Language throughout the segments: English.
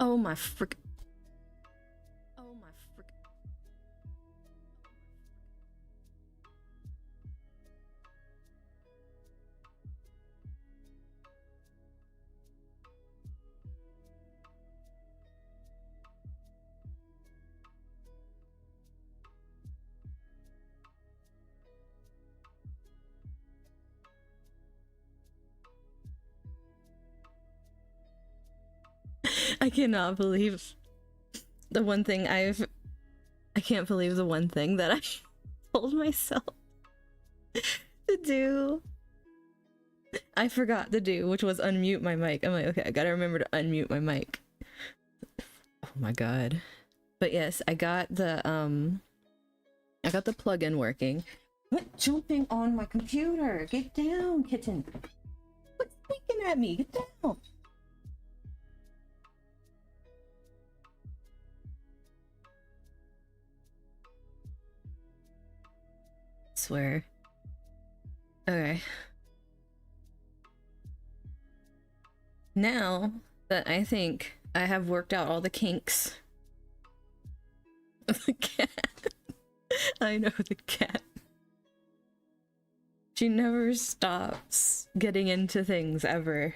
Oh my frick. Oh my frick. I cannot believe the one thing I can't believe the one thing that I told myself to do. I forgot to do, which was unmute my mic. I'm like, okay, I gotta remember to unmute my mic. Oh my god. But yes, I got the plugin working. Quit jumping on my computer! Get down, kitten! Quit sneaking at me! Get down! Swear. Okay. Now that I think I have worked out all the kinks of the cat. I know the cat. She never stops getting into things ever.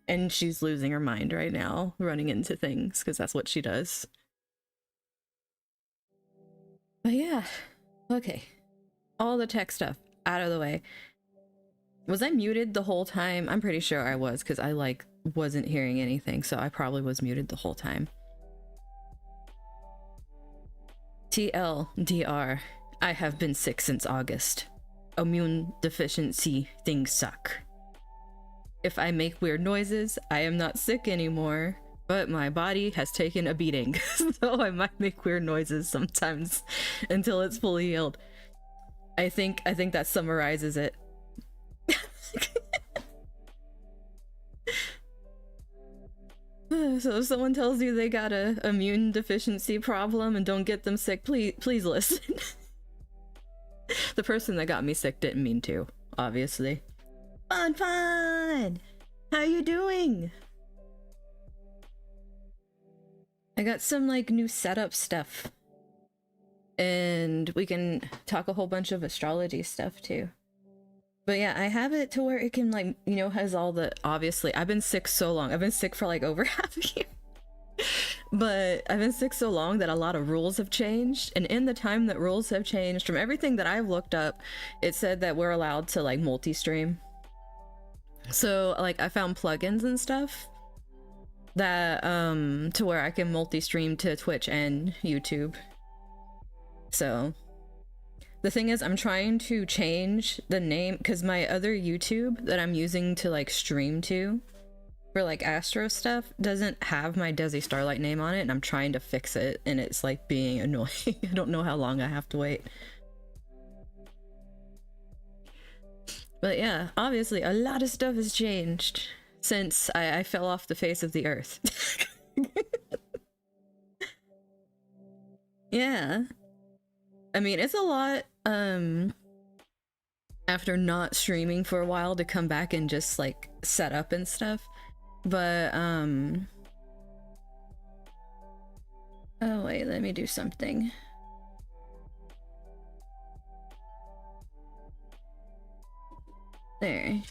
And she's losing her mind right now, running into things, because that's what she does. But yeah, okay. All the tech stuff out of the way. Was I muted the whole time? I'm pretty sure I was, because I like wasn't hearing anything, so I probably was muted the whole time. TLDR, I have been sick since August. Immune deficiency things suck. If I make weird noises, I am not sick anymore, but my body has taken a beating, so I might make weird noises sometimes until it's fully healed. I think that summarizes it. So if someone tells you they got a immune deficiency problem and don't get them sick, please listen. The person that got me sick didn't mean to, obviously. Fun! How you doing? I got some like new setup stuff. And we can talk a whole bunch of astrology stuff too. But yeah, I have it to where it can like, you know, has all the, obviously, I've been sick so long. I've been sick for like over half a year. But I've been sick so long that a lot of rules have changed. And in the time that rules have changed, from everything that I've looked up, it said that we're allowed to like multi-stream. So like I found plugins and stuff that, to where I can multi-stream to Twitch and YouTube. So the thing is, I'm trying to change the name because my other YouTube that I'm using to like stream to for like Astro stuff doesn't have my Desi Starlight name on it, and I'm trying to fix it, and it's like being annoying. I don't know how long I have to wait. But yeah, obviously a lot of stuff has changed since I fell off the face of the earth. Yeah. I mean, it's a lot, after not streaming for a while to come back and just, like, set up and stuff. But, oh, wait, let me do something. There.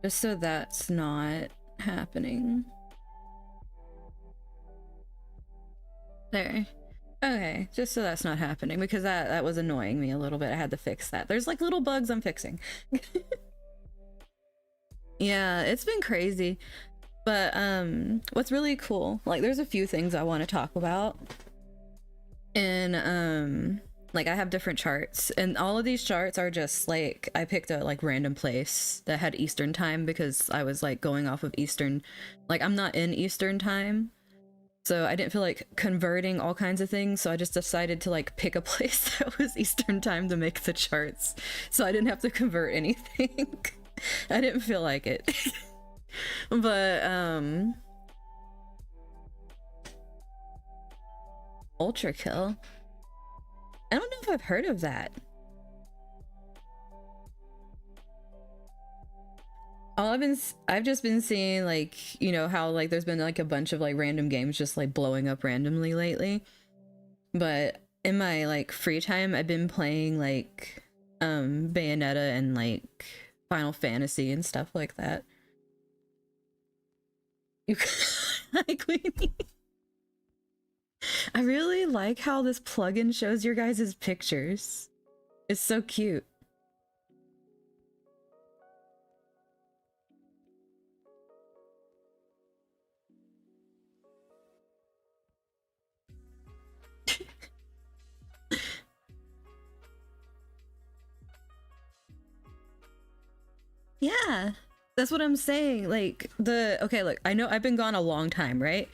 Just so that's not happening. There. Okay, just so that's not happening, because that was annoying me a little bit. I had to fix that. There's like little bugs I'm fixing. Yeah, it's been crazy. But what's really cool, like there's a few things I want to talk about. And like I have different charts, and all of these charts are just like I picked a like random place that had Eastern time because I was like going off of Eastern. Like I'm not in Eastern time. So I didn't feel like converting all kinds of things, so I just decided to like pick a place that was Eastern time to make the charts, so I didn't have to convert anything. I didn't feel like it. But Ultra Kill, I don't know if I've heard of that. I've just been seeing like, you know, how like there's been like a bunch of like random games just like blowing up randomly lately. But in my like free time, I've been playing like Bayonetta and like Final Fantasy and stuff like that. You Hi, Queenie. I really like how this plugin shows your guys' pictures. It's so cute. Yeah, that's what I'm saying. Like okay, look, I know I've been gone a long time, right?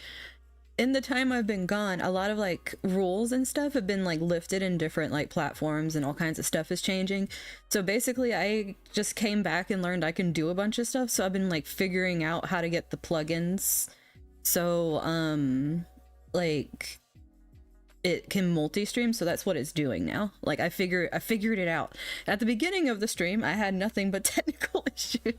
In the time I've been gone, a lot of like rules and stuff have been like lifted in different like platforms, and all kinds of stuff is changing. So basically I just came back and learned I can do a bunch of stuff. So I've been like figuring out how to get the plugins. So like it can multi-stream, so that's what it's doing now. Like I figured it out. At the beginning of the stream, I had nothing but technical issues.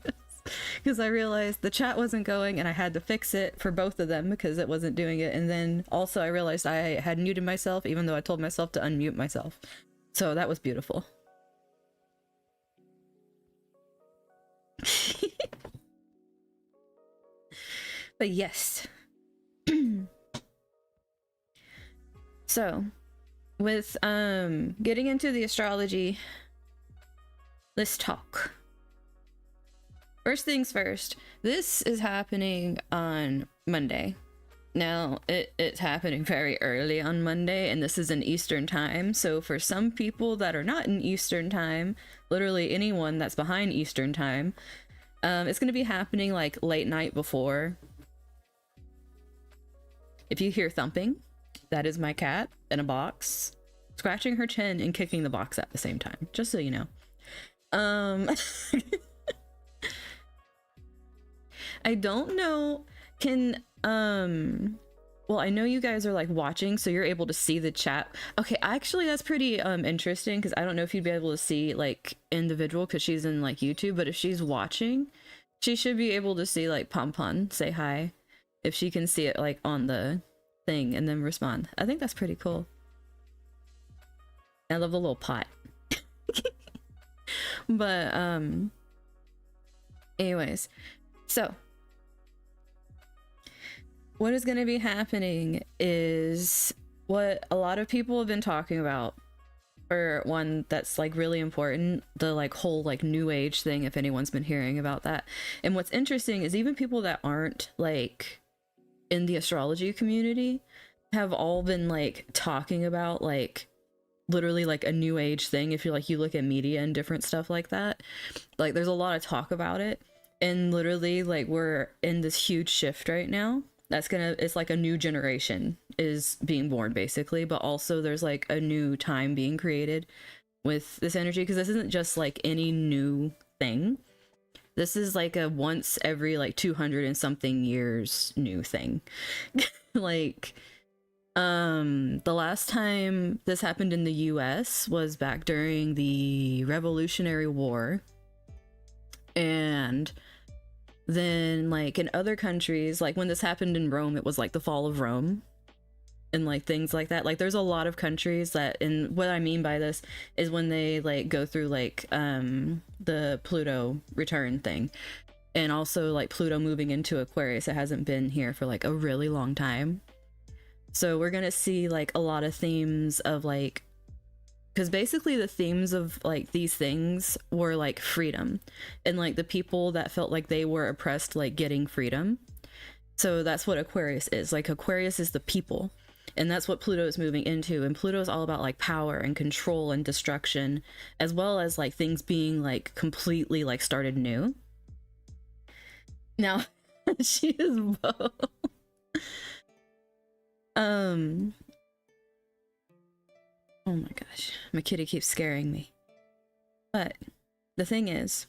Because I realized the chat wasn't going and I had to fix it for both of them because it wasn't doing it. And then also I realized I had muted myself even though I told myself to unmute myself. So that was beautiful. But yes. So with getting into the astrology, let's talk. First things first, this is happening on Monday. Now, it's happening very early on Monday, and this is in Eastern time. So for some people that are not in Eastern time, literally anyone that's behind Eastern time, it's going to be happening like late night before. If you hear thumping, that is my cat in a box, scratching her chin and kicking the box at the same time, just so you know. I don't know, well, I know you guys are like watching, so you're able to see the chat. Okay, actually that's pretty interesting, because I don't know if you'd be able to see like individual because she's in like YouTube, but if she's watching, she should be able to see like Pompon say hi, if she can see it like on the thing and then respond. I think that's pretty cool. I love the little pot. But anyways, so what is going to be happening is what a lot of people have been talking about, or one that's like really important, the like whole like new age thing, if anyone's been hearing about that. And what's interesting is even people that aren't like in the astrology community have all been like talking about like literally like a new age thing. If you like, you look at media and different stuff like that, like there's a lot of talk about it. And literally like we're in this huge shift right now that's it's like a new generation is being born basically, but also there's like a new time being created with this energy, because this isn't just like any new thing. This is like a once every like 200 and something years new thing. Like the last time this happened in the US was back during the Revolutionary War. And then like in other countries, like when this happened in Rome, it was like the fall of Rome and like things like that. Like there's a lot of countries that, and what I mean by this is when they like go through like the Pluto return thing, and also like Pluto moving into Aquarius. It hasn't been here for like a really long time. So we're gonna see like a lot of themes of like, because basically the themes of like these things were like freedom, and like the people that felt like they were oppressed like getting freedom. So that's what Aquarius is. Like Aquarius is the people, and that's what Pluto is moving into. And Pluto is all about like power and control and destruction, as well as like things being like completely like started new. Now she is both. Oh my gosh, my kitty keeps scaring me. But the thing is,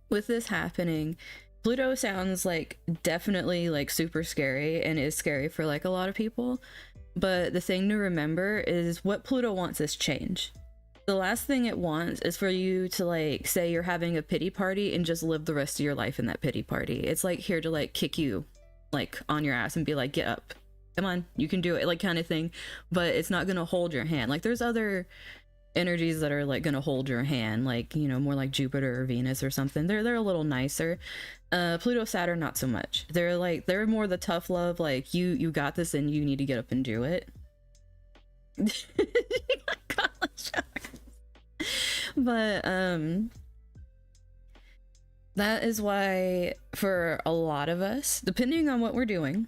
with this happening, Pluto sounds like definitely like super scary, and is scary for like a lot of people. But the thing to remember is what Pluto wants is change. The last thing it wants is for you to like say you're having a pity party and just live the rest of your life in that pity party. It's like here to like kick you like on your ass and be like, get up, come on, you can do it, like kind of thing. But it's not gonna hold your hand. Like there's other energies that are like gonna hold your hand, like, you know, more like Jupiter or Venus or something. They're a little nicer. Pluto, Saturn, not so much. They're more the tough love, like you got this and you need to get up and do it. But that is why for a lot of us, depending on what we're doing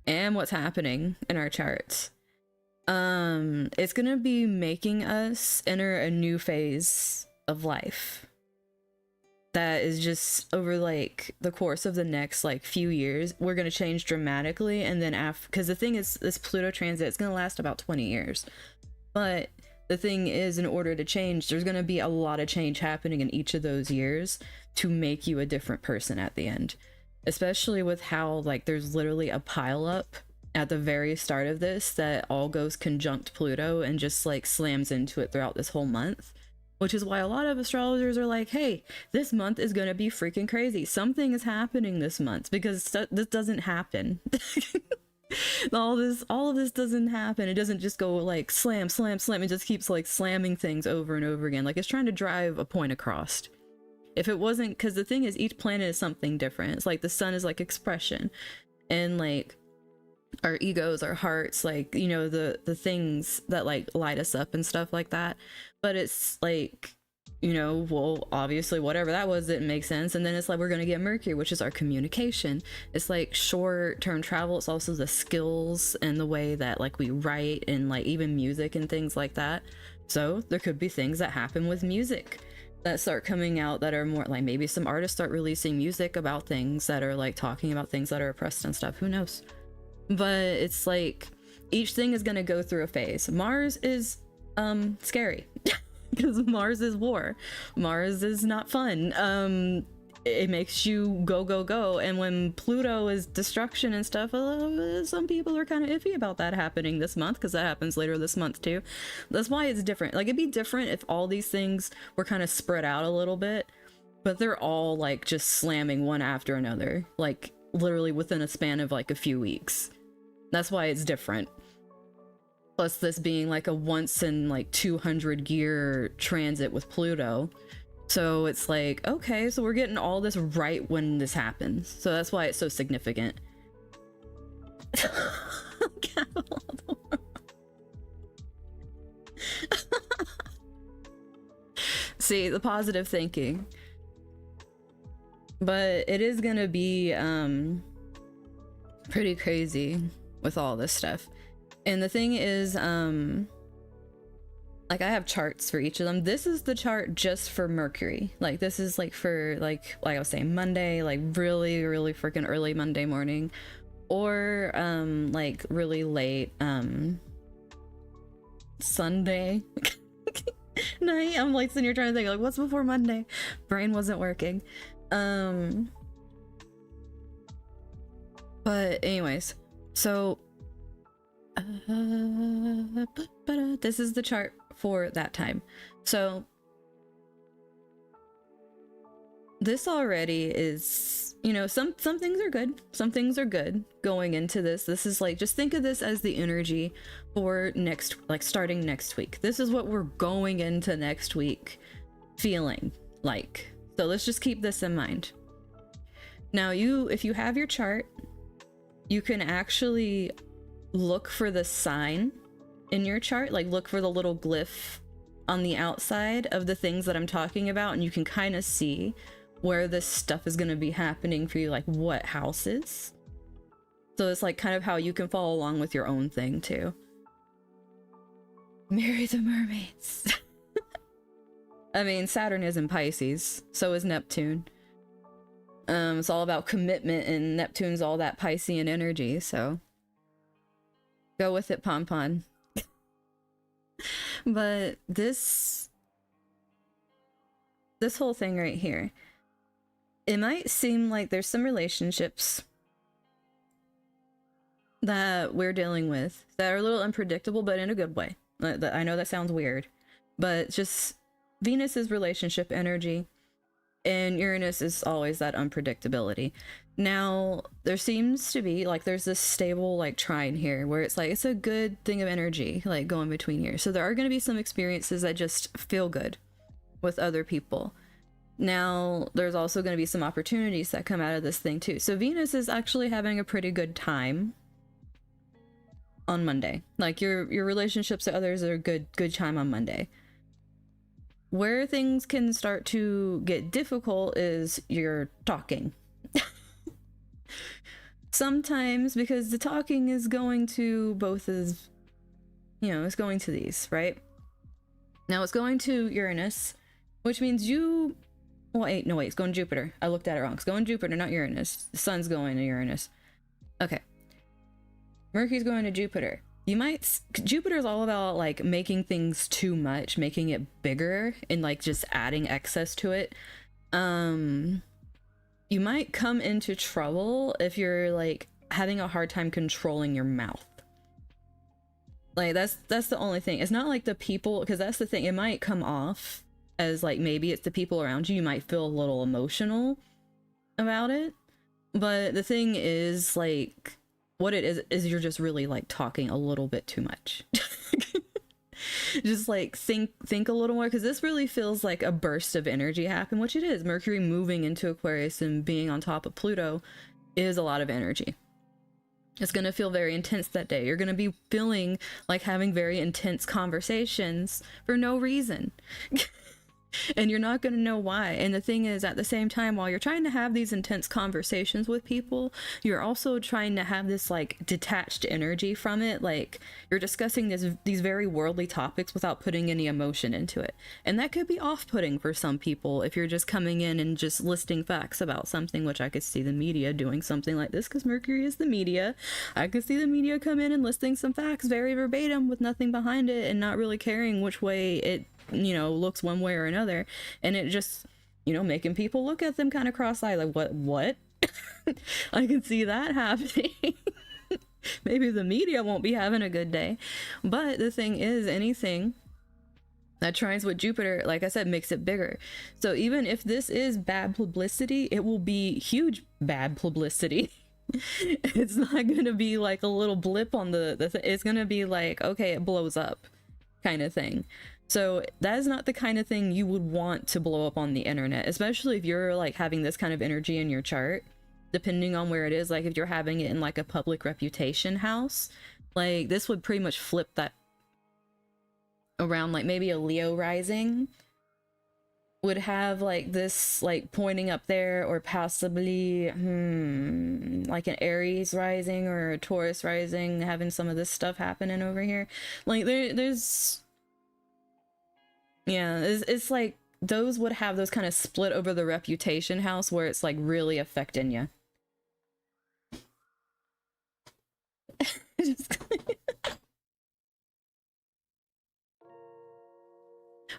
and what's happening in our charts, it's gonna be making us enter a new phase of life that is just over like the course of the next like few years. We're gonna change dramatically, and then after, because the thing is, this Pluto transit is gonna last about 20 years, but the thing is, in order to change, there's gonna be a lot of change happening in each of those years to make you a different person at the end, especially with how like there's literally a pile up at the very start of this that all goes conjunct Pluto and just like slams into it throughout this whole month, which is why a lot of astrologers are like, hey, this month is gonna be freaking crazy, something is happening this month, because this doesn't happen. all of this doesn't happen. It doesn't just go like slam slam slam. It just keeps like slamming things over and over again, like it's trying to drive a point across. If it wasn't, because the thing is, each planet is something different. It's like the sun is like expression, and like our egos, our hearts, like, you know, the things that like light us up and stuff like that. But it's like, you know, well, obviously whatever that was didn't make sense. And then it's like we're gonna get Mercury, which is our communication. It's like short-term travel. It's also the skills and the way that like we write, and like even music and things like that. So there could be things that happen with music that start coming out that are more like, maybe some artists start releasing music about things that are like talking about things that are oppressed and stuff. Who knows? But it's like each thing is gonna go through a phase. Mars is scary because Mars is war. Mars is not fun. It makes you go, and when Pluto is destruction and stuff, some people are kind of iffy about that happening this month, because that happens later this month too. That's why it's different. Like, it'd be different if all these things were kind of spread out a little bit, but they're all like just slamming one after another, like literally within a span of like a few weeks. That's why it's different. Plus this being like a once in like 200 year transit with Pluto. So it's like, okay, so we're getting all this right when this happens. So that's why it's so significant. See, the positive thinking. But it is gonna be pretty crazy with all this stuff. And the thing is, like, I have charts for each of them. This is the chart just for Mercury. Like, this is like for like I was saying, Monday, like really freaking early Monday morning, or like really late Sunday night. I'm like sitting here trying to think like, what's before Monday? Brain wasn't working. But anyways, so this is the chart for that time. So this already is, you know, some things are good, some things are good going into this. This is like, just think of this as the energy for next, like starting next week. This is what we're going into next week feeling like. So let's just keep this in mind. Now, if you have your chart, you can actually look for the sign in your chart, like look for the little glyph on the outside of the things that I'm talking about, and you can kind of see where this stuff is going to be happening for you, like what houses. So it's like kind of how you can follow along with your own thing too. Marry the mermaids. I mean, Saturn is in Pisces, so is Neptune. It's all about commitment, and Neptune's all that Piscean energy, so go with it, Pompon. But this whole thing right here, it might seem like there's some relationships that we're dealing with that are a little unpredictable, but in a good way. I know that sounds weird, but just Venus is relationship energy, and Uranus is always that unpredictability. Now, there seems to be like there's this stable like trine here where it's like it's a good thing of energy like going between here. So there are going to be some experiences that just feel good with other people. Now, there's also going to be some opportunities that come out of this thing too. So Venus is actually having a pretty good time on Monday. Like your relationships to others are good time on Monday. Where things can start to get difficult is your talking. Sometimes, because the talking is going to both is, you know, it's going to these, right? Now it's going to Uranus, which means you, well, wait, no, wait, it's going to Jupiter. I looked at it wrong. It's going to Jupiter, not Uranus. The sun's going to Uranus. Okay. Mercury's going to Jupiter. You might, Jupiter is all about like making things too much, making it bigger and like just adding excess to it. You might come into trouble if you're like having a hard time controlling your mouth. Like that's the only thing. It's not like the people, because that's the thing. It might come off as like maybe it's the people around you. You might feel a little emotional about it. But the thing is like what it is you're just really like talking a little bit too much. Just like think a little more, because this really feels like a burst of energy happen, which it is. Mercury moving into Aquarius and being on top of Pluto is a lot of energy. It's going to feel very intense that day. You're going to be feeling like having very intense conversations for no reason. And you're not going to know why. And the thing is, at the same time, while you're trying to have these intense conversations with people, you're also trying to have this like detached energy from it. Like you're discussing these very worldly topics without putting any emotion into it. And that could be off-putting for some people if you're just coming in and just listing facts about something, which I could see the media doing something like this because Mercury is the media. I could see the media come in and listing some facts very verbatim with nothing behind it and not really caring which way it, you know, looks one way or another, and it just, you know, making people look at them kind of cross-eyed like what I can see that happening. Maybe the media won't be having a good day. But the thing is, anything that trines with Jupiter, like I said, makes it bigger. So even if this is bad publicity, it will be huge bad publicity. It's not gonna be like a little blip on it's gonna be like, okay, it blows up kind of thing. So that is not the kind of thing you would want to blow up on the internet, especially if you're like having this kind of energy in your chart, depending on where it is. Like if you're having it in like a public reputation house, like this would pretty much flip that around. Like maybe a Leo rising would have like this like pointing up there, or possibly like an Aries rising or a Taurus rising having some of this stuff happening over here. Like there's yeah, it's like those would have those kind of split over the reputation house where it's like really affecting you.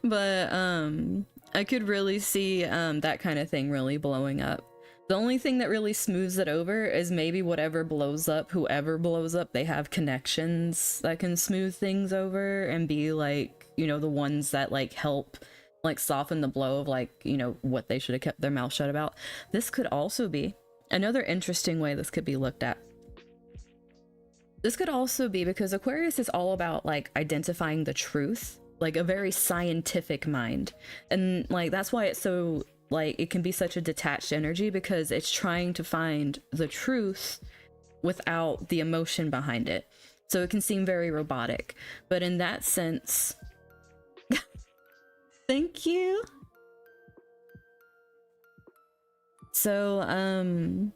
But I could really see that kind of thing really blowing up. The only thing that really smooths it over is maybe whatever blows up, whoever blows up, they have connections that can smooth things over and be like, you know, the ones that like help like soften the blow of like, you know, what they should have kept their mouth shut about. This could also be another interesting way this could be looked at. This could also be because Aquarius is all about like identifying the truth, like a very scientific mind. And like that's why it's so like it can be such a detached energy, because it's trying to find the truth without the emotion behind it. So it can seem very robotic, but in that sense, thank you. So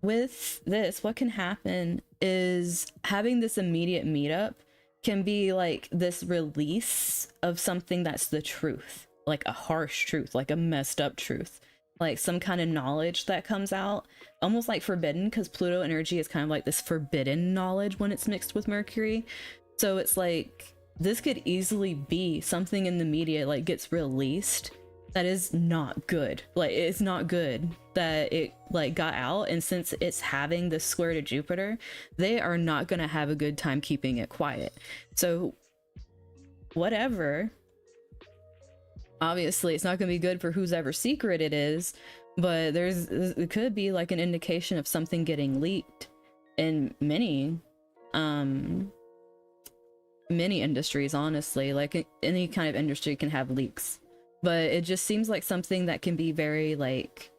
with this, what can happen is having this immediate meetup can be like this release of something that's the truth, like a harsh truth, like a messed up truth, like some kind of knowledge that comes out, almost like forbidden, because Pluto energy is kind of like this forbidden knowledge when it's mixed with Mercury. So it's like this could easily be something in the media like gets released that is not good. Like it's not good that it like got out, and since it's having this square to Jupiter, they are not going to have a good time keeping it quiet. So whatever. Obviously it's not going to be good for whose ever secret it is, but it could be like an indication of something getting leaked in many industries, honestly. Like any kind of industry can have leaks, but it just seems like something that can be very like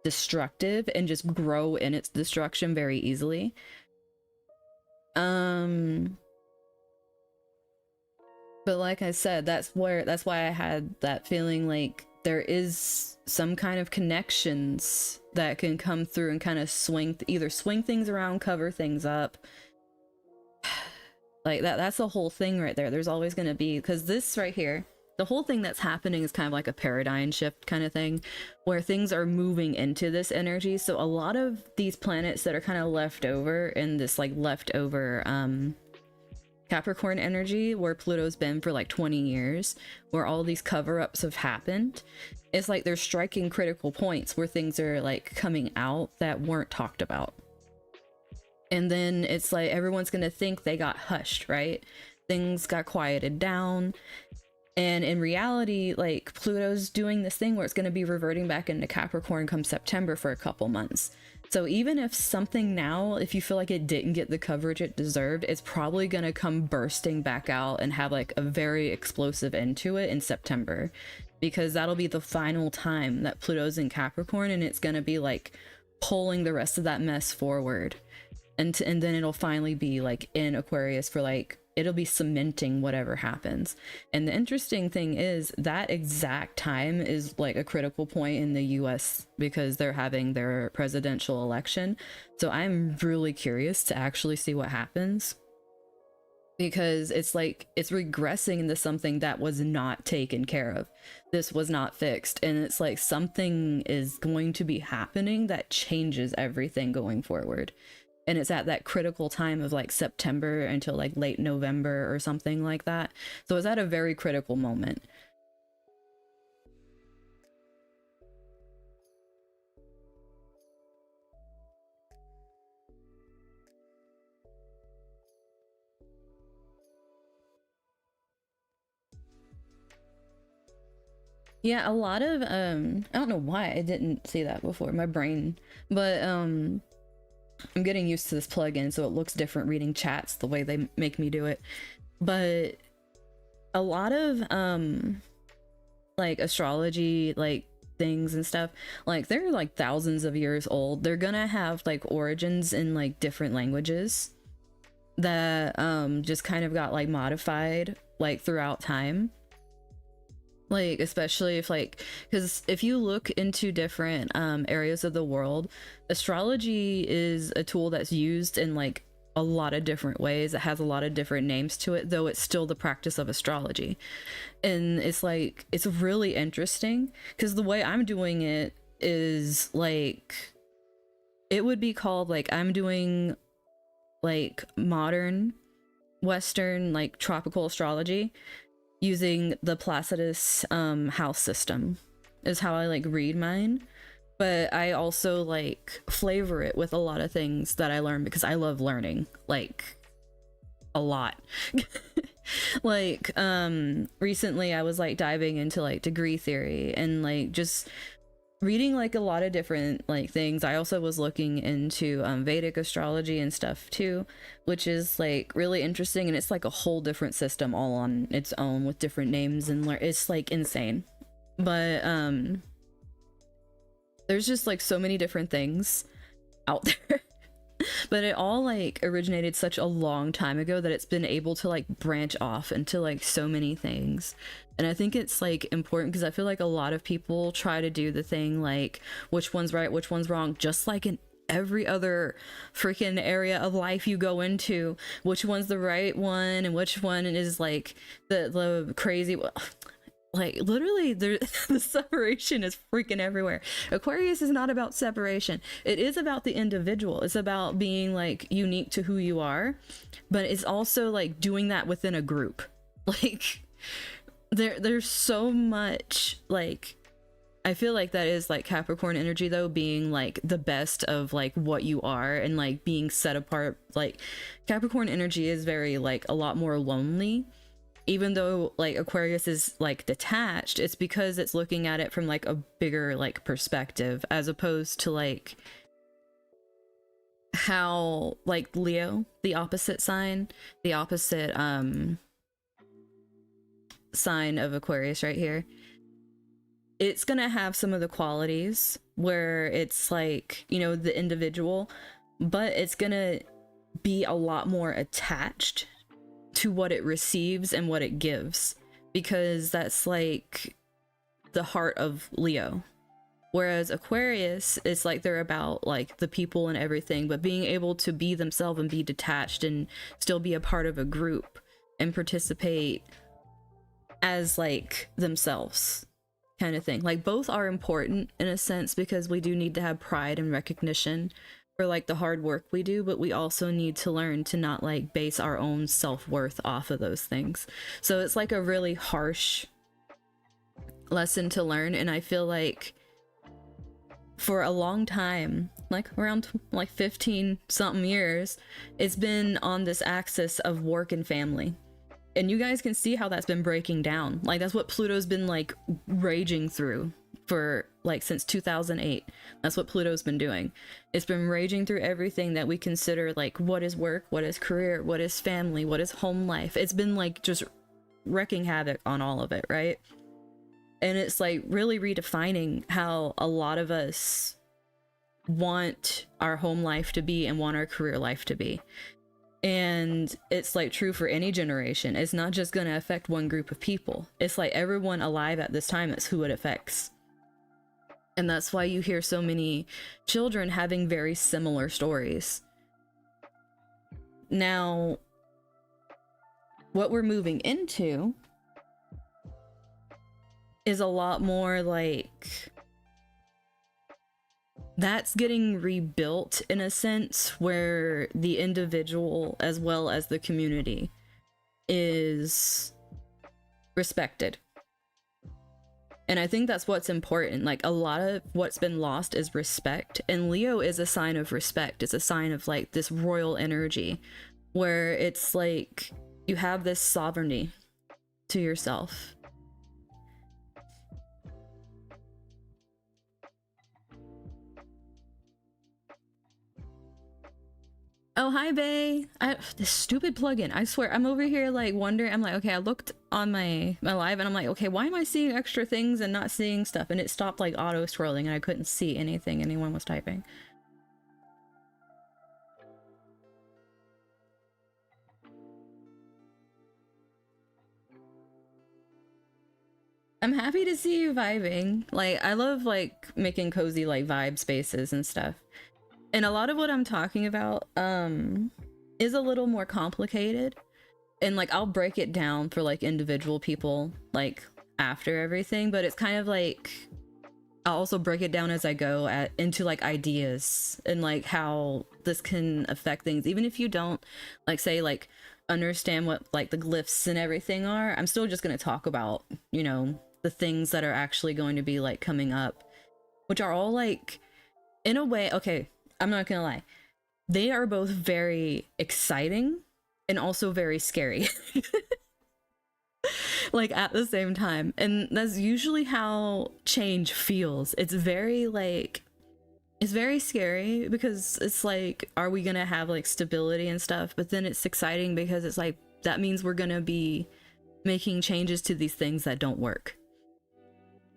destructive and just grow in its destruction very easily. But like I said, that's why I had that feeling like there is some kind of connections that can come through and kind of either swing things around, cover things up. Like that's the whole thing right there. There's always going to be, because this right here, the whole thing that's happening is kind of like a paradigm shift kind of thing, where things are moving into this energy. So a lot of these planets that are kind of left over in this like leftover Capricorn energy, where Pluto's been for like 20 years, where all these cover-ups have happened, it's like they're striking critical points where things are like coming out that weren't talked about. And then it's like everyone's gonna think they got hushed, right? Things got quieted down. And in reality, like Pluto's doing this thing where it's gonna be reverting back into Capricorn come September for a couple months. So even if something now, if you feel like it didn't get the coverage it deserved, it's probably gonna come bursting back out and have like a very explosive end to it in September, because that'll be the final time that Pluto's in Capricorn, and it's gonna be like pulling the rest of that mess forward. And then it'll finally be like in Aquarius for like, it'll be cementing whatever happens. And the interesting thing is that exact time is like a critical point in the US because they're having their presidential election. So I'm really curious to actually see what happens, because it's like it's regressing into something that was not taken care of. This was not fixed, and it's like something is going to be happening that changes everything going forward. And it's at that critical time of like September until like late November or something like that. So it's at a very critical moment. Yeah, a lot of I don't know why I didn't see that before, my brain, but I'm getting used to this plugin, so it looks different reading chats the way they make me do it. But a lot of like astrology like things and stuff, like they're like thousands of years old. They're gonna have like origins in like different languages that just kind of got like modified like throughout time. Like especially if like, because if you look into different areas of the world, astrology is a tool that's used in like a lot of different ways. It has a lot of different names to it, though it's still the practice of astrology. And it's like, it's really interesting because the way I'm doing it is like, it would be called like, I'm doing like modern Western like tropical astrology using the Placidus house system is how I like read mine. But I also like flavor it with a lot of things that I learn because I love learning like a lot. Like recently I was like diving into like degree theory and like just reading like a lot of different like things. I also was looking into Vedic astrology and stuff too, which is like really interesting, and it's like a whole different system all on its own with different names, and it's like insane. But there's just like so many different things out there. But it all like originated such a long time ago that it's been able to like branch off into like so many things. And I think it's like important because I feel like a lot of people try to do the thing like which one's right, which one's wrong, just like in every other freaking area of life you go into, which one's the right one and which one is like the crazy. Like literally the separation is freaking everywhere. Aquarius is not about separation. It is about the individual. It's about being like unique to who you are, but it's also like doing that within a group. Like there's so much like, I feel like that is like Capricorn energy though, being like the best of like what you are and like being set apart. Like Capricorn energy is very like a lot more lonely, even though like Aquarius is like detached, it's because it's looking at it from like a bigger like perspective, as opposed to like how like Leo, the opposite sign, the opposite sign of Aquarius right here, it's gonna have some of the qualities where it's like, you know, the individual, but it's gonna be a lot more attached to what it receives and what it gives, because that's like the heart of Leo. Whereas Aquarius is like they're about like the people and everything, but being able to be themselves and be detached and still be a part of a group and participate as like themselves, kind of thing. Like both are important in a sense, because we do need to have pride and recognition for like the hard work we do, but we also need to learn to not like base our own self-worth off of those things. So it's like a really harsh lesson to learn, and I feel like for a long time, like around like 15 something years, it's been on this axis of work and family. And you guys can see how that's been breaking down. Like that's what Pluto's been like raging through for like since 2008. That's what Pluto's been doing. It's been raging through everything that we consider like what is work, what is career, what is family, what is home life. It's been like just wrecking havoc on all of it, right? And it's like really redefining how a lot of us want our home life to be and want our career life to be. And it's like true for any generation. It's not just going to affect one group of people. It's like everyone alive at this time, it's who it affects. And that's why you hear so many children having very similar stories. Now, what we're moving into is a lot more like that's getting rebuilt in a sense, where the individual as well as the community is respected. And I think that's what's important. Like a lot of what's been lost is respect, and Leo is a sign of respect. It's a sign of like this royal energy where it's like you have this sovereignty to yourself. Oh, hi, Bay. This stupid plugin. I swear, I'm over here like wondering. I'm like, okay, I looked on my live and I'm like, okay, why am I seeing extra things and not seeing stuff? And it stopped like auto scrolling and I couldn't see anything anyone was typing. I'm happy to see you vibing. Like, I love like making cozy like vibe spaces and stuff. And a lot of what I'm talking about is a little more complicated, and like I'll break it down for like individual people like after everything, but it's kind of like I'll also break it down as I go into like ideas and like how this can affect things. Even if you don't like say like understand what like the glyphs and everything are, I'm still just going to talk about, you know, the things that are actually going to be like coming up, which are all like in a way, okay, I'm not gonna lie, they are both very exciting and also very scary. Like at the same time. And that's usually how change feels. It's very like, it's very scary because it's like, are we gonna have like stability and stuff? But then it's exciting because it's like, that means we're gonna be making changes to these things that don't work.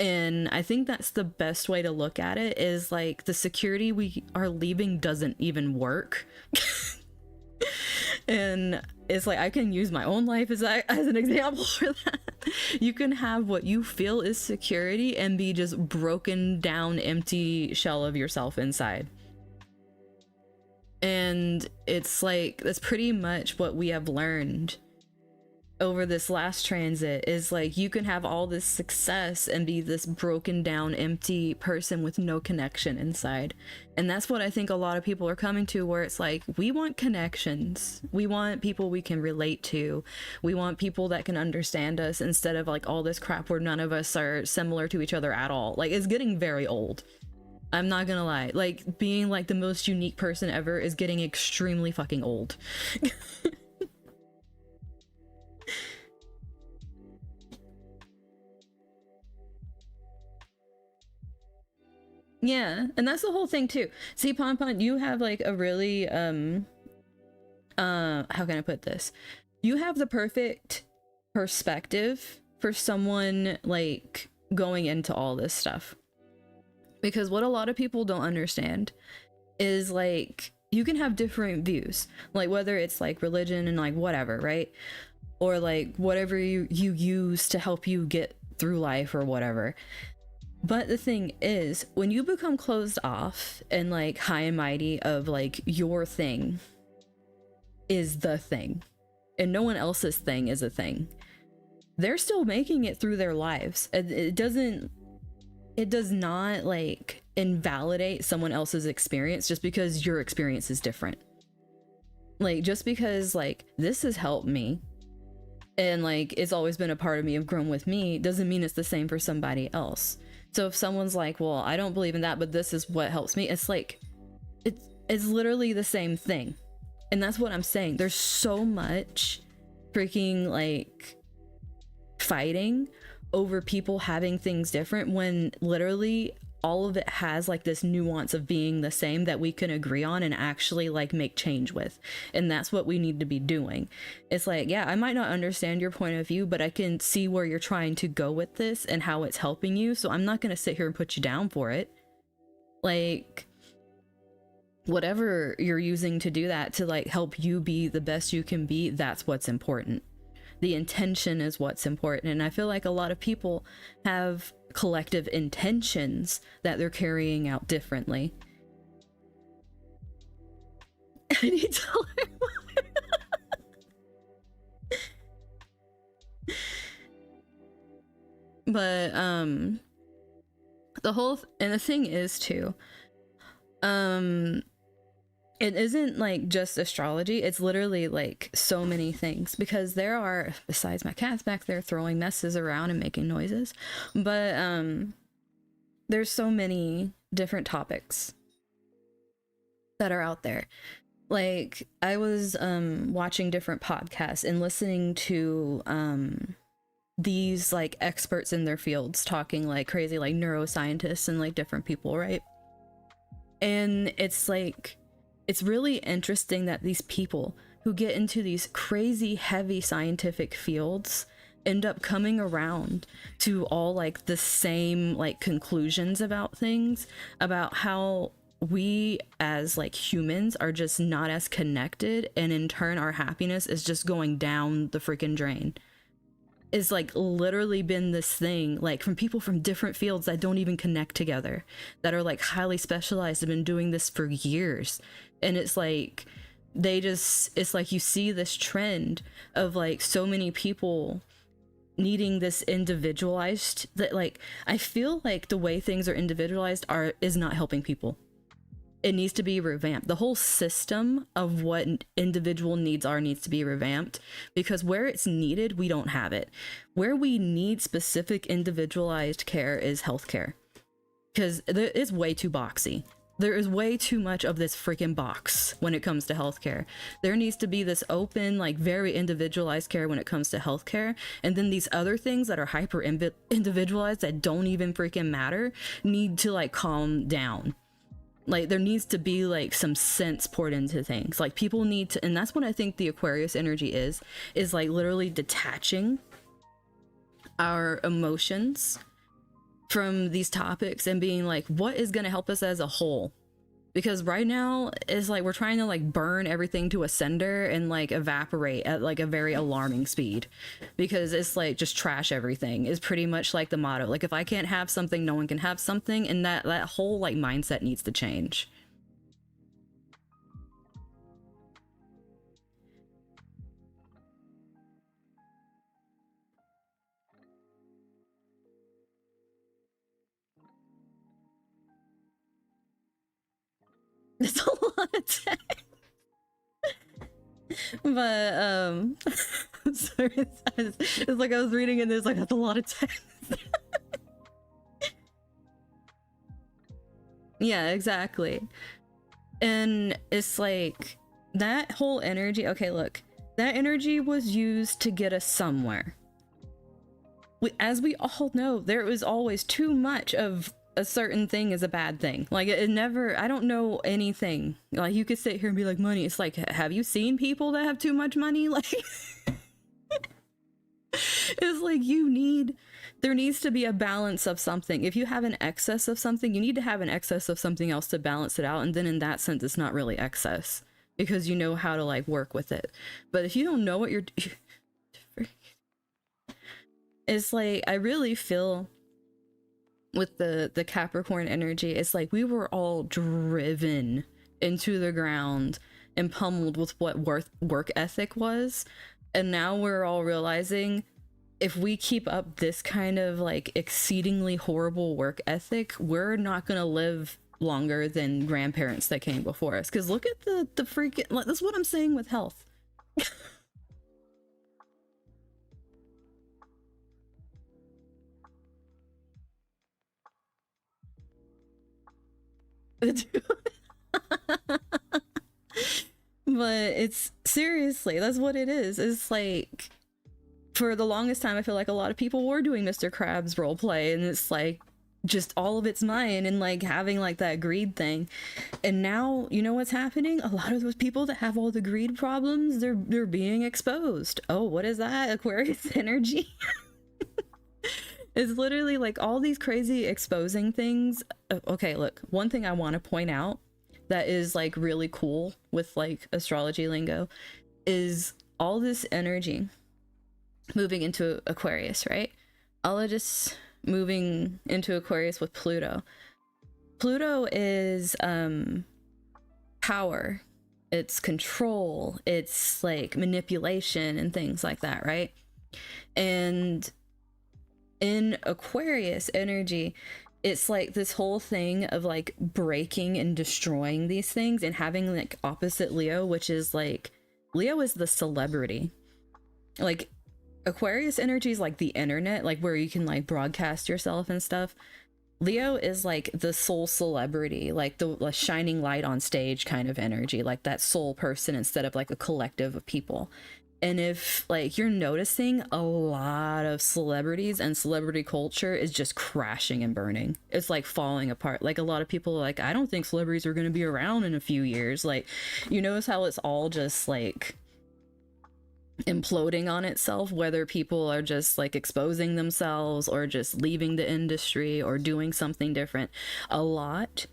And I think that's the best way to look at it, is like the security we are leaving doesn't even work. And it's like I can use my own life as an example for that. You can have what you feel is security and be just broken down empty shell of yourself inside. And it's like that's pretty much what we have learned over this last transit, is like you can have all this success and be this broken down empty person with no connection inside. And that's what I think a lot of people are coming to, where it's like we want connections, we want people we can relate to, we want people that can understand us, instead of like all this crap where none of us are similar to each other at all. Like it's getting very old, I'm not gonna lie. Like being like the most unique person ever is getting extremely fucking old. Yeah, and that's the whole thing too. See, Pon, you have like a really how can I put this? You have the perfect perspective for someone like going into all this stuff. Because what a lot of people don't understand is like you can have different views, like whether it's like religion and like whatever, right? Or like whatever you use to help you get through life or whatever. But the thing is, when you become closed off and like high and mighty of like your thing is the thing and no one else's thing is a thing, they're still making it through their lives. It does not like invalidate someone else's experience just because your experience is different. Like just because like this has helped me and like it's always been a part of me, have grown with me, doesn't mean it's the same for somebody else. So if someone's like, well, I don't believe in that, but this is what helps me, it's like it's literally the same thing. And that's what I'm saying. There's so much freaking like fighting over people having things different when literally all of it has like this nuance of being the same that we can agree on and actually like make change with. And that's what we need to be doing. It's like, yeah, I might not understand your point of view, but I can see where you're trying to go with this and how it's helping you. So I'm not going to sit here and put you down for it. Like whatever you're using to do that to like help you be the best you can be, that's what's important. The intention is what's important. And I feel like a lot of people have collective intentions that they're carrying out differently. I need to learn more. But and the thing is too, it isn't like just astrology, it's literally like so many things, because there are, besides my cats back there throwing messes around and making noises, but there's so many different topics that are out there. Like I was watching different podcasts and listening to these like experts in their fields talking like crazy, like neuroscientists and like different people, right? And it's like, it's really interesting that these people who get into these crazy heavy scientific fields end up coming around to all like the same like conclusions about things, about how we as like humans are just not as connected, and in turn our happiness is just going down the freaking drain. It's like literally been this thing like from people from different fields that don't even connect together, that are like highly specialized, have been doing this for years. And it's like it's like you see this trend of like so many people needing this individualized, that like I feel like the way things are individualized is not helping people. It needs to be revamped. The whole system of what individual needs are needs to be revamped, because where it's needed, we don't have it. Where we need specific individualized care is healthcare, because it's way too boxy. There is way too much of this freaking box when it comes to healthcare. There needs to be this open, like very individualized care when it comes to healthcare. And then these other things that are hyper individualized that don't even freaking matter need to like calm down. Like there needs to be like some sense poured into things. Like people need to, and that's what I think the Aquarius energy is like literally detaching our emotions from these topics and being like, what is going to help us as a whole? Because right now it's like we're trying to like burn everything to a cinder and like evaporate at like a very alarming speed, because it's like just trash everything is pretty much like the motto. Like if I can't have something, no one can have something, and that whole like mindset needs to change. It's a lot of text. But sorry, it's like I was reading and there's like that's a lot of text. Yeah, exactly. And it's like that whole energy, okay, look, that energy was used to get us somewhere. As we all know, there was always too much of a certain thing is a bad thing. Like it never, I don't know anything. Like you could sit here and be like, money. It's like, have you seen people that have too much money? Like it's like there needs to be a balance of something. If you have an excess of something, you need to have an excess of something else to balance it out. And then in that sense, it's not really excess because you know how to like work with it. But if you don't know what you're it's like, I really feel with the Capricorn energy, it's like we were all driven into the ground and pummeled with what work ethic was. And now we're all realizing if we keep up this kind of like exceedingly horrible work ethic, we're not going to live longer than grandparents that came before us. Because look at the freaking, that's what I'm saying with health. But it's seriously, that's what it is. It's like for the longest time I feel like a lot of people were doing Mr. Krabs roleplay, and it's like just all of it's mine, and like having like that greed thing. And now you know what's happening? A lot of those people that have all the greed problems, they're being exposed. Oh, what is that? Aquarius energy. It's literally like all these crazy exposing things. Okay, look, one thing I want to point out that is like really cool with like astrology lingo is all this energy moving into Aquarius, right? All of this moving into Aquarius with Pluto. Pluto is power, it's control, it's like manipulation and things like that, right? And in Aquarius energy, it's like this whole thing of like breaking and destroying these things, and having like opposite Leo, which is like Leo is the celebrity. Like Aquarius energy is like the internet, like where you can like broadcast yourself and stuff. Leo is like the soul celebrity, like the shining light on stage kind of energy, like that soul person instead of like a collective of people. And if like you're noticing, a lot of celebrities and celebrity culture is just crashing and burning. It's like falling apart. Like a lot of people are like, I don't think celebrities are going to be around in a few years. Like, you notice how it's all just like imploding on itself, whether people are just like exposing themselves or just leaving the industry or doing something different. A lot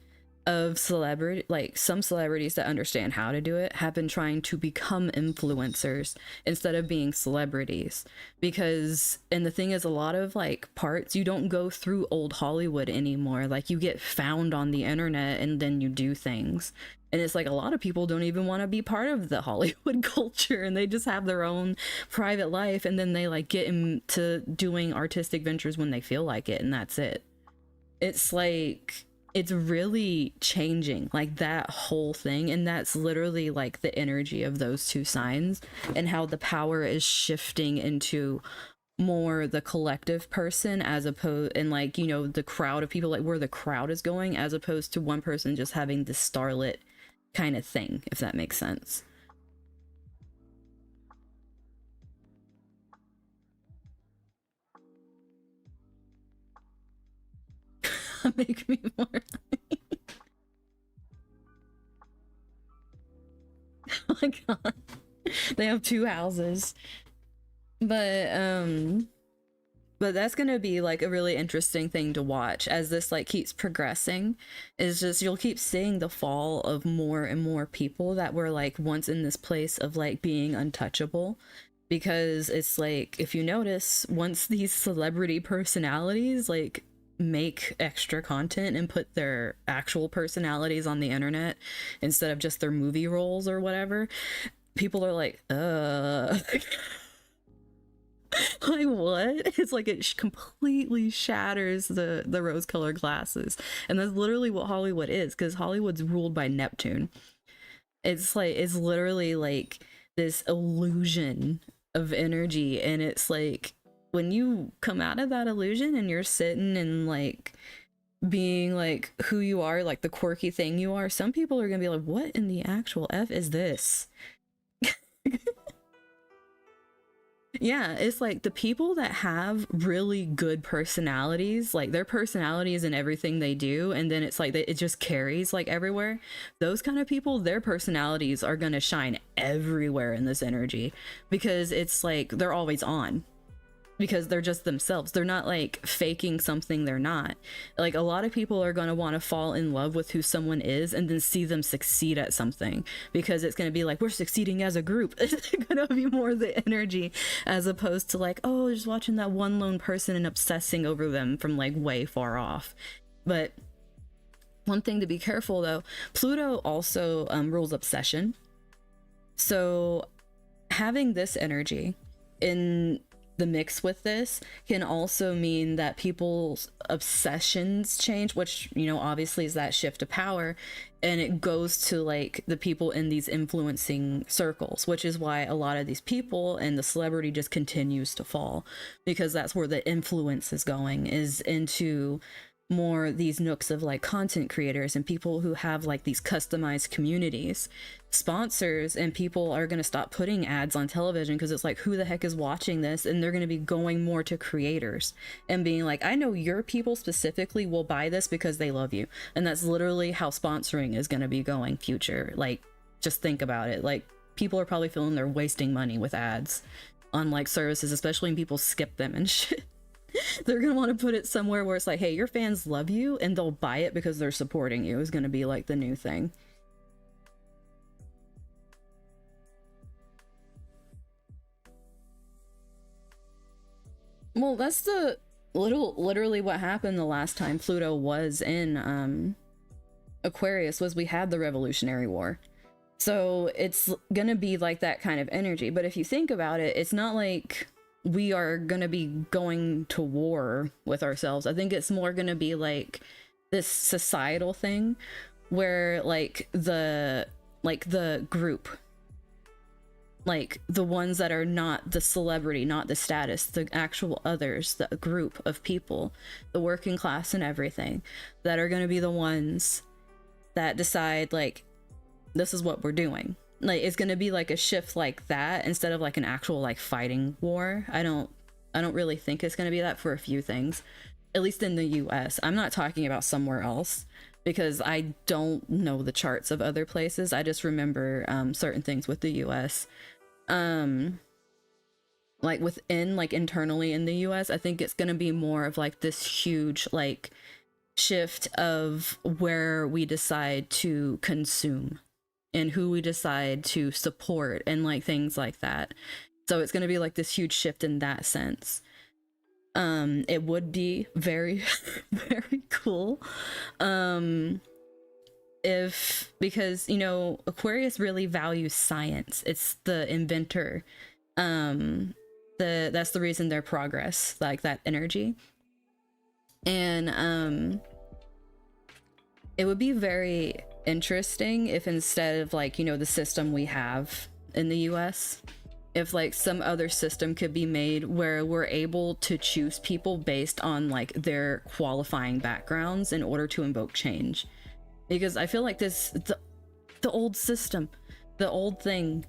of celebrity, like some celebrities that understand how to do it, have been trying to become influencers instead of being celebrities. Because, and the thing is, a lot of like parts, you don't go through old Hollywood anymore. Like you get found on the internet and then you do things. And it's like a lot of people don't even want to be part of the Hollywood culture, and they just have their own private life, and then they like get into doing artistic ventures when they feel like it, and that's it. It's like, it's really changing, like that whole thing. And that's literally like the energy of those two signs, and how the power is shifting into more the collective person, as opposed, and like, you know, the crowd of people, like where the crowd is going, as opposed to one person just having this starlit kind of thing, if that makes sense. Make me more. Oh my god, they have two houses. But that's gonna be like a really interesting thing to watch as this like keeps progressing. Is just you'll keep seeing the fall of more and more people that were like once in this place of like being untouchable. Because it's like, if you notice, once these celebrity personalities like make extra content and put their actual personalities on the internet instead of just their movie roles or whatever, people are like, like what? It's like it completely shatters the rose-colored glasses. And that's literally what Hollywood is, because Hollywood's ruled by Neptune. It's like, it's literally like this illusion of energy, and it's like when you come out of that illusion and you're sitting and like being like who you are, like the quirky thing you are, some people are gonna be like, what in the actual F is this? Yeah, it's like the people that have really good personalities, like their personality is in everything they do, and then it's like it just carries like everywhere. Those kind of people, their personalities are gonna shine everywhere in this energy because it's like they're always on, because they're just themselves. They're not like faking something they're not. Like a lot of people are going to want to fall in love with who someone is and then see them succeed at something, because it's going to be like, we're succeeding as a group. It's going to be more the energy as opposed to like, oh, just watching that one lone person and obsessing over them from like way far off. But one thing to be careful though, Pluto also rules obsession. So having this energy in the mix with this can also mean that people's obsessions change, which, you know, obviously is that shift of power, and it goes to like the people in these influencing circles, which is why a lot of these people and the celebrity just continues to fall, because that's where the influence is going, is into more these nooks of like content creators and people who have like these customized communities. Sponsors and people are going to stop putting ads on television because it's like, who the heck is watching this? And they're going to be going more to creators and being like, I know your people specifically will buy this because they love you. And that's literally how sponsoring is going to be going future. Like, just think about it. Like, people are probably feeling they're wasting money with ads on like services, especially when people skip them and shit. They're gonna want to put it somewhere where it's like, hey, your fans love you and they'll buy it because they're supporting you, is gonna be like the new thing. Well, that's the literally what happened the last time Pluto was in Aquarius, was we had the Revolutionary War. So it's gonna be like that kind of energy. But if you think about it, it's not like we are gonna be going to war with ourselves. I think it's more gonna be like this societal thing where like the group, like the ones that are not the celebrity, not the status, the actual others, the group of people, the working class and everything, that are gonna be the ones that decide like, this is what we're doing. Like, it's gonna be like a shift like that instead of like an actual like fighting war. I don't really think it's gonna be that, for a few things, at least in the US. I'm not talking about somewhere else because I don't know the charts of other places. I just remember certain things with the US. Like within, like internally in the US, I think it's gonna be more of like this huge like shift of where we decide to consume and who we decide to support and like things like that. So it's going to be like this huge shift in that sense. It would be very very cool if, because, you know, Aquarius really values science. It's the inventor. That's the reason their progress, like that energy. And it would be very interesting if, instead of like, you know, the system we have in the US, if like some other system could be made where we're able to choose people based on like their qualifying backgrounds in order to invoke change. Because I feel like the old system, the old thing,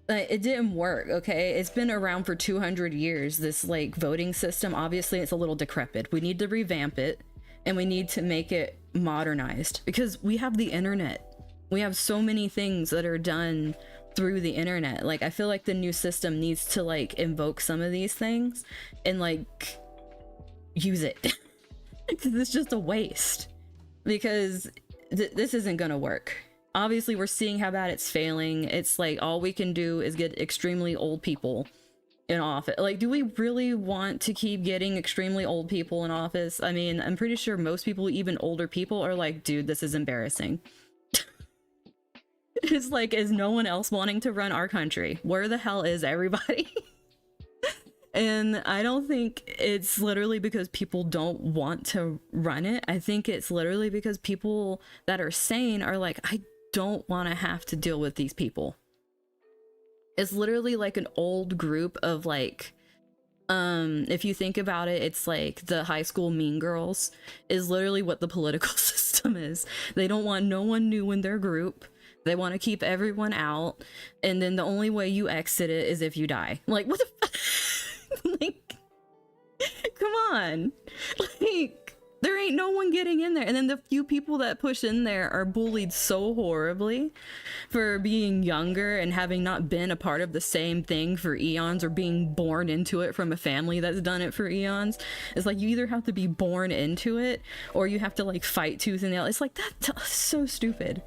it didn't work. Okay, it's been around for 200 years, this like voting system. Obviously it's a little decrepit. We need to revamp it, and we need to make it modernized, because we have the internet. We have so many things that are done through the internet. Like, I feel like the new system needs to like invoke some of these things and like use it. Because it's just a waste, because this isn't gonna work. Obviously we're seeing how bad it's failing. It's like all we can do is get extremely old people in office. Like, do we really want to keep getting extremely old people in office? I mean, I'm pretty sure most people, even older people, are like, dude, this is embarrassing. It's like, is no one else wanting to run our country? Where the hell is everybody? And I don't think it's literally because people don't want to run it. I think it's literally because people that are sane are like, I don't want to have to deal with these people. It's literally like an old group of like, if you think about it, it's like the high school mean girls is literally what the political system is. They don't want no one new in their group. They want to keep everyone out, and then the only way you exit it is if you die. Like, what the come on. Like, there ain't no one getting in there. And then the few people that push in there are bullied so horribly for being younger and having not been a part of the same thing for eons, or being born into it from a family that's done it for eons. It's like you either have to be born into it or you have to like fight tooth and nail. It's like, that's so stupid.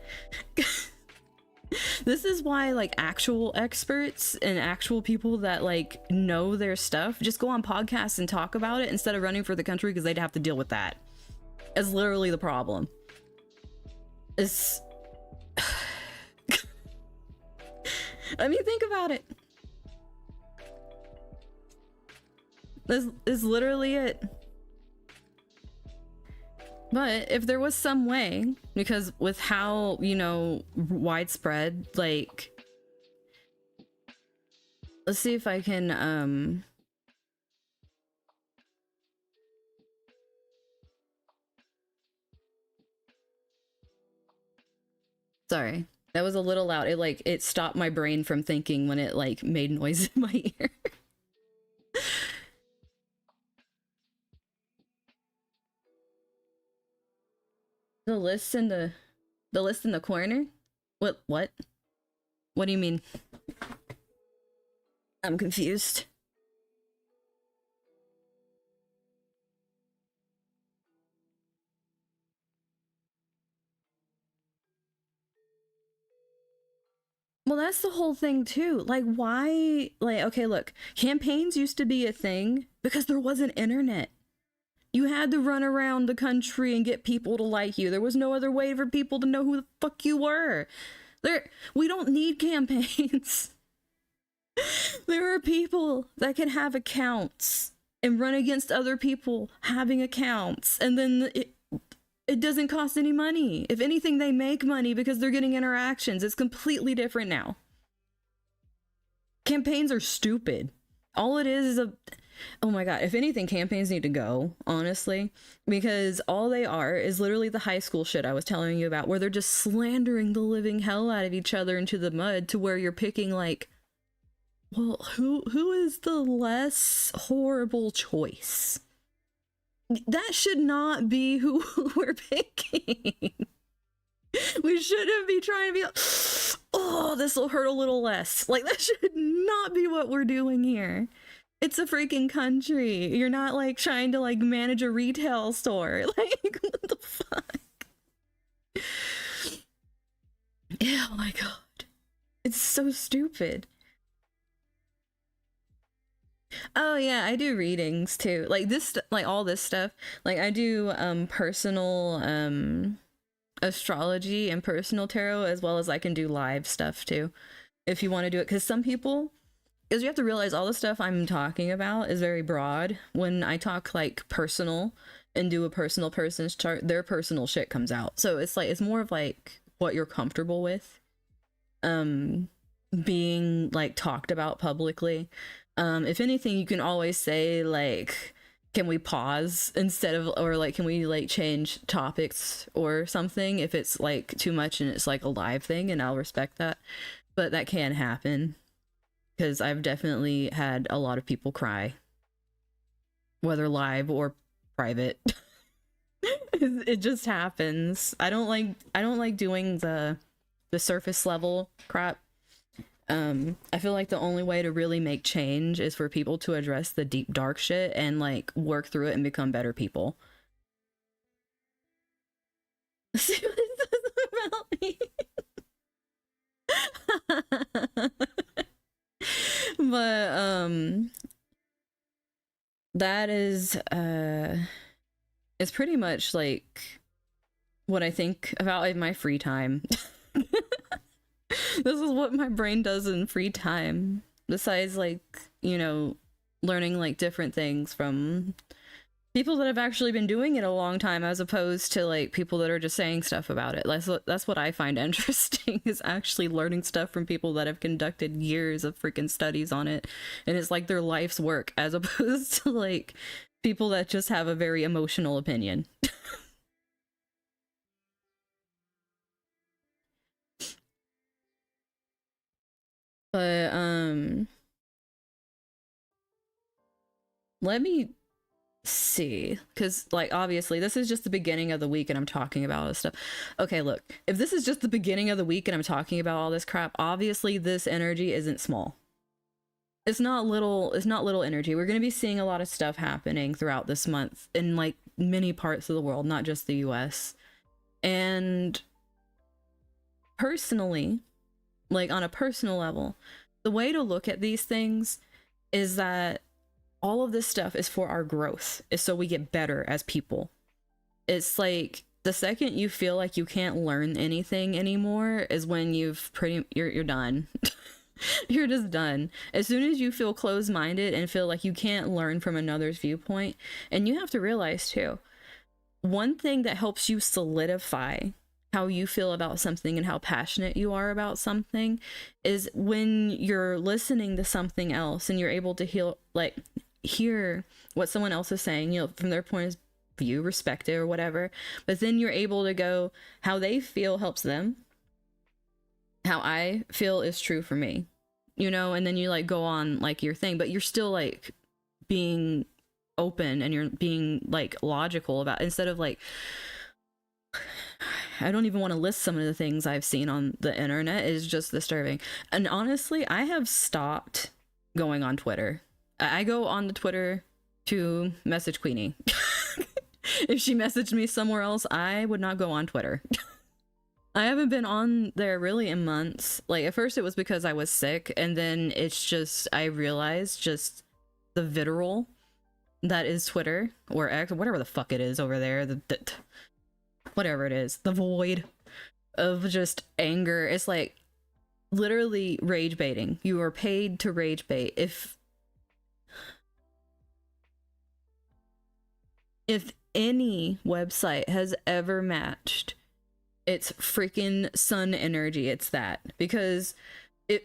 This is why like actual experts and actual people that like know their stuff just go on podcasts and talk about it instead of running for the country, because they'd have to deal with that. It's literally the problem. It's I mean, think about it. This is literally it. But if there was some way, because with how, you know, widespread, like, let's see if I can, sorry, that was a little loud. It stopped my brain from thinking when it, like, made noise in my ear. The list in the corner? What? What do you mean? I'm confused. Well, that's the whole thing too. Like, why? Like, okay, look, campaigns used to be a thing because there wasn't internet. You had to run around the country and get people to like you. There was no other way for people to know who the fuck you were. We don't need campaigns. There are people that can have accounts and run against other people having accounts, and then it doesn't cost any money. If anything, they make money because they're getting interactions. It's completely different now. Campaigns are stupid. All it is a... Oh my god, if anything, campaigns need to go, honestly, because all they are is literally the high school shit I was telling you about, where they're just slandering the living hell out of each other into the mud, to where you're picking, like, well, who is the less horrible choice? That should not be who we're picking. We shouldn't be trying to be like, oh, this will hurt a little less. Like, that should not be what we're doing here. It's a freaking country. You're not like trying to like manage a retail store. Like, what the fuck? Oh my god. It's so stupid. Oh yeah, I do readings too. Like this, like all this stuff. Like I do personal astrology and personal tarot, as well as I can do live stuff too, if you want to do it. Because some people, is you have to realize all the stuff I'm talking about is very broad. When I talk like personal and do a personal person's chart, their personal shit comes out. So it's like, it's more of like what you're comfortable with being like talked about publicly. If anything, you can always say like, can we pause instead of, or like, can we like change topics or something if it's like too much and it's like a live thing, and I'll respect that. But that can happen. Because I've definitely had a lot of people cry, whether live or private. It just happens. I don't like doing the surface level crap. I feel like the only way to really make change is for people to address the deep dark shit and like work through it and become better people. See what it says about me. But that is it's pretty much like what I think about in my free time. This is what my brain does in free time, besides like, you know, learning like different things from people that have actually been doing it a long time, as opposed to like people that are just saying stuff about it. That's what I find interesting, is actually learning stuff from people that have conducted years of freaking studies on it, and it's like their life's work, as opposed to like people that just have a very emotional opinion. But let me see, because like obviously this is just the beginning of the week and I'm talking about all this stuff. Okay, look, if this is just the beginning of the week and I'm talking about all this crap, obviously this energy isn't small. It's not little energy. We're going to be seeing a lot of stuff happening throughout this month in like many parts of the world, not just the US. And personally, like on a personal level, the way to look at these things is that all of this stuff is for our growth. Is so we get better as people. It's like the second you feel like you can't learn anything anymore is when you're done. You're just done. As soon as you feel closed-minded and feel like you can't learn from another's viewpoint, and you have to realize too, one thing that helps you solidify how you feel about something and how passionate you are about something is when you're listening to something else and you're able to hear what someone else is saying, you know, from their point of view, respect it or whatever, but then you're able to go, how they feel helps them, how I feel is true for me, you know, and then you like go on like your thing, but you're still like being open and you're being like logical about, instead of like, I don't even want to list some of the things I've seen on the internet. Is just disturbing. And honestly, I have stopped going on Twitter. I go on the Twitter to message Queenie. If she messaged me somewhere else, I would not go on Twitter. I haven't been on there really in months. Like at first it was because I was sick, and then it's just, I realized just the vitriol that is Twitter or X, whatever the fuck it is over there, whatever it is, the void of just anger. It's like literally rage baiting. You are paid to rage bait. If any website has ever matched its freaking sun energy, it's that. Because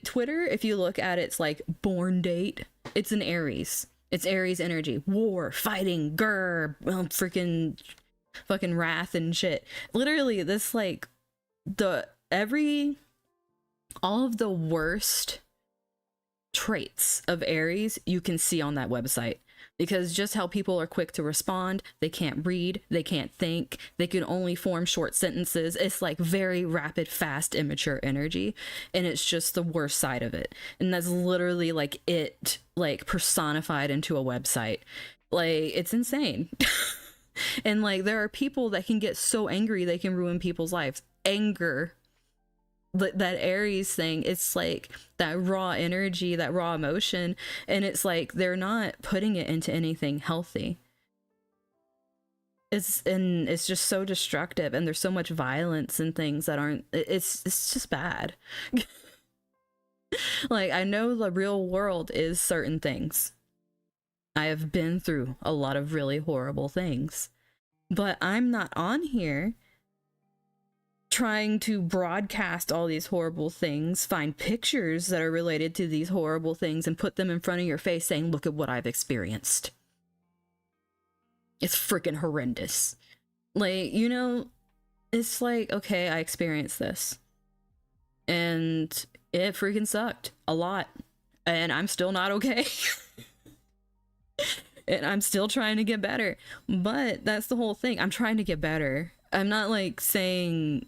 Twitter, if you look at its like born date, it's an Aries. It's Aries energy. War, fighting, grr, freaking fucking wrath and shit. Literally, this like all of the worst traits of Aries you can see on that website. Because just how people are quick to respond, they can't read, they can't think, they can only form short sentences. It's like very rapid, fast, immature energy, and it's just the worst side of it. And that's literally like it, like personified into a website. Like, it's insane. And like there are people that can get so angry they can ruin people's lives. Anger, that Aries thing, it's like that raw energy, that raw emotion, and it's like they're not putting it into anything healthy. It's just so destructive, and there's so much violence and things that aren't, it's just bad. Like, I know the real world is certain things. I have been through a lot of really horrible things, but I'm not on here trying to broadcast all these horrible things, find pictures that are related to these horrible things and put them in front of your face saying, look at what I've experienced. It's freaking horrendous. Like, you know, it's like, okay, I experienced this and it freaking sucked a lot, and I'm still not okay. And I'm still trying to get better, but that's the whole thing. I'm trying to get better. I'm not like saying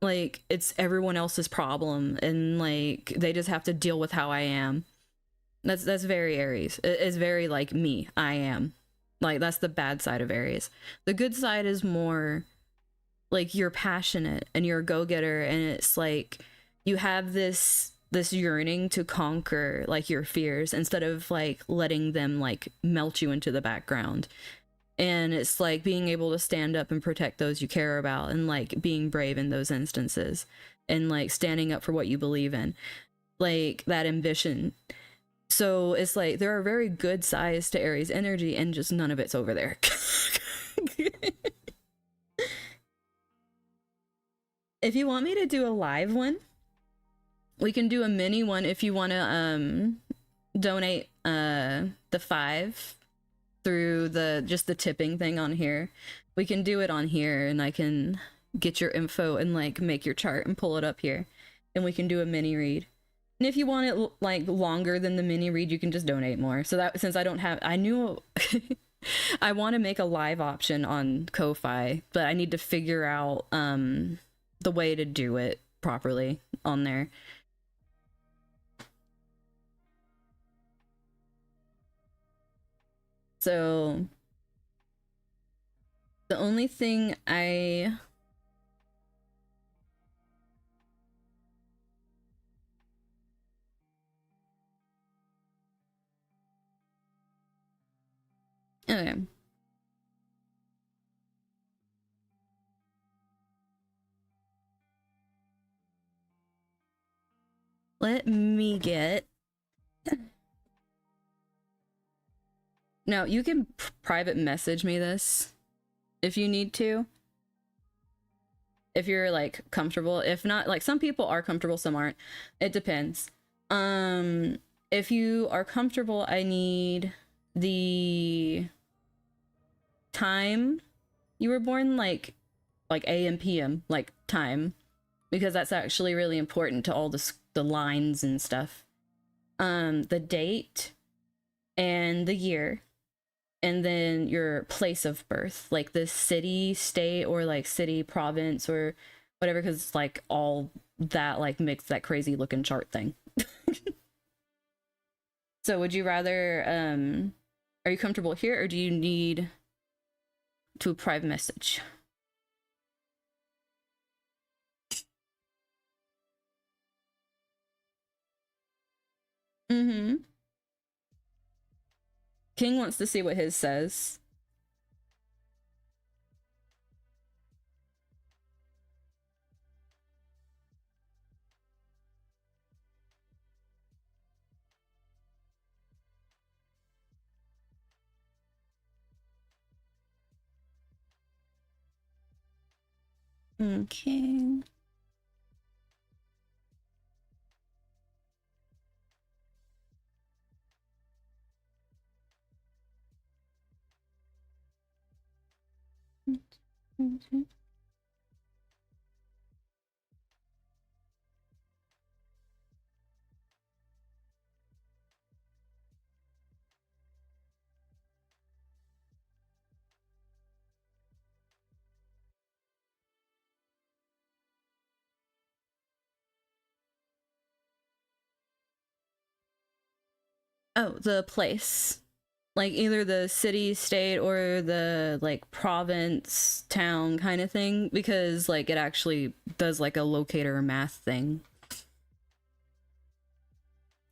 like it's everyone else's problem and like they just have to deal with how I am. That's very Aries. It's very like me. I am. Like, that's the bad side of Aries. The good side is more like you're passionate and you're a go-getter, and it's like you have this yearning to conquer like your fears instead of like letting them like melt you into the background. And it's like being able to stand up and protect those you care about, and like being brave in those instances, and like standing up for what you believe in, like that ambition. So it's like there are very good sides to Aries energy, and just none of it's over there. If you want me to do a live one, we can do a mini one if you want to donate the 5 through just the tipping thing on here. We can do it on here, and I can get your info and like make your chart and pull it up here, and we can do a mini read. And if you want it like longer than the mini read, you can just donate more. So that, since I don't have, I knew I want to make a live option on Kofi, but I need to figure out the way to do it properly on there. So the only thing I okay. Let me get. Now, you can private message me this if you need to. If you're like comfortable. If not, like some people are comfortable, some aren't. It depends. If you are comfortable, I need the time you were born, like AM PM, like time, because that's actually really important to all the lines and stuff. The date and the year, and then your place of birth, like the city, state, or like city, province, or whatever, because like all that like makes that crazy looking chart thing. So would you rather are you comfortable here, or do you need to private message? Mm-hmm. King wants to see what his says. Okay. Oh, the place. Like either the city, state, or the like province, town kind of thing, because like it actually does like a locator math thing.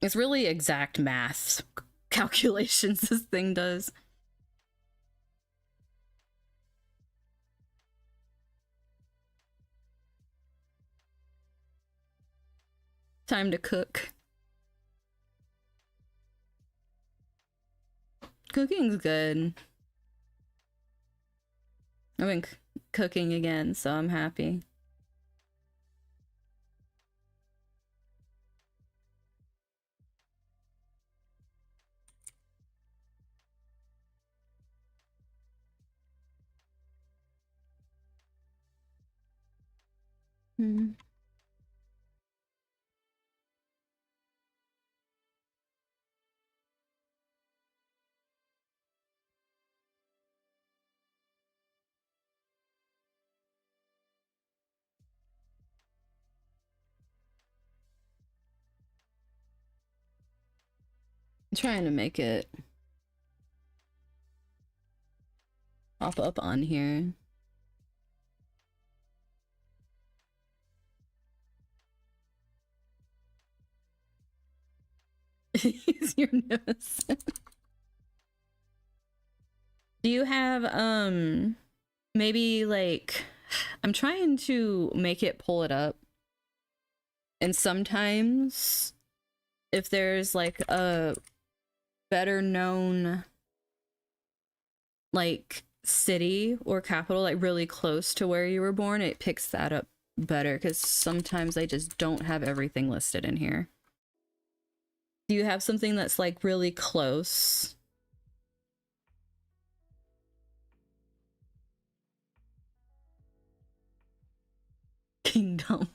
It's really exact math calculations this thing does. Time to cook. Cooking's good. I've been cooking again, so I'm happy. Hmm. I'm trying to make it pop up on here. Use your nose. Do you have maybe like, I'm trying to make it pull it up, and sometimes if there's like a better known like city or capital like really close to where you were born, it picks that up better, because sometimes I just don't have everything listed in here. Do you have something that's like really close? Kingdom.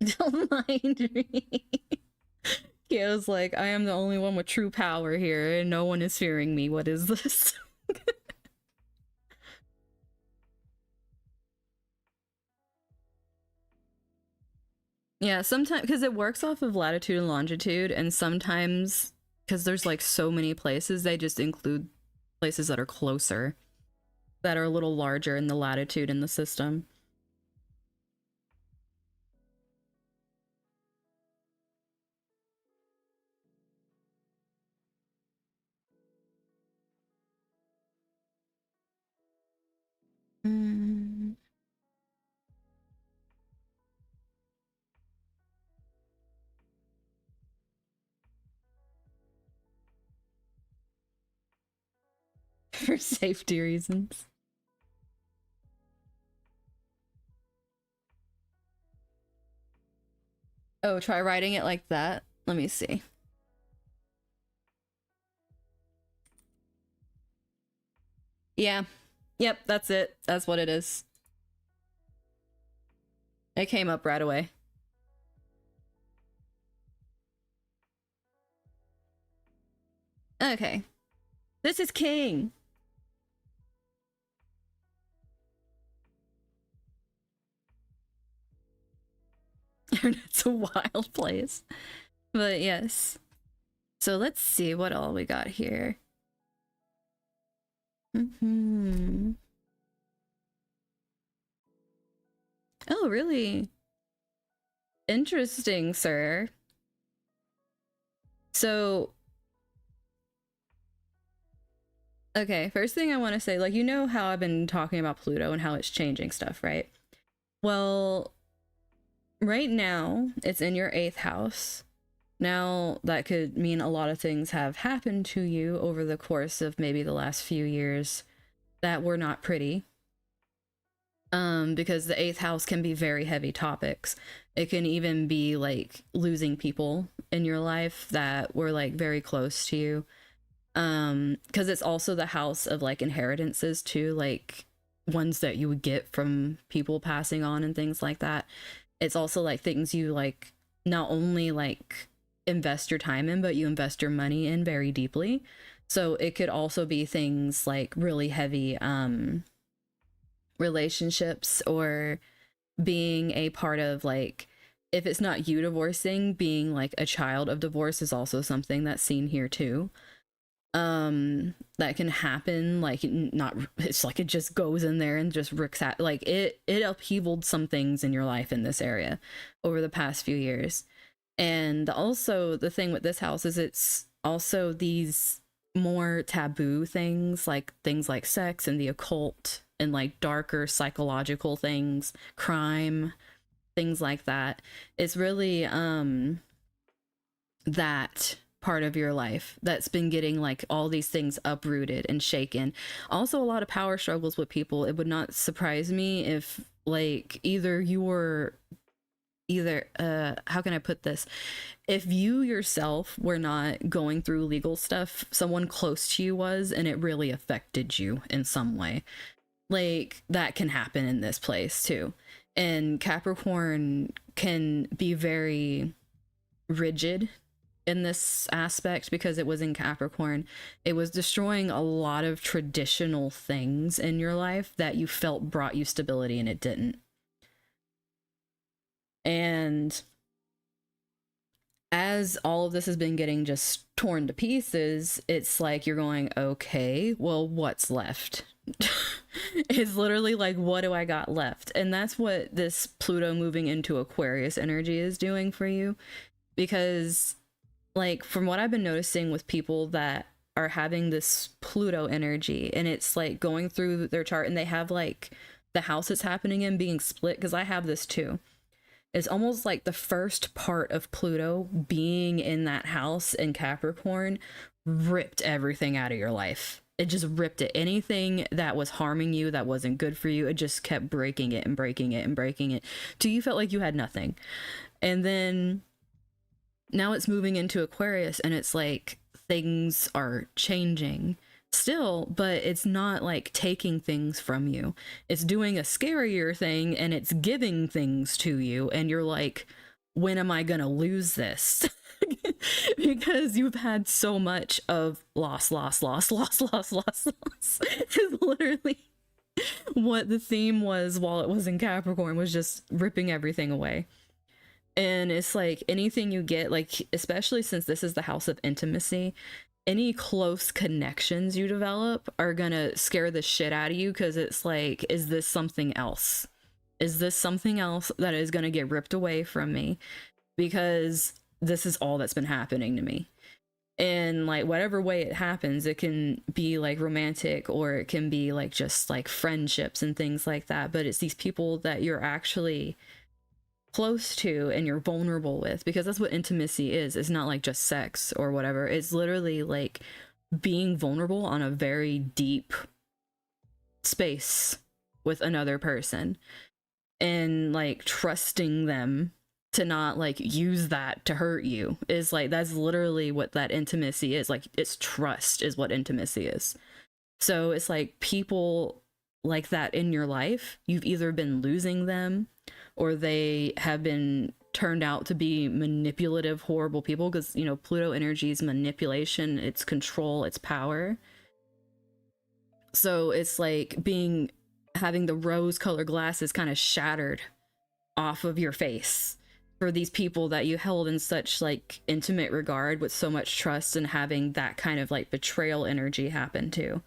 Don't mind me. Kyo's like, I am the only one with true power here, and no one is fearing me. What is this? Yeah, sometimes because it works off of latitude and longitude, and sometimes because there's like so many places, they just include places that are closer, that are a little larger in the latitude in the system. Mm. For safety reasons. Oh, try writing it like that. Let me see. Yeah. Yep, that's it. That's what it is. It came up right away. Okay. This is King. It's a wild place. But yes. So let's see what all we got here. Mm-hmm. Oh, really? Interesting, sir. So, okay, first thing I want to say, like, you know how I've been talking about Pluto and how it's changing stuff, right? Well, right now, it's in your 8th house. Now, that could mean a lot of things have happened to you over the course of maybe the last few years that were not pretty. Because the 8th house can be very heavy topics. It can even be like losing people in your life that were like very close to you. Because it's also the house of like inheritances too, like ones that you would get from people passing on and things like that. It's also like things you like not only like invest your time in, but you invest your money in very deeply. So it could also be things like really heavy relationships, or being a part of like, if it's not you divorcing, being like a child of divorce is also something that's seen here too. That can happen, like not, it's like it just goes in there and just ricks at, like it upheavaled some things in your life in this area over the past few years. And also the thing with this house is it's also these more taboo things like sex and the occult and like darker psychological things, crime, things like that. It's really that part of your life that's been getting like all these things uprooted and shaken. Also a lot of power struggles with people. It would not surprise me if like either how can I put this, if you yourself were not going through legal stuff, someone close to you was, and it really affected you in some way. Like that can happen in this place too. And Capricorn can be very rigid in this aspect because it was in Capricorn. It was destroying a lot of traditional things in your life that you felt brought you stability, and it didn't. And as all of this has been getting just torn to pieces, it's like you're going, okay, well, what's left? It's literally like, what do I got left? And that's what this Pluto moving into Aquarius energy is doing for you. Because, like, from what I've been noticing with people that are having this Pluto energy, and it's like going through their chart, and they have like the house it's happening in being split, because I have this too. It's almost like the first part of Pluto being in that house in Capricorn ripped everything out of your life. It just ripped it. Anything that was harming you, that wasn't good for you, it just kept breaking it and breaking it and breaking it till you felt like you had nothing. And then now it's moving into Aquarius, and it's like things are changing still, but it's not like taking things from you. It's doing a scarier thing, and it's giving things to you, and you're like, when am I gonna lose this? Because you've had so much of loss, loss, loss, loss, loss, loss, loss. Is literally what the theme was while it was in Capricorn, was just ripping everything away. And it's like anything you get, like, especially since this is the house of intimacy, any close connections you develop are gonna scare the shit out of you, because it's like, is this something else? Is this something else that is gonna get ripped away from me? Because this is all that's been happening to me. And like, whatever way it happens, it can be like romantic, or it can be like just like friendships and things like that. But it's these people that you're actually close to and you're vulnerable with, because that's what intimacy is. It's not like just sex or whatever. It's literally like being vulnerable on a very deep space with another person, and like trusting them to not like use that to hurt you. Is like, that's literally what that intimacy is. Like, it's trust is what intimacy is. So it's like people like that in your life, you've either been losing them, or they have been turned out to be manipulative, horrible people, because, you know, Pluto energy is manipulation, it's control, it's power. So it's like having the rose colored glasses kind of shattered off of your face for these people that you held in such like intimate regard with so much trust, and having that kind of like betrayal energy happen too.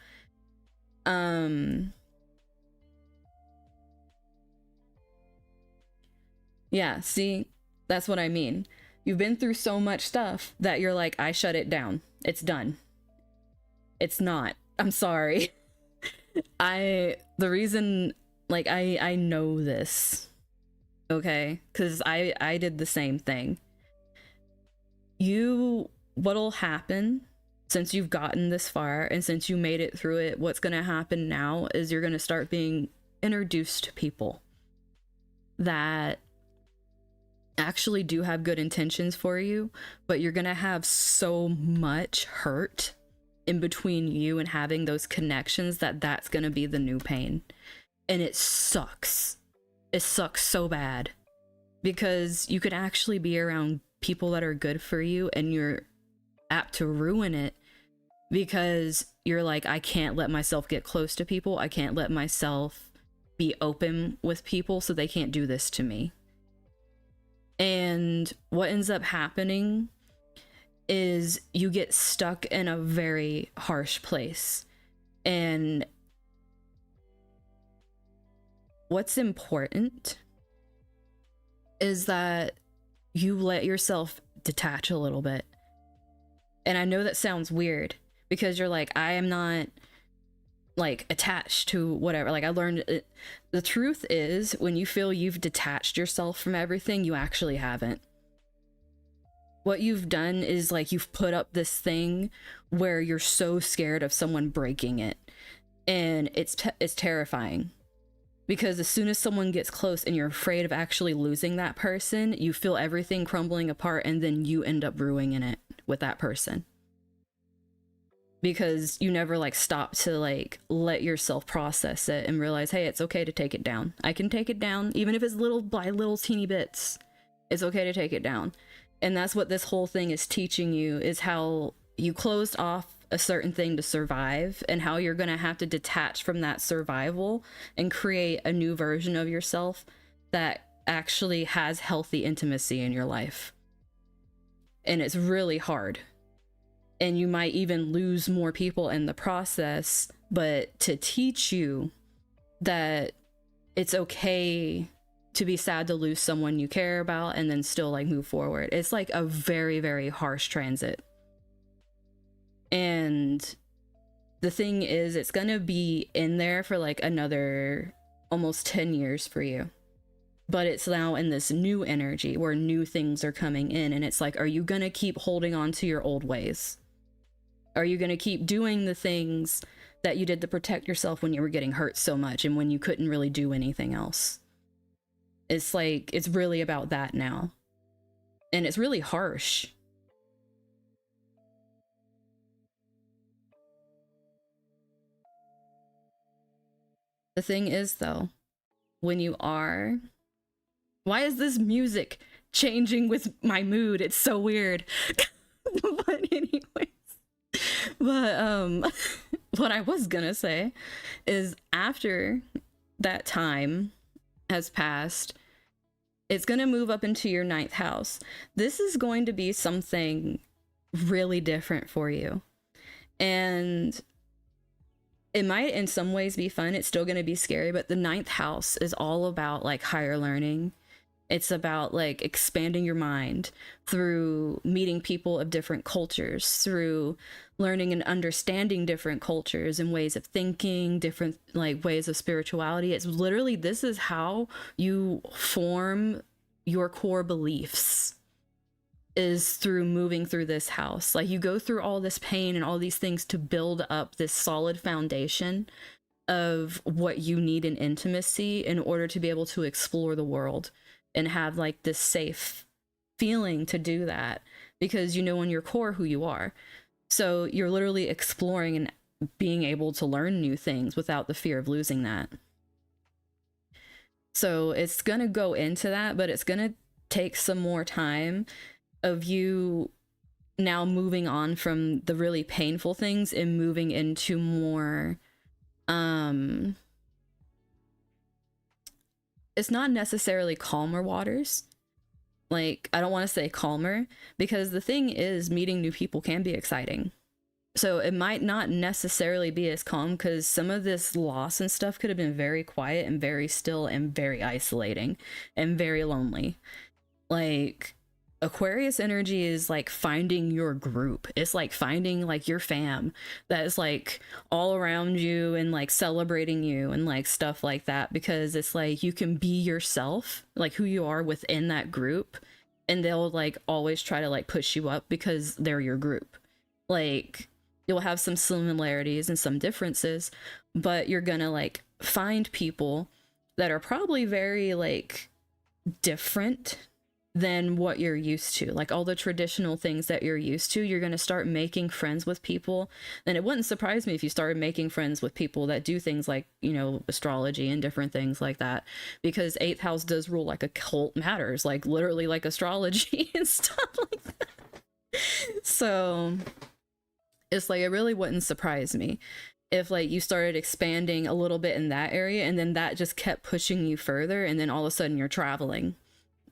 Yeah, see, that's what I mean. You've been through so much stuff that you're like, I shut it down, it's done. It's not. I'm sorry. The reason, like, I know this, okay, because I did the same thing. What'll happen since you've gotten this far and since you made it through it, what's gonna happen now is you're gonna start being introduced to people that actually do have good intentions for you, but you're gonna have so much hurt in between you and having those connections that that's gonna be the new pain. And it sucks. It sucks so bad, because you could actually be around people that are good for you, and you're apt to ruin it because you're like, I can't let myself get close to people, I can't let myself be open with people, so they can't do this to me. And what ends up happening is you get stuck in a very harsh place. And what's important is that you let yourself detach a little bit. And I know that sounds weird, because you're like, I am not like attached to whatever. Like, I learned it. The truth is, when you feel you've detached yourself from everything, you actually haven't. What you've done is like, you've put up this thing where you're so scared of someone breaking it, and it's terrifying, because as soon as someone gets close and you're afraid of actually losing that person, you feel everything crumbling apart, and then you end up ruining it with that person, because you never like stop to like let yourself process it and realize, hey, it's okay to take it down. I can take it down, even if it's little by little teeny bits. It's okay to take it down. And that's what this whole thing is teaching you, is how you closed off a certain thing to survive, and how you're gonna have to detach from that survival and create a new version of yourself that actually has healthy intimacy in your life. And it's really hard, and you might even lose more people in the process, but to teach you that it's okay to be sad to lose someone you care about and then still like move forward. It's like a very, very harsh transit. And the thing is, it's gonna be in there for like another almost 10 years for you. But it's now in this new energy where new things are coming in, and it's like, are you gonna keep holding on to your old ways? Are you gonna keep doing the things that you did to protect yourself when you were getting hurt so much and when you couldn't really do anything else? It's like, it's really about that now. And it's really harsh. The thing is, though, when you are... Why is this music changing with my mood. It's so weird. But anyways, but what I was gonna say is after that time has passed, it's gonna move up into your 9th house. This is going to be something really different for you. And it might in some ways be fun. It's still going to be scary, but the 9th house is all about like higher learning. It's about like expanding your mind through meeting people of different cultures, through learning and understanding different cultures and ways of thinking, different like ways of spirituality. It's literally, this is how you form your core beliefs, is through moving through this house. Like you go through all this pain and all these things to build up this solid foundation of what you need in intimacy in order to be able to explore the world and have like this safe feeling to do that, because you know in your core who you are. So you're literally exploring and being able to learn new things without the fear of losing that. So it's gonna go into that, but it's gonna take some more time of you now moving on from the really painful things and moving into more it's not necessarily calmer waters. Like, I don't want to say calmer, because the thing is, meeting new people can be exciting. So it might not necessarily be as calm, because some of this loss and stuff could have been very quiet and very still and very isolating and very lonely. Like, Aquarius energy is like finding your group. It's like finding like your fam that is like all around you and like celebrating you and like stuff like that, because it's like you can be yourself, like who you are within that group, and they'll like always try to like push you up because they're your group. Like you'll have some similarities and some differences, but you're gonna like find people that are probably very like different than what you're used to, like all the traditional things that you're used to. You're going to start making friends with people. And it wouldn't surprise me if you started making friends with people that do things like, you know, astrology and different things like that, because 8th house does rule like occult matters, like literally like astrology and stuff like that. So it's like, it really wouldn't surprise me if like you started expanding a little bit in that area, and then that just kept pushing you further, and then all of a sudden you're traveling.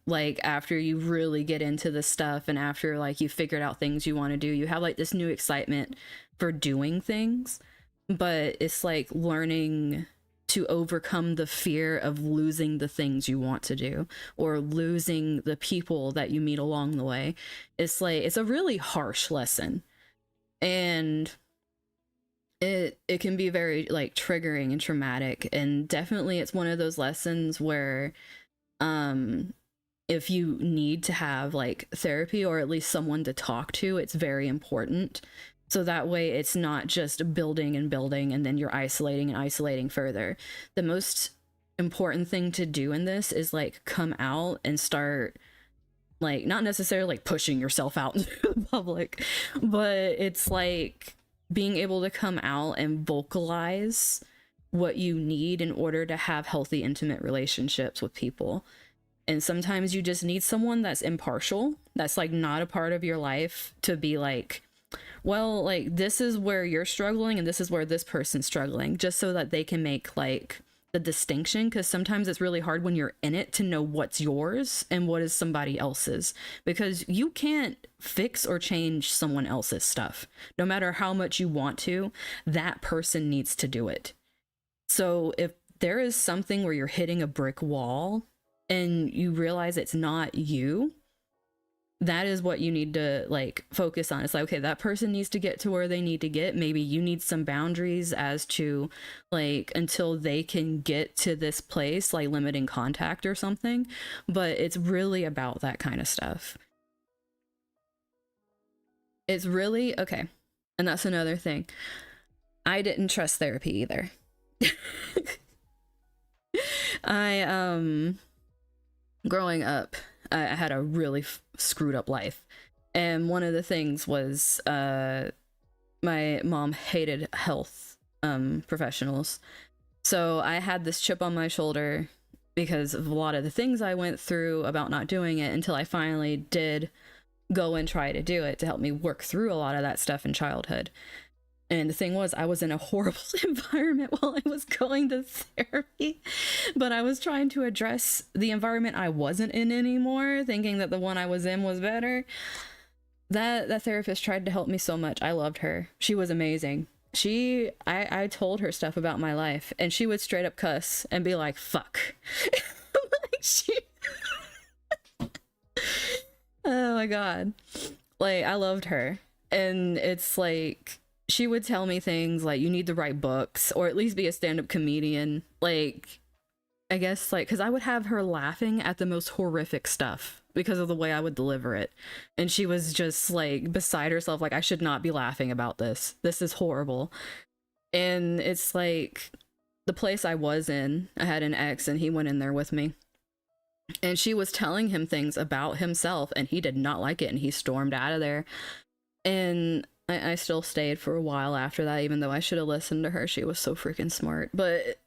Like after you really get into this stuff, and after like you figured out things you want to do, you have like this new excitement for doing things, but it's like learning to overcome the fear of losing the things you want to do, or losing the people that you meet along the way. It's like, it's a really harsh lesson, and it can be very like triggering and traumatic. And definitely it's one of those lessons where if you need to have like therapy, or at least someone to talk to, it's very important. So that way it's not just building and building and then you're isolating and isolating further. The most important thing to do in this is like come out and start, like, not necessarily like pushing yourself out into the public, but it's like being able to come out and vocalize what you need in order to have healthy, intimate relationships with people. And sometimes you just need someone that's impartial, that's like not a part of your life, to be like, well, like this is where you're struggling and this is where this person's struggling, just so that they can make like the distinction. Because sometimes it's really hard when you're in it to know what's yours and what is somebody else's, because you can't fix or change someone else's stuff. No matter how much you want to, that person needs to do it. So if there is something where you're hitting a brick wall and you realize it's not you, that is what you need to like focus on. It's like, okay, that person needs to get to where they need to get. Maybe you need some boundaries as to like until they can get to this place, like limiting contact or something. But it's really about that kind of stuff. It's really okay. And that's another thing. I didn't trust therapy either. Growing up, I had a really screwed up life, and one of the things was my mom hated health professionals. So I had this chip on my shoulder because of a lot of the things I went through about not doing it, until I finally did go and try to do it to help me work through a lot of that stuff in childhood. And the thing was, I was in a horrible environment while I was going to therapy, but I was trying to address the environment I wasn't in anymore, thinking that the one I was in was better. That therapist tried to help me so much. I loved her. She was amazing. I told her stuff about my life, and she would straight up cuss and be like, fuck. Oh my god. Like, I loved her. And it's like, she would tell me things like, you need to write books, or at least be a stand-up comedian. Like, I guess, like, because I would have her laughing at the most horrific stuff because of the way I would deliver it. And she was just, like, beside herself, like, I should not be laughing about this. This is horrible. And it's like, the place I was in, I had an ex, and he went in there with me. And she was telling him things about himself, and he did not like it, and he stormed out of there. And I still stayed for a while after that, even though I should have listened to her. She was so freaking smart. But,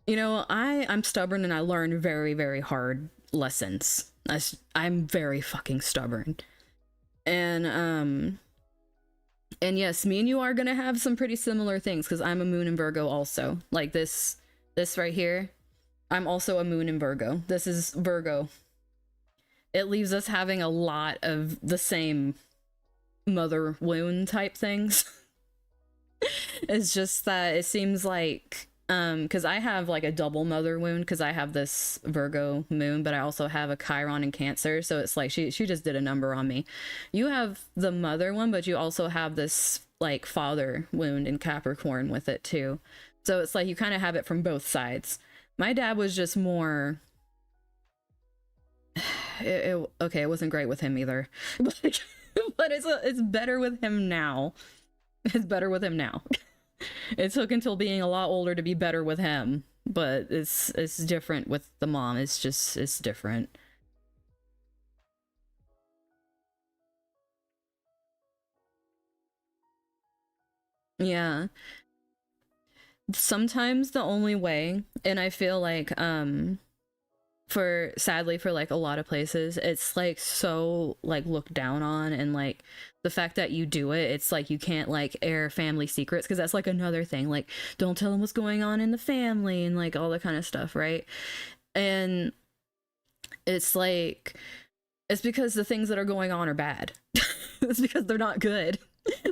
you know, I'm stubborn, and I learn very, very hard lessons. I'm very fucking stubborn. And yes, me and you are gonna have some pretty similar things, because I'm a moon in Virgo also. Like this right here, I'm also a moon in Virgo. This is Virgo. It leaves us having a lot of the same mother wound type things. It's just that it seems like, because I have like a double mother wound, because I have this Virgo moon, but I also have a Chiron in Cancer, so it's like she just did a number on me. You have the mother one, but you also have this like father wound in Capricorn with it too. So it's like you kind of have it from both sides. My dad was just more okay, it wasn't great with him either. But it's better with him now. It's better with him now. It took until being a lot older to be better with him, but it's different with the mom. It's different. Yeah. Sometimes the only way, and I feel like sadly for like a lot of places, it's like so like looked down on, and like the fact that you do it, it's like you can't like air family secrets, because that's like another thing, like don't tell them what's going on in the family and like all that kind of stuff, right? And it's like, it's because the things that are going on are bad. It's because they're not good.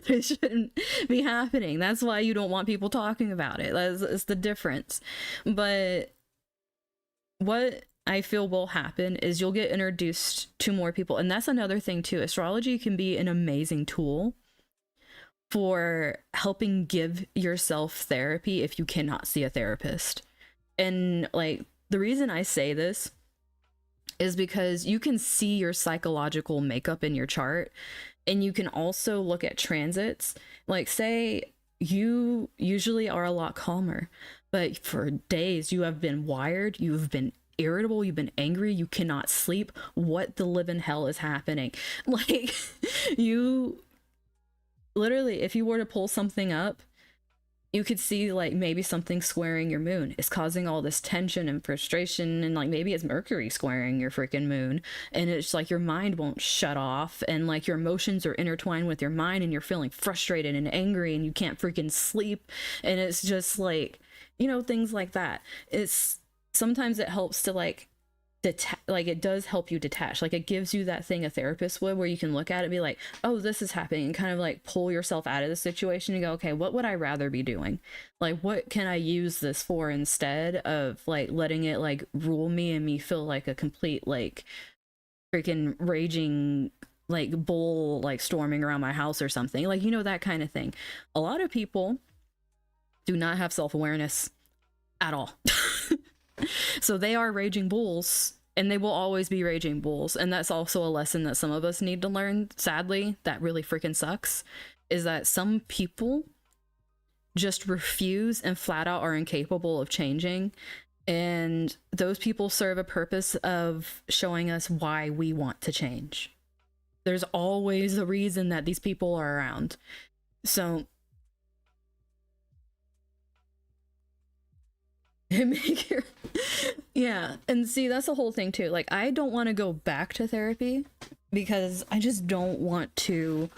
They shouldn't be happening. That's why you don't want people talking about it. That's the difference. But what I feel will happen is you'll get introduced to more people. And that's another thing too. Astrology can be an amazing tool for helping give yourself therapy if you cannot see a therapist. And like, the reason I say this is because you can see your psychological makeup in your chart, and you can also look at transits. Like, say you usually are a lot calmer, but for days you have been wired, you've been irritable, you've been angry, you cannot sleep. What the living hell is happening? Like, you literally, if you were to pull something up, you could see like maybe something squaring your moon is causing all this tension and frustration, and like maybe it's Mercury squaring your freaking moon, and it's like your mind won't shut off, and like your emotions are intertwined with your mind, and you're feeling frustrated and angry, and you can't freaking sleep, and it's just like, you know, things like that. It's sometimes it helps to like like it does help you detach. Like, it gives you that thing a therapist would, where you can look at it and be like, oh, this is happening, and kind of like pull yourself out of the situation and go, okay, what would I rather be doing? Like, what can I use this for instead of like letting it like rule me and me feel like a complete like freaking raging like bull like storming around my house or something, like, you know, that kind of thing. A lot of people do not have self-awareness at all. So they are raging bulls, and they will always be raging bulls. And that's also a lesson that some of us need to learn, sadly, that really freaking sucks, is that some people just refuse and flat out are incapable of changing. And those people serve a purpose of showing us why we want to change. There's always a reason that these people are around. So Yeah, and see, that's the whole thing too. Like, I don't want to go back to therapy because I just don't want to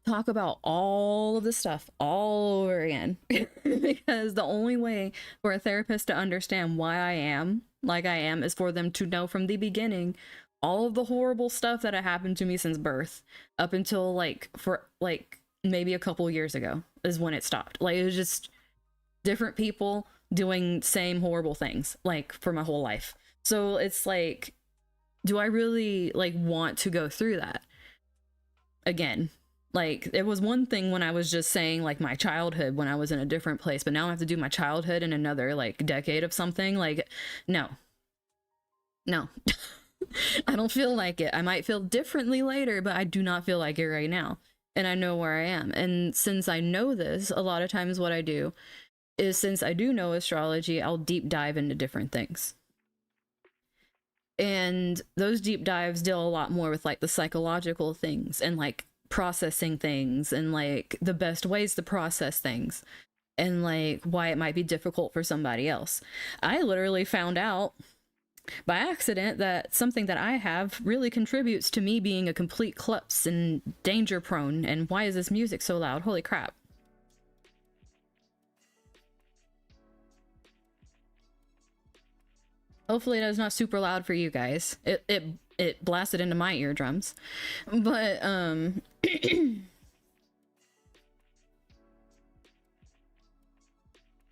talk about all of the stuff all over again. Because the only way for a therapist to understand why I am like I am is for them to know from the beginning all of the horrible stuff that had happened to me since birth up until maybe a couple years ago is when it stopped. Like, it was just different people doing same horrible things like for my whole life. So it's like, do I really like want to go through that again? Like, it was one thing when I was just saying like my childhood when I was in a different place, but now I have to do my childhood in another like decade of something. Like, no. I don't feel like it. I might feel differently later, but I do not feel like it right now. And I know where I am. And since I know this, a lot of times what I do is, since I do know astrology, I'll deep dive into different things. And those deep dives deal a lot more with like the psychological things and like processing things and like the best ways to process things and like why it might be difficult for somebody else. I literally found out by accident that something that I have really contributes to me being a complete klutz and danger prone. And why is this music so loud? Holy crap. Hopefully that's not super loud for you guys. It blasted into my eardrums. But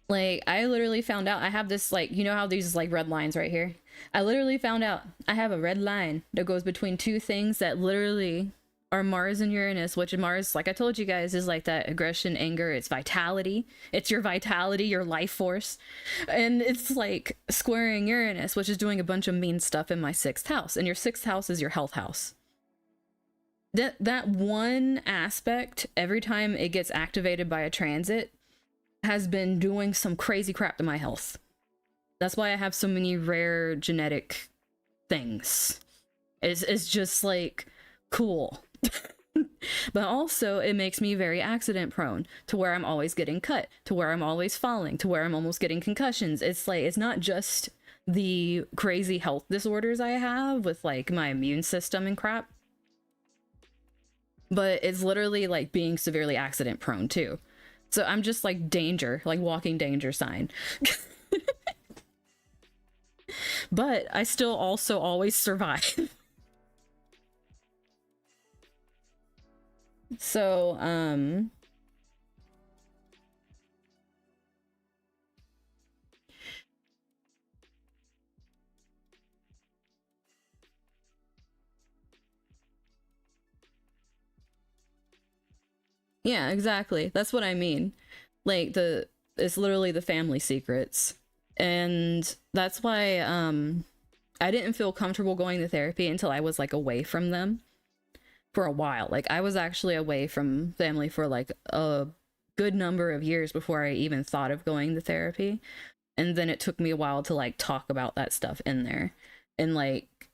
like, I literally found out I have this, like, you know how these like red lines right here? I literally found out I have a red line that goes between two things that literally are Mars and Uranus, which Mars, like I told you guys, is like that aggression, anger, it's vitality. It's your vitality, your life force. And it's like squaring Uranus, which is doing a bunch of mean stuff in my 6th house. And your 6th house is your health house. That one aspect, every time it gets activated by a transit, has been doing some crazy crap to my health. That's why I have so many rare genetic things. It's just like cool. But also it makes me very accident prone, to where I'm always getting cut, to where I'm always falling, to where I'm almost getting concussions. It's like, it's not just the crazy health disorders I have with like my immune system and crap, but it's literally like being severely accident prone too. So I'm just like danger, like walking danger sign. But I still also always survive. So, yeah, exactly. That's what I mean. Like, it's literally the family secrets. And that's why, I didn't feel comfortable going to therapy until I was like away from them for a while. Like, I was actually away from family for like a good number of years before I even thought of going to therapy. And then it took me a while to like talk about that stuff in there. And like,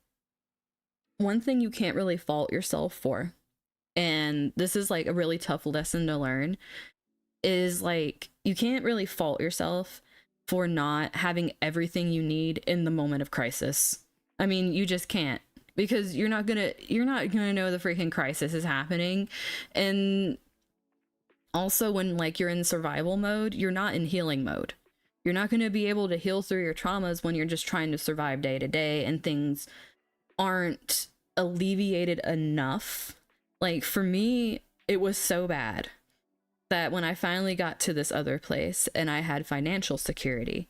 one thing you can't really fault yourself for, and this is like a really tough lesson to learn, is like, you can't really fault yourself for not having everything you need in the moment of crisis. I mean, you just can't, because you're not gonna know the freaking crisis is happening. And also, when like you're in survival mode, you're not in healing mode. You're not going to be able to heal through your traumas when you're just trying to survive day to day and things aren't alleviated enough. Like, for me, it was so bad that when I finally got to this other place and I had financial security,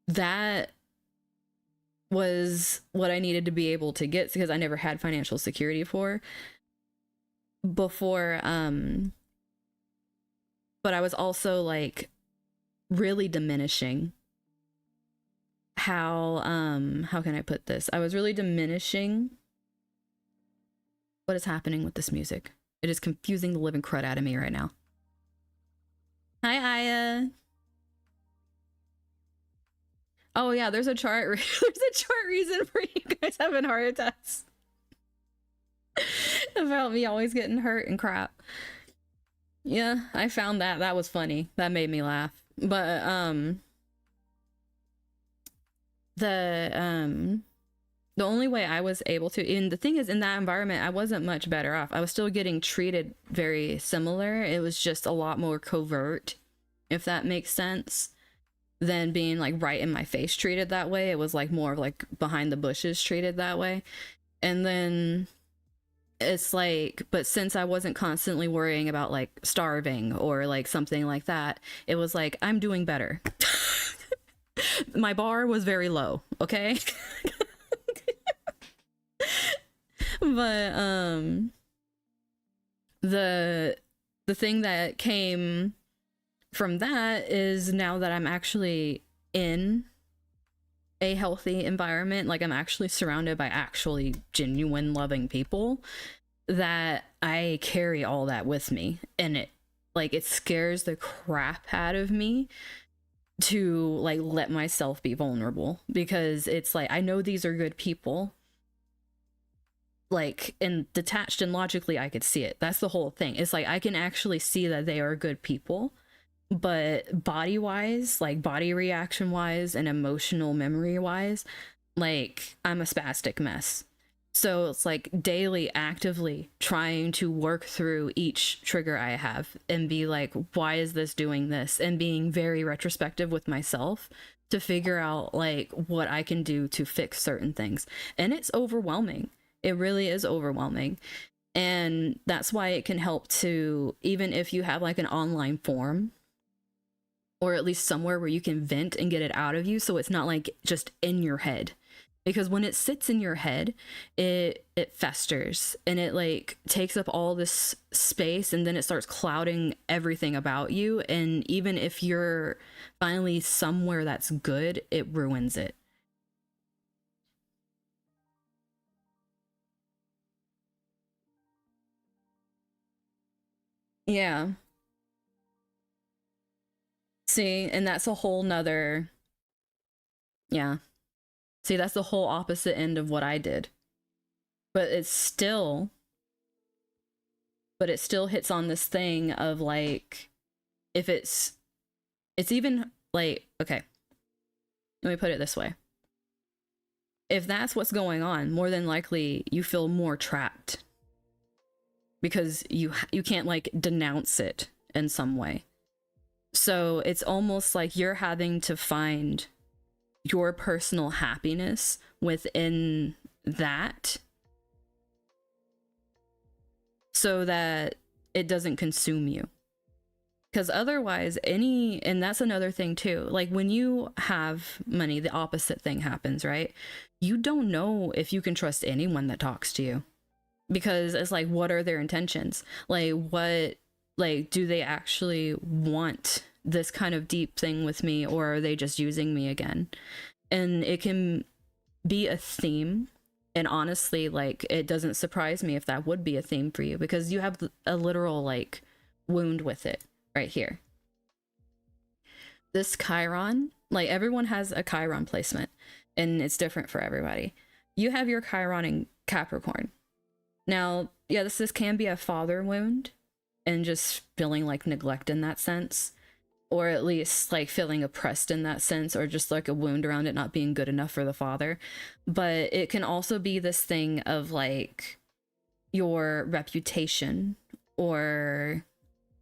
that was what I needed to be able to get, because I never had financial security before. But I was also like really diminishing how can I put this? I was really diminishing what is happening with this music. It is confusing the living crud out of me right now. Hi, Aya. Oh yeah, there's a chart reason for you guys having heart attacks. About me always getting hurt and crap. Yeah, I found that was funny. That made me laugh. But the only way I was able to, and the thing is, in that environment, I wasn't much better off. I was still getting treated very similar. It was just a lot more covert, if that makes sense, than being like right in my face treated that way. It was like more like behind the bushes treated that way. And then it's like, but since I wasn't constantly worrying about like starving or like something like that, it was like, I'm doing better. My bar was very low, okay? But the thing that came from that is, now that I'm actually in a healthy environment, like I'm actually surrounded by actually genuine loving people, that I carry all that with me, and it scares the crap out of me to like let myself be vulnerable, because it's like, I know these are good people, like, and detached and logically I could see it. That's the whole thing. It's like I can actually see that they are good people, but body wise, like body reaction wise and emotional memory wise, like I'm a spastic mess. So it's like daily actively trying to work through each trigger I have and be like, why is this doing this? And being very retrospective with myself to figure out like what I can do to fix certain things. And it's overwhelming. It really is overwhelming. And that's why it can help to, even if you have like an online forum, or at least somewhere where you can vent and get it out of you, so it's not like just in your head. Because when it sits in your head, it festers and it like takes up all this space, and then it starts clouding everything about you. And even if you're finally somewhere that's good, it ruins it. Yeah. See, and that's a whole nother, yeah. See, that's the whole opposite end of what I did. But it still hits on this thing of like, if it's even like, okay, let me put it this way. If that's what's going on, more than likely you feel more trapped, because you can't like denounce it in some way. So it's almost like you're having to find your personal happiness within that, so that it doesn't consume you. Because otherwise, and that's another thing too, like when you have money, the opposite thing happens, right? You don't know if you can trust anyone that talks to you, because it's like, what are their intentions? Like, what, like, do they actually want this kind of deep thing with me, or are they just using me again? And it can be a theme. And honestly, like, it doesn't surprise me if that would be a theme for you, because you have a literal like wound with it right here. This Chiron, like everyone has a Chiron placement and it's different for everybody. You have your Chiron in Capricorn. Now, yeah, this can be a father wound and just feeling like neglect in that sense, or at least like feeling oppressed in that sense, or just like a wound around it not being good enough for the father. But it can also be this thing of like your reputation, or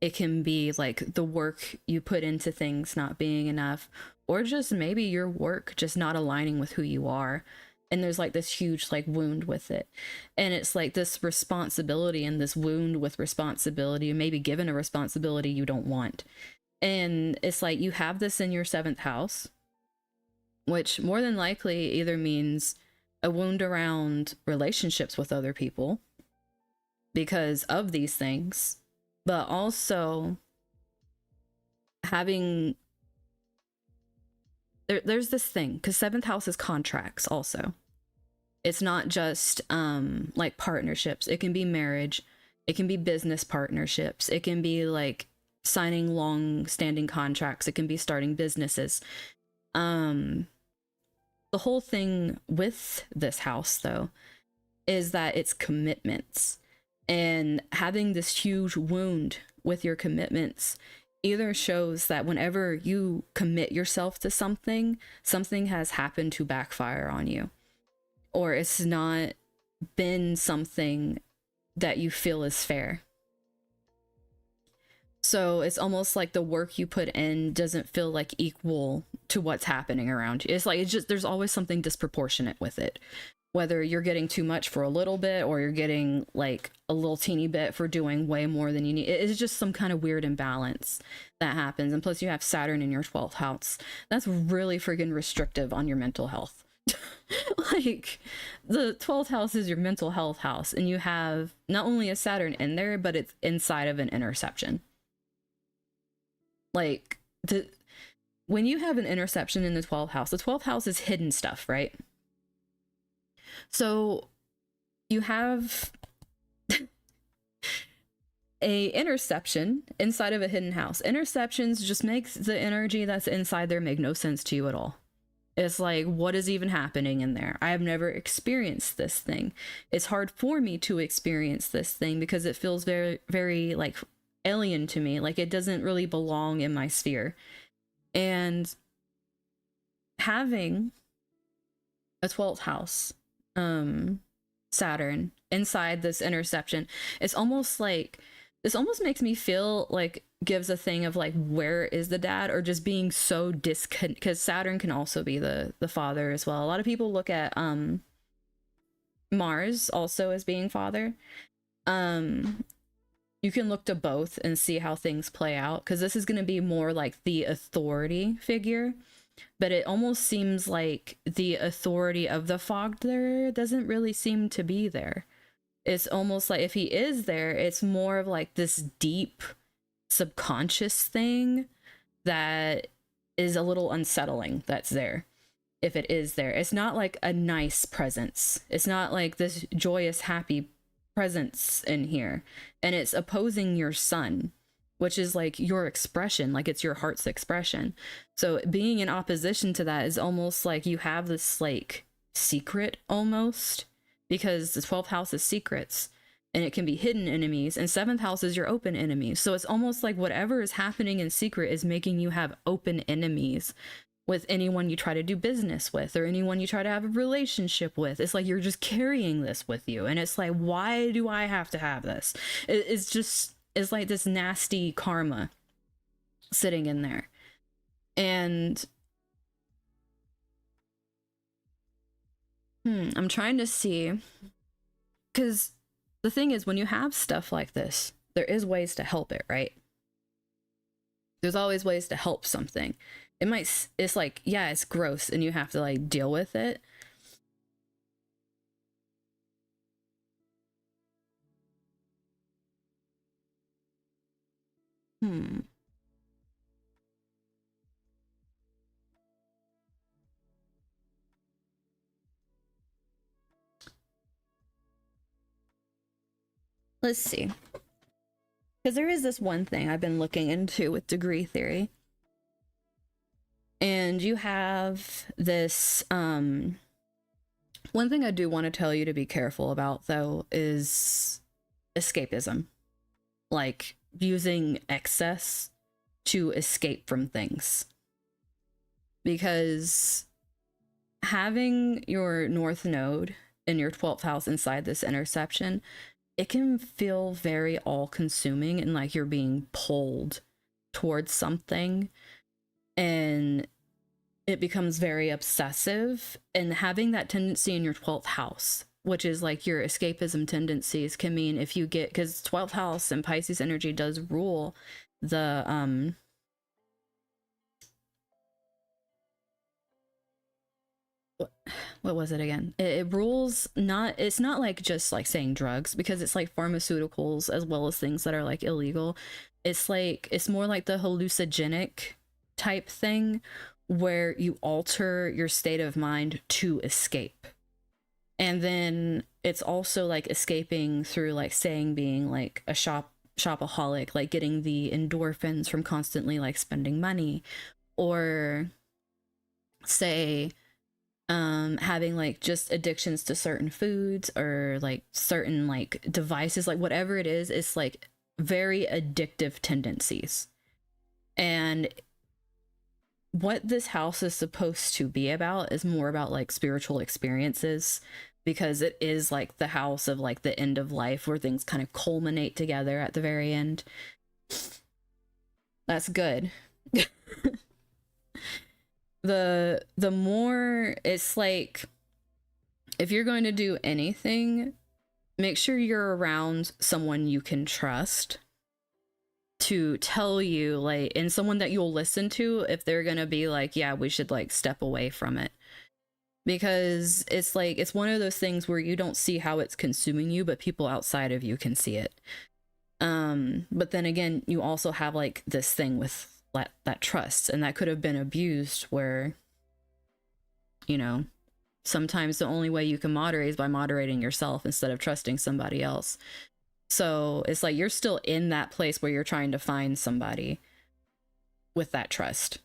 it can be like the work you put into things not being enough, or just maybe your work just not aligning with who you are. And there's like this huge like wound with it. And it's like this responsibility and this wound with responsibility, maybe given a responsibility you don't want. And it's like you have this in your 7th house, which more than likely either means a wound around relationships with other people because of these things, but also having, there's this thing, because 7th house is contracts also. It's not just like partnerships. It can be marriage. It can be business partnerships. It can be like signing long-standing contracts. It can be starting businesses. The whole thing with this house, though, is that it's commitments. And having this huge wound with your commitments either shows that whenever you commit yourself to something, something has happened to backfire on you, or it's not been something that you feel is fair. So it's almost like the work you put in doesn't feel like equal to what's happening around you. It's like, it's just, there's always something disproportionate with it. Whether you're getting too much for a little bit, or you're getting like a little teeny bit for doing way more than you need. It's just some kind of weird imbalance that happens. And plus you have Saturn in your 12th house. That's really friggin' restrictive on your mental health. Like, the 12th house is your mental health house, and you have not only a Saturn in there, but it's inside of an interception. Like, when you have an interception in the 12th house, the 12th house is hidden stuff, right? So you have a interception inside of a hidden house. Interceptions just makes the energy that's inside there make no sense to you at all. It's like, what is even happening in there? I have never experienced this thing. It's hard for me to experience this thing because it feels very, very like alien to me. Like, it doesn't really belong in my sphere. And having a 12th house, Saturn inside this interception, it's almost like, this almost makes me feel like, gives a thing of like, where is the dad, or just being so disconnected, because Saturn can also be the father as well. A lot of people look at Mars also as being father. You can look to both and see how things play out, because this is going to be more like the authority figure, but it almost seems like the authority of the father doesn't really seem to be there. It's almost like if he is there, it's more of like this deep subconscious thing that is a little unsettling that's there. If it is there, it's not like a nice presence. It's not like this joyous, happy presence in here, and it's opposing your sun, which is like your expression, like it's your heart's expression. So being in opposition to that is almost like you have this like secret almost, because the 12th house is secrets, and it can be hidden enemies, and 7th house is your open enemies. So it's almost like whatever is happening in secret is making you have open enemies with anyone you try to do business with, or anyone you try to have a relationship with. It's like you're just carrying this with you, and it's like, why do I have to have this? It's just, it's like this nasty karma sitting in there. And I'm trying to see, because the thing is, when you have stuff like this, there is ways to help it, right? There's always ways to help something. It's like, yeah, it's gross and you have to like deal with it. Let's see. Because there is this one thing I've been looking into with degree theory. And you have this, one thing I do want to tell you to be careful about, though, is escapism. Like, using excess to escape from things. Because having your North Node in your 12th house inside this interception, it can feel very all-consuming, and like you're being pulled towards something, and it becomes very obsessive. And having that tendency in your 12th house, which is like your escapism tendencies, can mean if you get, because 12th house and Pisces energy does rule the what was it again? It rules not, it's not like just like saying drugs, because it's like pharmaceuticals as well as things that are like illegal. It's like, it's more like the hallucinogenic type thing, where you alter your state of mind to escape. And then it's also like escaping through, like, saying being like a shopaholic, like getting the endorphins from constantly like spending money, or say having like just addictions to certain foods, or like certain like devices, like whatever it is, it's like very addictive tendencies. And what this house is supposed to be about is more about like spiritual experiences, because it is like the house of like the end of life where things kind of culminate together at the very end. That's good. The more it's like, if you're going to do anything, make sure you're around someone you can trust to tell you, like, and someone that you'll listen to if they're gonna be like, yeah, we should like step away from it. Because it's like, it's one of those things where you don't see how it's consuming you, but people outside of you can see it. But then again, you also have like this thing with that trust, and that could have been abused, where, you know, sometimes the only way you can moderate is by moderating yourself instead of trusting somebody else. So it's like you're still in that place where you're trying to find somebody with that trust.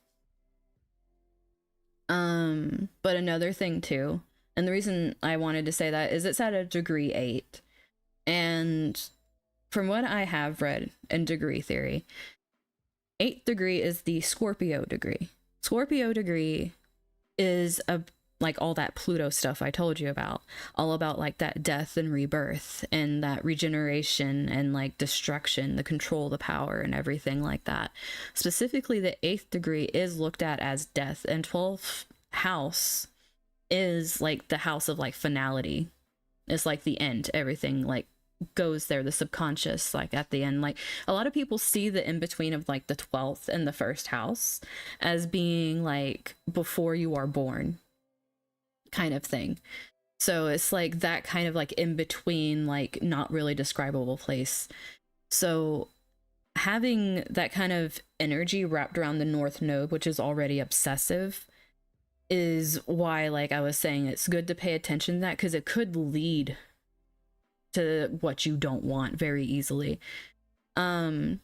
But another thing too, and the reason I wanted to say that is it's at a degree 8. And from what I have read in degree theory, 8th degree is the Scorpio degree. Scorpio degree is like all that Pluto stuff I told you about, all about like that death and rebirth and that regeneration and like destruction, the control, the power, and everything like that. Specifically, the 8th degree is looked at as death, and 12th house is like the house of like finality. It's like the end, everything like goes there, the subconscious, like at the end. Like a lot of people see the in between of like the 12th and the first house as being like before you are born kind of thing. So it's like that kind of like in between, like not really describable place. So having that kind of energy wrapped around the North Node, which is already obsessive, is why, like I was saying, it's good to pay attention to that, because it could lead to what you don't want very easily. It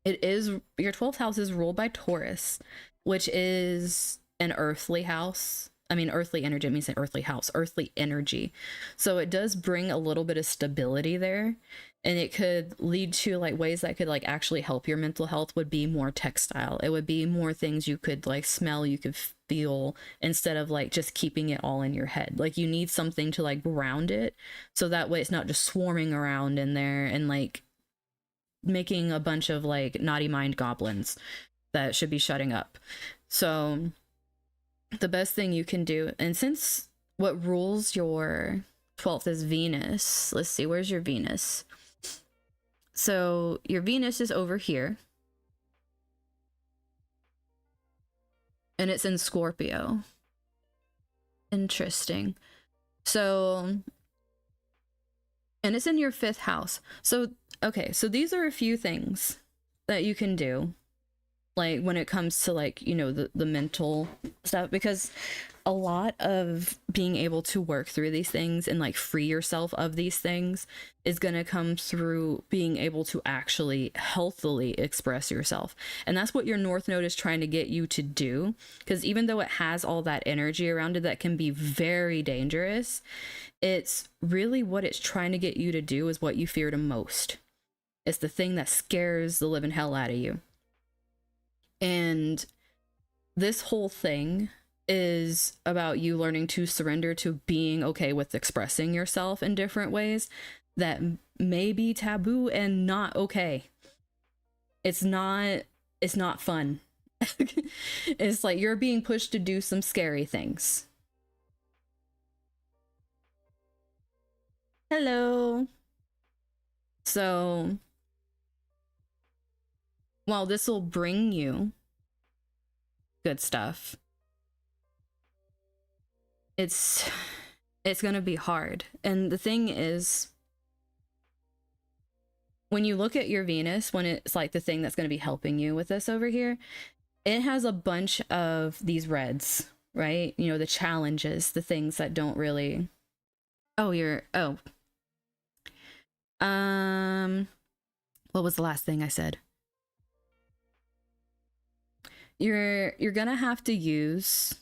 is, your 12th house is ruled by Taurus, which is an earthly house. I mean, earthly energy, it means an earthly house, earthly energy. So it does bring a little bit of stability there. And it could lead to like ways that could like actually help your mental health would be more textile. It would be more things you could like smell, you could feel, instead of like just keeping it all in your head. Like you need something to like ground it, so that way it's not just swarming around in there and like making a bunch of like naughty mind goblins that should be shutting up. So the best thing you can do, and since what rules your 12th is Venus, let's see, where's your Venus? So your Venus is over here, and it's in Scorpio. Interesting. So, and it's in your 5th house. So, okay, so these are a few things that you can do, like when it comes to like, you know, the mental stuff, because a lot of being able to work through these things and like free yourself of these things is going to come through being able to actually healthily express yourself. And that's what your North Node is trying to get you to do, because even though it has all that energy around it that can be very dangerous, it's really what it's trying to get you to do is what you fear the most. It's the thing that scares the living hell out of you. And this whole thing is about you learning to surrender to being okay with expressing yourself in different ways that may be taboo and not okay. It's not fun. It's like you're being pushed to do some scary things. Hello. So while this will bring you good stuff, it's gonna be hard. And the thing is, when you look at your Venus, when it's like the thing that's gonna be helping you with this over here, it has a bunch of these reds, right? You know, the challenges, the things that don't really... what was the last thing I said? You're gonna have to use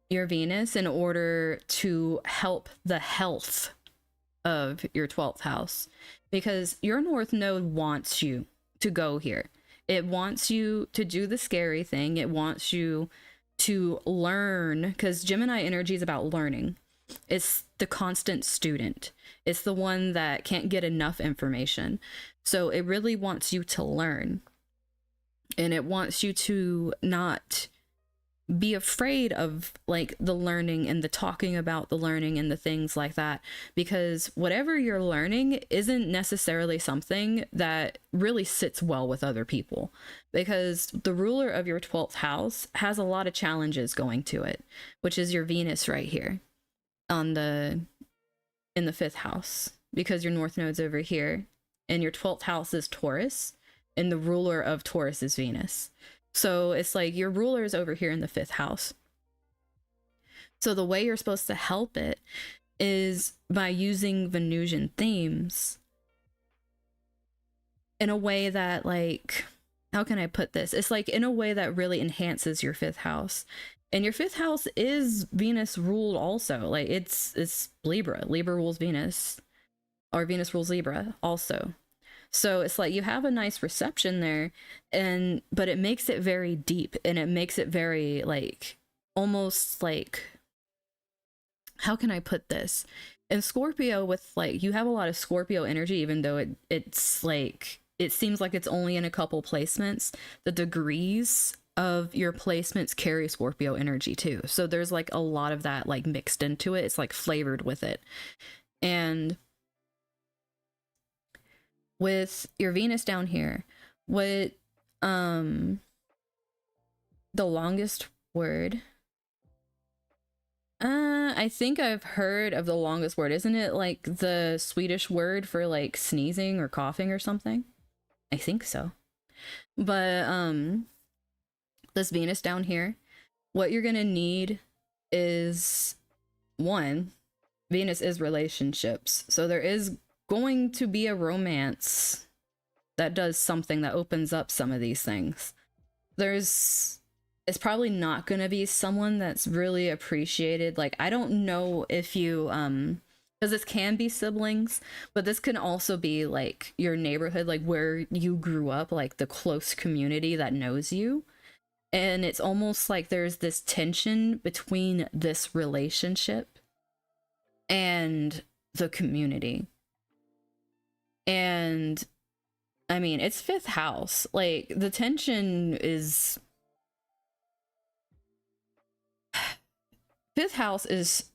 your Venus in order to help the health of your 12th house, because your North Node wants you to go here. It wants you to do the scary thing. It wants you to learn, because Gemini energy is about learning. It's the constant student. It's the one that can't get enough information. So it really wants you to learn. And it wants you to not be afraid of like the learning and the talking about the learning and the things like that, because whatever you're learning isn't necessarily something that really sits well with other people, because the ruler of your 12th house has a lot of challenges going to it, which is your Venus right here in the 5th house, because your north node's over here and your 12th house is Taurus and the ruler of Taurus is Venus. So it's like your ruler is over here in the 5th house. So the way you're supposed to help it is by using Venusian themes in a way that, like, how can I put this? It's like in a way that really enhances your 5th house. And your 5th house is Venus ruled also. Like it's Libra. Libra rules Venus, or Venus rules Libra also. So it's like you have a nice reception there, but it makes it very deep, and it makes it very like almost like, how can I put this? In Scorpio, with like, you have a lot of Scorpio energy, even though it's like, it seems like it's only in a couple placements. The degrees of your placements carry Scorpio energy too. So there's like a lot of that like mixed into it. It's like flavored with it. And with your Venus down here, what the longest word, I think I've heard of the longest word. Isn't it like the Swedish word for like sneezing or coughing or something? I think so. But this Venus down here, what you're gonna need is, one, Venus is relationships. So there is going to be a romance that does something that opens up some of these things. It's probably not going to be someone that's really appreciated. Like, I don't know if you because this can be siblings, but this can also be like your neighborhood, like where you grew up, like the close community that knows you. And it's almost like there's this tension between this relationship and the community. And I mean, it's 5th house. Like, the tension is, 5th house is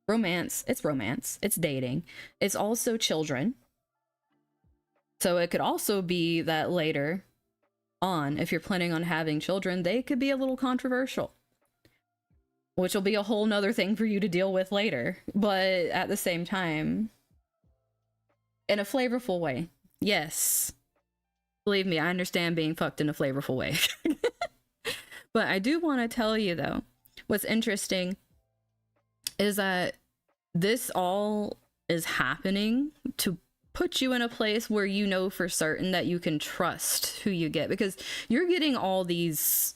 romance. It's dating. It's also children. So it could also be that later on, if you're planning on having children, they could be a little controversial, which will be a whole nother thing for you to deal with later. But at the same time, in a flavorful way. Yes. Believe me, I understand being fucked in a flavorful way. But I do want to tell you, though, what's interesting is that this all is happening to put you in a place where you know for certain that you can trust who you get, because you're getting all these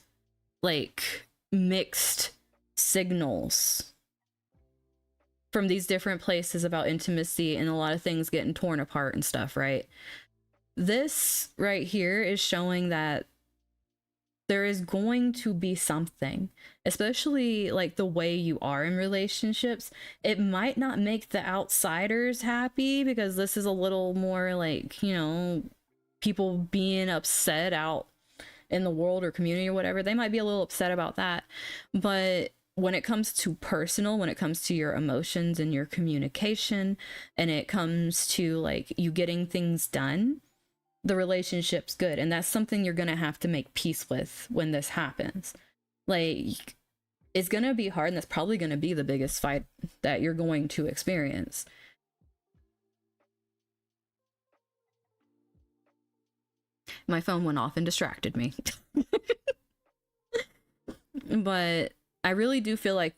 like mixed signals from these different places about intimacy and a lot of things getting torn apart and stuff, right? This right here is showing that there is going to be something, especially like the way you are in relationships. It might not make the outsiders happy, because this is a little more like, you know, people being upset out in the world or community or whatever. They might be a little upset about that. But when it comes to personal, when it comes to your emotions and your communication, and it comes to like you getting things done, the relationship's good. And that's something you're gonna have to make peace with when this happens. Like, it's gonna be hard, and that's probably gonna be the biggest fight that you're going to experience. My phone went off and distracted me. But I really do feel like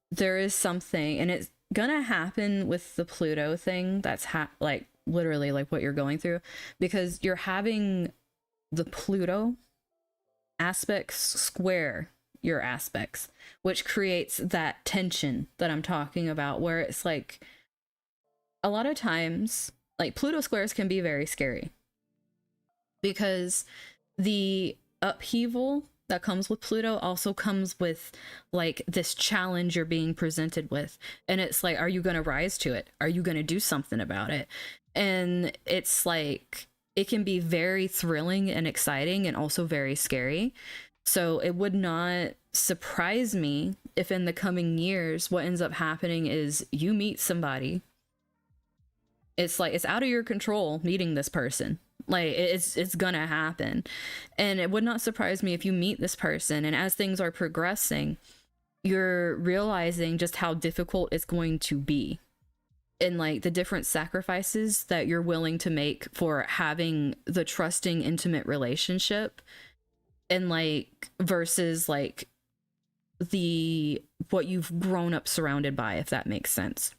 there is something, and it's gonna happen with the Pluto thing that's like literally like what you're going through, because you're having the Pluto aspects square your aspects, which creates that tension that I'm talking about, where it's like a lot of times like Pluto squares can be very scary, because the upheaval that comes with Pluto also comes with like this challenge you're being presented with. And it's like, are you going to rise to it? Are you going to do something about it? And it's like, it can be very thrilling and exciting and also very scary. So it would not surprise me if in the coming years, what ends up happening is you meet somebody. It's like, it's out of your control meeting this person. Like it's gonna happen. And it would not surprise me if you meet this person and as things are progressing, you're realizing just how difficult it's going to be, and like the different sacrifices that you're willing to make for having the trusting, intimate relationship, and like versus like the what you've grown up surrounded by, if that makes sense.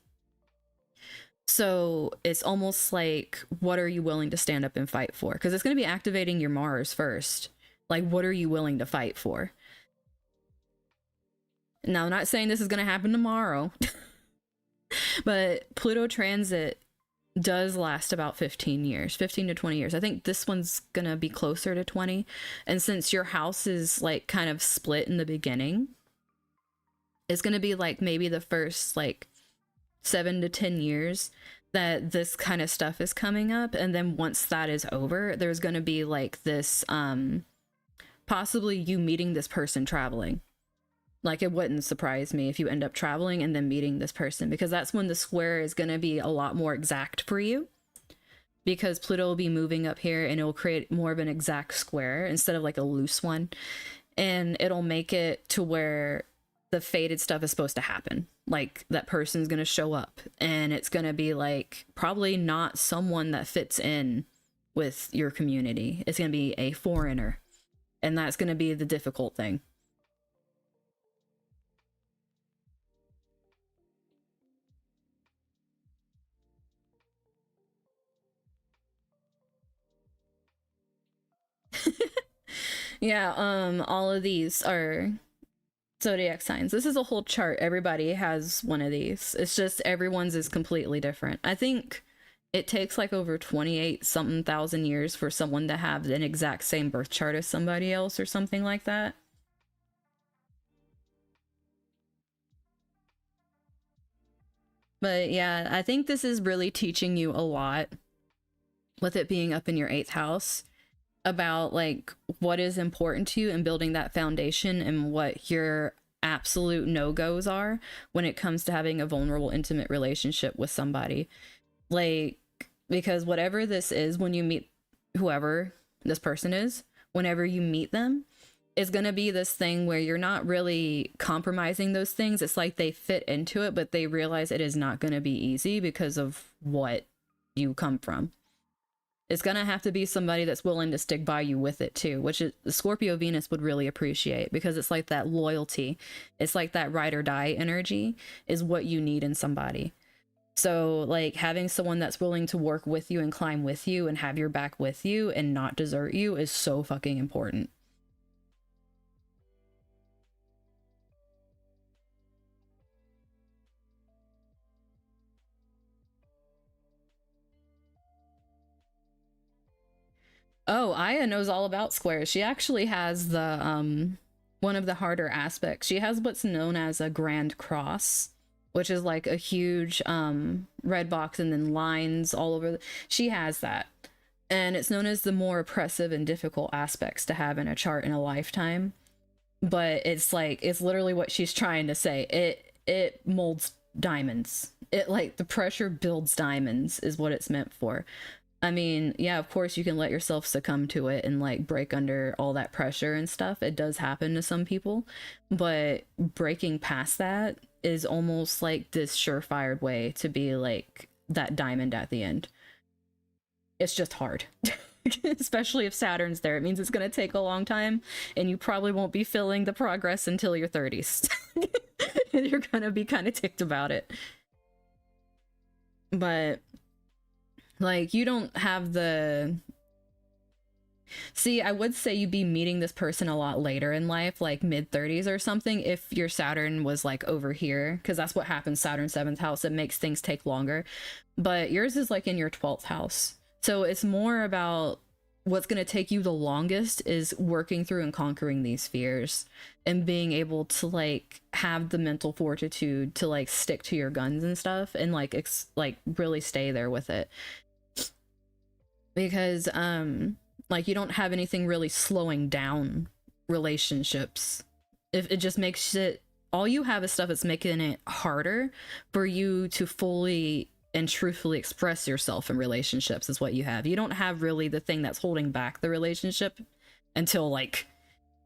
So it's almost like, what are you willing to stand up and fight for? Because it's going to be activating your Mars first. Like, what are you willing to fight for? Now, I'm not saying this is going to happen tomorrow, but Pluto transit does last about 15 years, 15 to 20 years. I think this one's going to be closer to 20. And since your house is like kind of split in the beginning, it's going to be like maybe the first like 7 to 10 years that this kind of stuff is coming up. And then once that is over, there's going to be like this possibly you meeting this person traveling. Like, it wouldn't surprise me if you end up traveling and then meeting this person, because that's when the square is going to be a lot more exact for you, because Pluto will be moving up here and it will create more of an exact square instead of like a loose one. And it'll make it to where the fated stuff is supposed to happen. Like, that person's going to show up and it's going to be like probably not someone that fits in with your community. It's going to be a foreigner, and that's going to be the difficult thing. Yeah, all of these are zodiac signs. This is a whole chart. Everybody has one of these. It's just everyone's is completely different. I think it takes like over 28 something thousand years for someone to have an exact same birth chart as somebody else or something like that. But yeah, I think this is really teaching you a lot with it being up in your 8th house about like what is important to you and building that foundation and what your absolute no-goes are when it comes to having a vulnerable, intimate relationship with somebody. Like, because whatever this is, when you meet whoever this person is, whenever you meet them, it's going to be this thing where you're not really compromising those things. It's like they fit into it, but they realize it is not going to be easy because of what you come from. It's going to have to be somebody that's willing to stick by you with it too, which is, Scorpio Venus would really appreciate, because it's like that loyalty. It's like that ride or die energy is what you need in somebody. So like having someone that's willing to work with you and climb with you and have your back with you and not desert you is so fucking important. Oh, Aya knows all about squares. She actually has the one of the harder aspects. She has what's known as a grand cross, which is like a huge red box and then lines all over. She has that. And it's known as the more oppressive and difficult aspects to have in a chart in a lifetime. But it's like, it's literally what she's trying to say. It molds diamonds. It like the pressure builds diamonds is what it's meant for. I mean, yeah, of course you can let yourself succumb to it and like break under all that pressure and stuff. It does happen to some people, but breaking past that is almost like this surefire way to be like that diamond at the end. It's just hard, especially if Saturn's there. It means it's going to take a long time and you probably won't be feeling the progress until your 30s. And you're going to be kind of ticked about it. But like, you don't have the... See, I would say you'd be meeting this person a lot later in life, like mid-30s or something, if your Saturn was like over here, because that's what happens, Saturn 7th house. It makes things take longer. But yours is like in your 12th house. So it's more about what's going to take you the longest is working through and conquering these fears and being able to like have the mental fortitude to like stick to your guns and stuff and like like really stay there with it, because like you don't have anything really slowing down relationships. If it just makes it, all you have is stuff that's making it harder for you to fully and truthfully express yourself in relationships is what you have. You don't have really the thing that's holding back the relationship until like,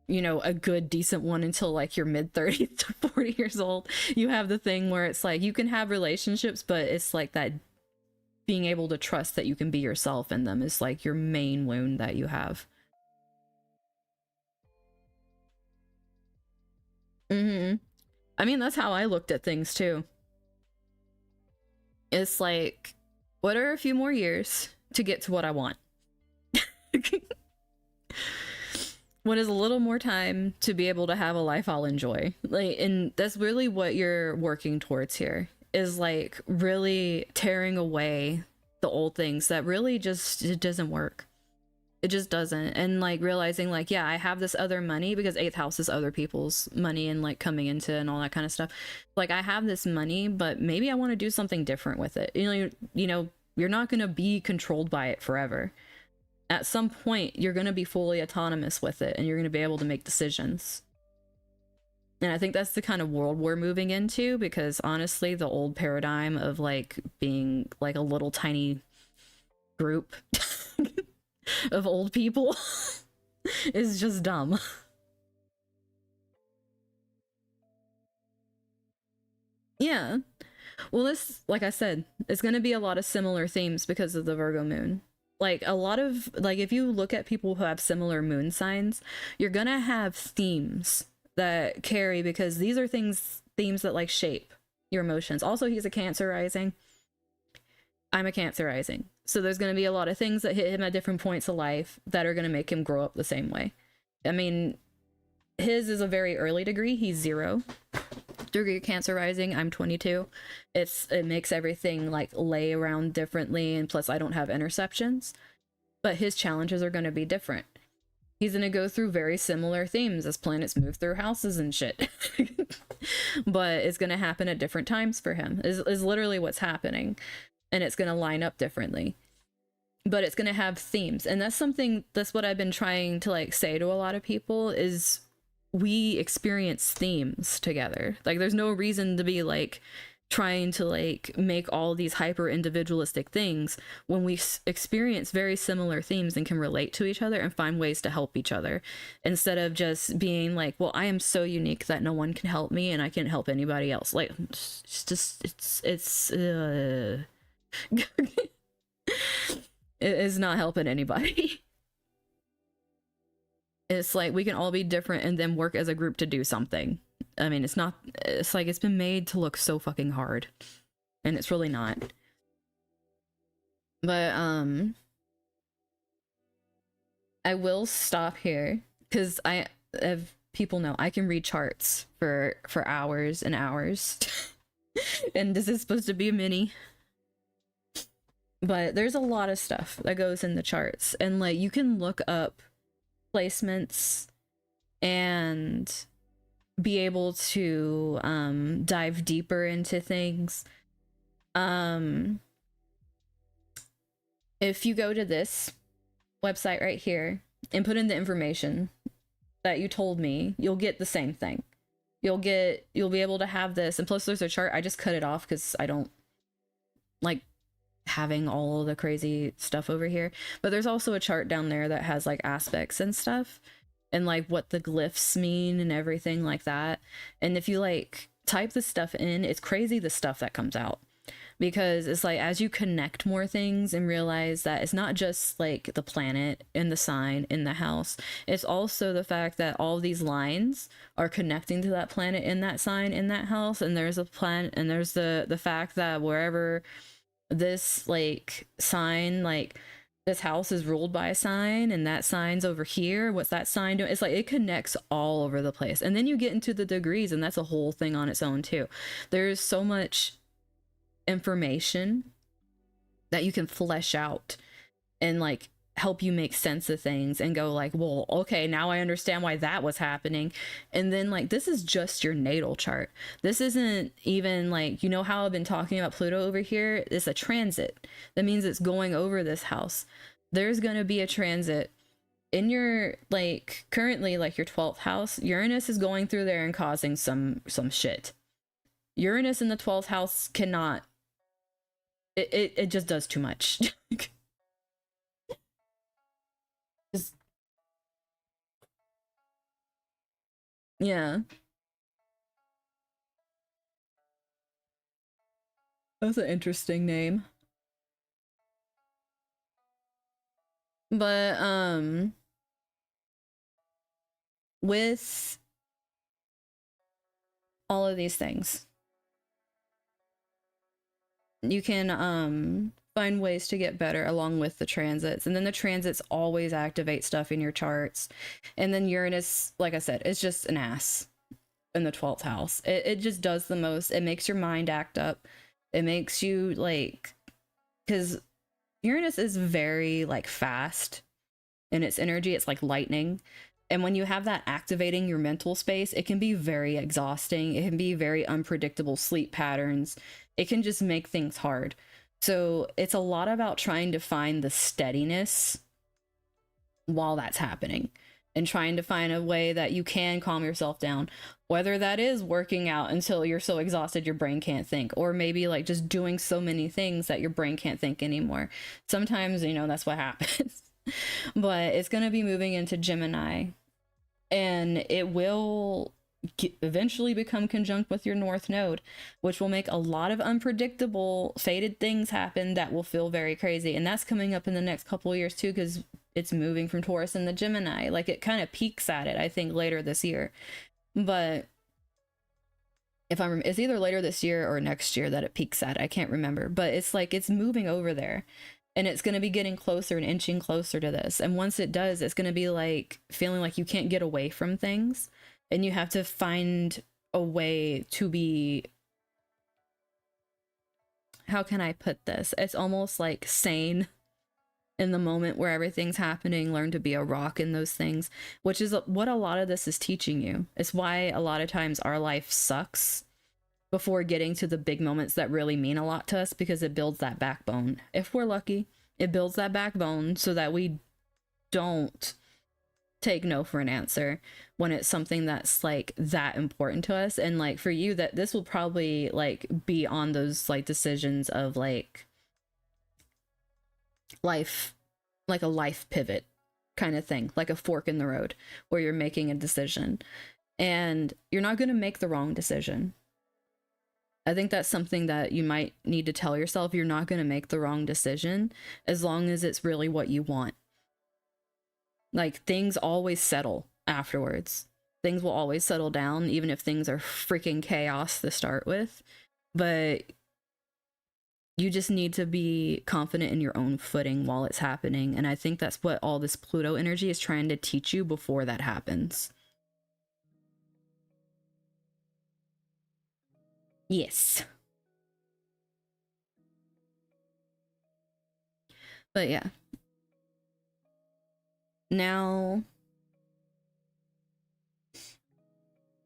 you know, a good decent one until like your mid 30s to 40 years old. You have the thing where it's like you can have relationships, but it's like that being able to trust that you can be yourself in them is like your main wound that you have. I mean, that's how I looked at things too. It's like, what are a few more years to get to what I want? What is a little more time to be able to have a life I'll enjoy? Like, and that's really what you're working towards here, is like really tearing away the old things that really just, it doesn't work. It just doesn't. And like realizing like, yeah, I have this other money, because 8th house is other people's money and like coming into and all that kind of stuff. Like I have this money, but maybe I want to do something different with it. You know, you're not going to be controlled by it forever. At some point, you're going to be fully autonomous with it and you're going to be able to make decisions. And I think that's the kind of world we're moving into, because honestly, the old paradigm of like being like a little tiny group of old people is just dumb. Yeah. Well, this, like I said, it's going to be a lot of similar themes because of the Virgo moon. Like a lot of, like if you look at people who have similar moon signs, you're going to have themes that carry, because these are themes that like shape your emotions. Also, he's a Cancer rising. I'm a Cancer rising. So there's going to be a lot of things that hit him at different points of life that are going to make him grow up the same way. I mean, his is a very early degree. He's 0 degree Cancer rising. I'm 22. It makes everything like lay around differently, and plus I don't have interceptions. But his challenges are going to be different. He's going to go through very similar themes as planets move through houses and shit. But it's going to happen at different times for him, is literally what's happening. And it's going to line up differently. But it's going to have themes. And that's what I've been trying to like say to a lot of people, is we experience themes together. Like there's no reason to be like trying to like make all these hyper individualistic things when we experience very similar themes and can relate to each other and find ways to help each other, instead of just being like, well, I am so unique that no one can help me and I can't help anybody else. Like it's it is not helping anybody. It's like we can all be different and then work as a group to do something. I mean, it's like it's been made to look so fucking hard, and it's really not. But I will stop here, because if people know, I can read charts for hours and hours. And this is supposed to be a mini. But there's a lot of stuff that goes in the charts, and like you can look up placements and be able to dive deeper into things. If you go to this website right here and put in the information that you told me, you'll get the same thing. You'll be able to have this, and plus there's a chart. I just cut it off because I don't like having all the crazy stuff over here. But there's also a chart down there that has like aspects and stuff, and like what the glyphs mean and everything like that. And if you like type the stuff in, it's crazy the stuff that comes out, because it's like as you connect more things and realize that it's not just like the planet and the sign in the house, it's also the fact that all these lines are connecting to that planet in that sign in that house. And there's a planet, and there's the fact that wherever this like sign, like this house is ruled by a sign, and that sign's over here, what's that sign doing? It's like it connects all over the place. And then you get into the degrees, and that's a whole thing on its own too. There's so much information that you can flesh out and like help you make sense of things and go like, well, okay, now I understand why that was happening. And then like, this is just your natal chart. This isn't even like, you know how I've been talking about Pluto over here? It's a transit. That means it's going over this house. There's going to be a transit in your, like, currently, like your 12th house. Uranus is going through there and causing some shit. Uranus in the 12th house cannot, it just does too much. Just, yeah, that's an interesting name. But with all of these things, you can find ways to get better along with the transits. And then the transits always activate stuff in your charts. And then Uranus, like I said, it's just an ass in the 12th house. It just does the most. It makes your mind act up. It makes you like, because Uranus is very like fast in its energy. It's like lightning. And when you have that activating your mental space, it can be very exhausting. It can be very unpredictable sleep patterns. It can just make things hard. So it's a lot about trying to find the steadiness while that's happening and trying to find a way that you can calm yourself down, whether that is working out until you're so exhausted your brain can't think, or maybe like just doing so many things that your brain can't think anymore. Sometimes, you know, that's what happens. But it's going to be moving into Gemini, and it will eventually become conjunct with your North Node, which will make a lot of unpredictable, fated things happen that will feel very crazy. And that's coming up in the next couple of years too, because it's moving from Taurus into Gemini. Like, it kind of peaks at it, I think, later this year. But if it's either later this year or next year that it peaks at. I can't remember. But it's like it's moving over there. And it's going to be getting closer and inching closer to this. And once it does, it's going to be like feeling like you can't get away from things. And you have to find a way to be, how can I put this? It's almost like sane in the moment where everything's happening. Learn to be a rock in those things, which is what a lot of this is teaching you. It's why a lot of times our life sucks before getting to the big moments that really mean a lot to us, because it builds that backbone. If we're lucky, it builds that backbone so that we don't take no for an answer when it's something that's like that important to us. And like for you, that this will probably like be on those like decisions of like life, like a life pivot kind of thing, like a fork in the road where you're making a decision and you're not going to make the wrong decision. I think that's something that you might need to tell yourself. You're not going to make the wrong decision as long as it's really what you want. Like, things always settle afterwards. Things will always settle down, even if things are freaking chaos to start with. But you just need to be confident in your own footing while it's happening. And I think that's what all this Pluto energy is trying to teach you before that happens. Yes. But yeah. Now,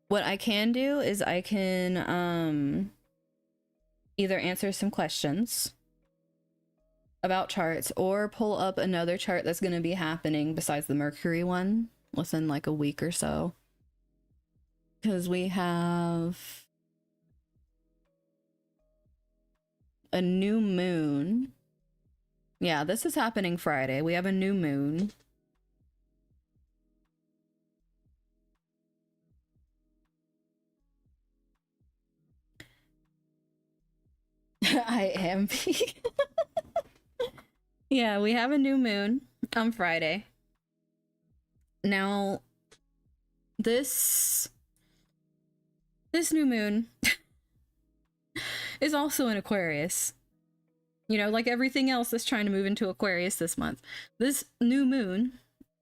what I can do is I can either answer some questions about charts or pull up another chart that's going to be happening besides the Mercury one within like a week or so. Because we have a new moon. Yeah, this is happening Friday. We have a new moon. I am. Yeah, we have a new moon on Friday. Now, this new moon is also in Aquarius. You know, like everything else that's trying to move into Aquarius this month. This new moon,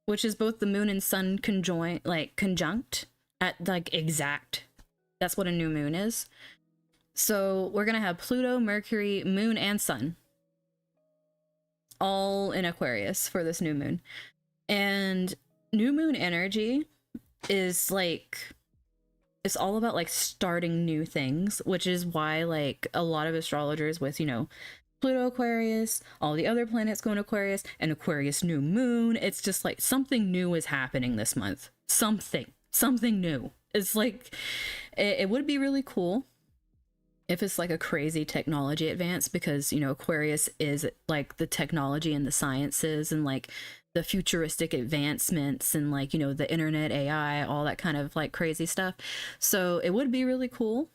which is both the moon and sun conjunct at like exact. That's what a new moon is. So we're going to have Pluto, Mercury, moon, and sun all in Aquarius for this new moon. And new moon energy is like, it's all about like starting new things, which is why like a lot of astrologers with, you know, Pluto Aquarius, all the other planets going to Aquarius, and Aquarius new moon, it's just like something new is happening this month. Something new. It's like, it would be really cool if it's like a crazy technology advance, because, you know, Aquarius is like the technology and the sciences and like the futuristic advancements and like, you know, the internet, AI, all that kind of like crazy stuff. So it would be really cool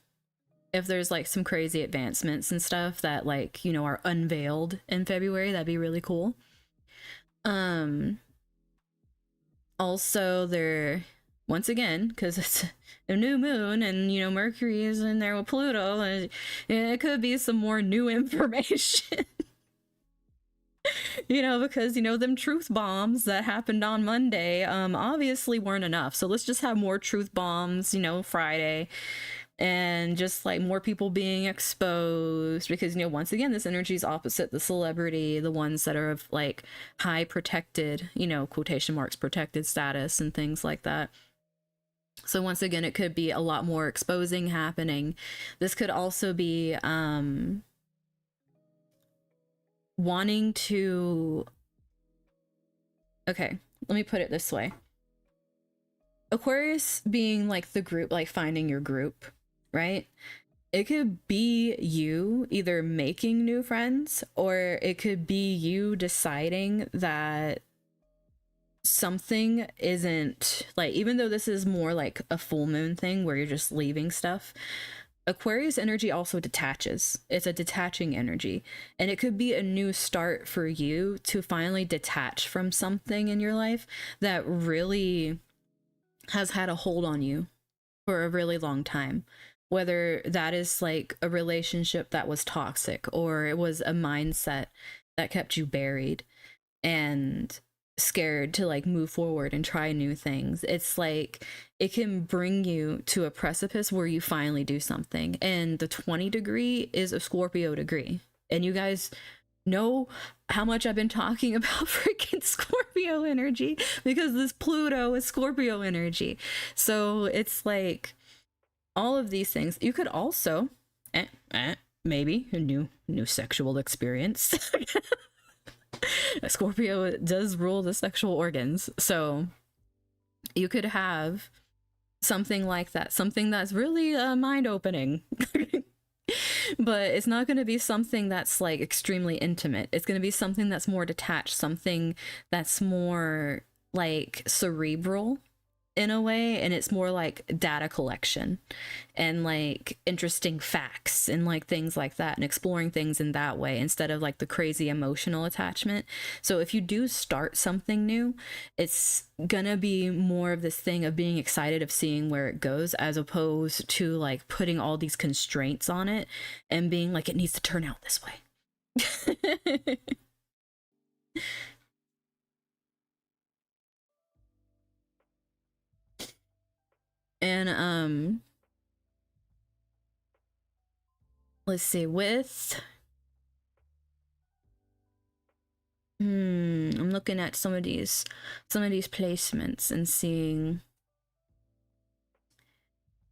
if there's like some crazy advancements and stuff that like, you know, are unveiled in February. That'd be really cool. Also there, once again, because it's a new moon and, you know, Mercury is in there with Pluto, and it could be some more new information. You know, because, you know, them truth bombs that happened on Monday obviously weren't enough. So let's just have more truth bombs, you know, Friday, and just like more people being exposed, because, you know, once again, this energy is opposite the celebrity, the ones that are of like high protected, you know, quotation marks, protected status and things like that. So once again, it could be a lot more exposing happening. This could also be wanting to, okay, let me put it this way. Aquarius being like the group, like finding your group, right? It could be you either making new friends, or it could be you deciding that something isn't like, even though this is more like a full moon thing where you're just leaving stuff, Aquarius energy also detaches. It's a detaching energy, and it could be a new start for you to finally detach from something in your life that really has had a hold on you for a really long time. Whether that is like a relationship that was toxic, or it was a mindset that kept you buried and scared to like move forward and try new things. It's like it can bring you to a precipice where you finally do something. And the 20 degree is a Scorpio degree, and you guys know how much I've been talking about freaking Scorpio energy, because this Pluto is Scorpio energy. So it's like all of these things. You could also maybe a new sexual experience. Scorpio does rule the sexual organs, so you could have something like that, something that's really mind-opening. But it's not going to be something that's like extremely intimate. It's going to be something that's more detached, something that's more like cerebral in a way, and it's more like data collection and like interesting facts and like things like that, and exploring things in that way instead of like the crazy emotional attachment. So if you do start something new, it's gonna be more of this thing of being excited of seeing where it goes, as opposed to like putting all these constraints on it and being like, it needs to turn out this way. And let's see, with I'm looking at some of these placements and seeing,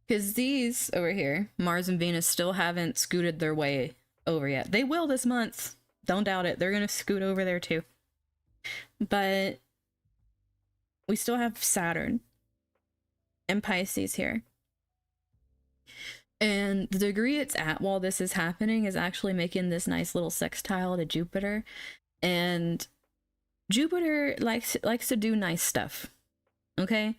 because these over here, Mars and Venus, still haven't scooted their way over yet. They will this month, don't doubt it. They're gonna scoot over there too, but we still have Saturn and Pisces here. And the degree it's at while this is happening is actually making this nice little sextile to Jupiter. And Jupiter likes to do nice stuff, okay?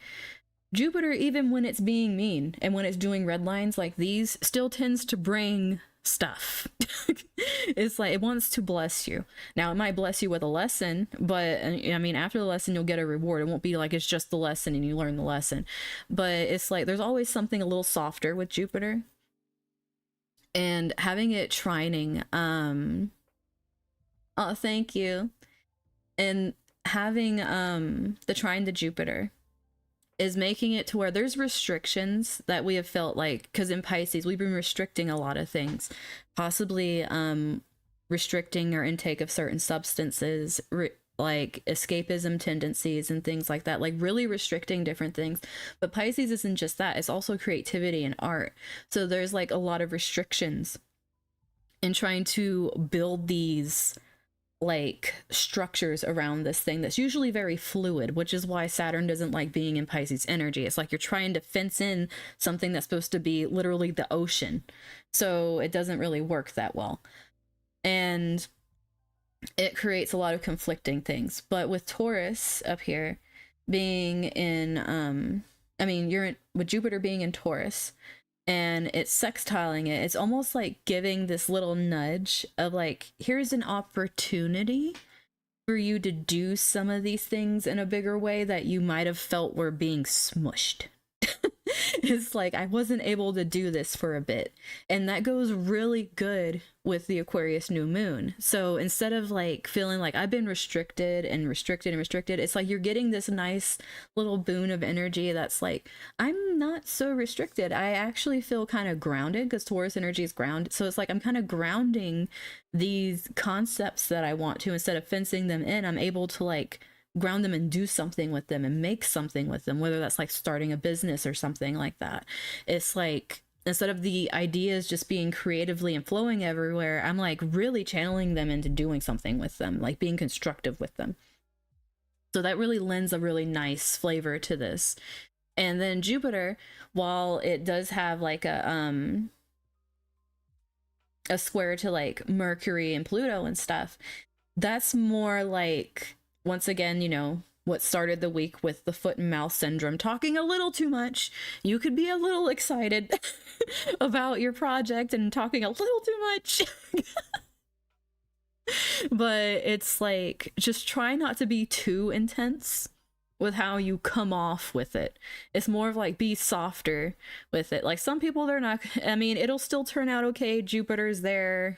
Jupiter, even when it's being mean and when it's doing red lines like these, still tends to bring stuff. It's like it wants to bless you. Now, it might bless you with a lesson, but I mean, after the lesson, you'll get a reward. It won't be like it's just the lesson and you learn the lesson. But it's like there's always something a little softer with Jupiter. And having it trining, oh, thank you. And having the trine to Jupiter is making it to where there's restrictions that we have felt like, because in Pisces we've been restricting a lot of things, possibly restricting our intake of certain substances, like escapism tendencies and things like that, like really restricting different things. But Pisces isn't just that, it's also creativity and art. So there's like a lot of restrictions in trying to build these like structures around this thing that's usually very fluid, which is why Saturn doesn't like being in Pisces energy. It's like you're trying to fence in something that's supposed to be literally the ocean, so it doesn't really work that well, and it creates a lot of conflicting things. But with Taurus up here being in with Jupiter being in Taurus and it's sextiling it, it's almost like giving this little nudge of like, here's an opportunity for you to do some of these things in a bigger way that you might have felt were being smushed. It's like, I wasn't able to do this for a bit. And that goes really good with the Aquarius new moon. So instead of like feeling like I've been restricted and restricted and restricted, it's like you're getting this nice little boon of energy that's like, I'm not so restricted. I actually feel kind of grounded, because Taurus energy is grounded. So it's like I'm kind of grounding these concepts that I want to. Instead of fencing them in, I'm able to like ground them and do something with them and make something with them, whether that's like starting a business or something like that. It's like, instead of the ideas just being creatively and flowing everywhere, I'm like really channeling them into doing something with them, like being constructive with them. So that really lends a really nice flavor to this. And then Jupiter, while it does have like a square to like Mercury and Pluto and stuff, that's more like, once again, you know, what started the week with the foot and mouth syndrome, talking a little too much. You could be a little excited about your project and talking a little too much. But it's like, just try not to be too intense with how you come off with it. It's more of like, be softer with it. Like some people, they're not, I mean, it'll still turn out okay. Jupiter's there,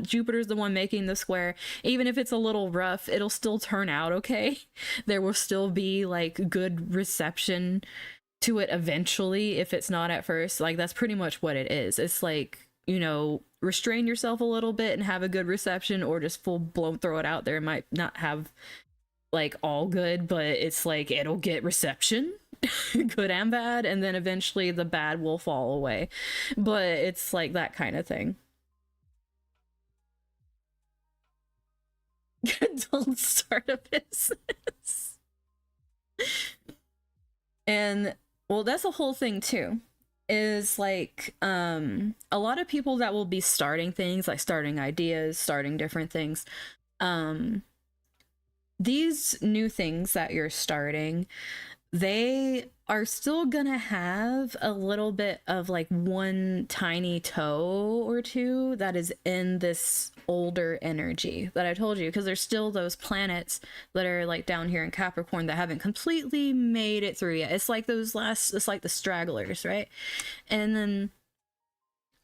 Jupiter's the one making the square. Even if it's a little rough, it'll still turn out okay. There will still be like good reception to it eventually, if it's not at first. Like that's pretty much what it is. It's like, you know, restrain yourself a little bit and have a good reception, or just full blown throw it out there. It might not have like all good, but it's like it'll get reception, good and bad, and then eventually the bad will fall away. But it's like that kind of thing. Don't start a business. And well, that's the whole thing too, is like a lot of people that will be starting things, like starting ideas, starting different things, these new things that you're starting, they are still gonna have a little bit of like one tiny toe or two that is in this older energy that I told you, because there's still those planets that are like down here in Capricorn that haven't completely made it through yet. It's like those last, it's like the stragglers, right? And then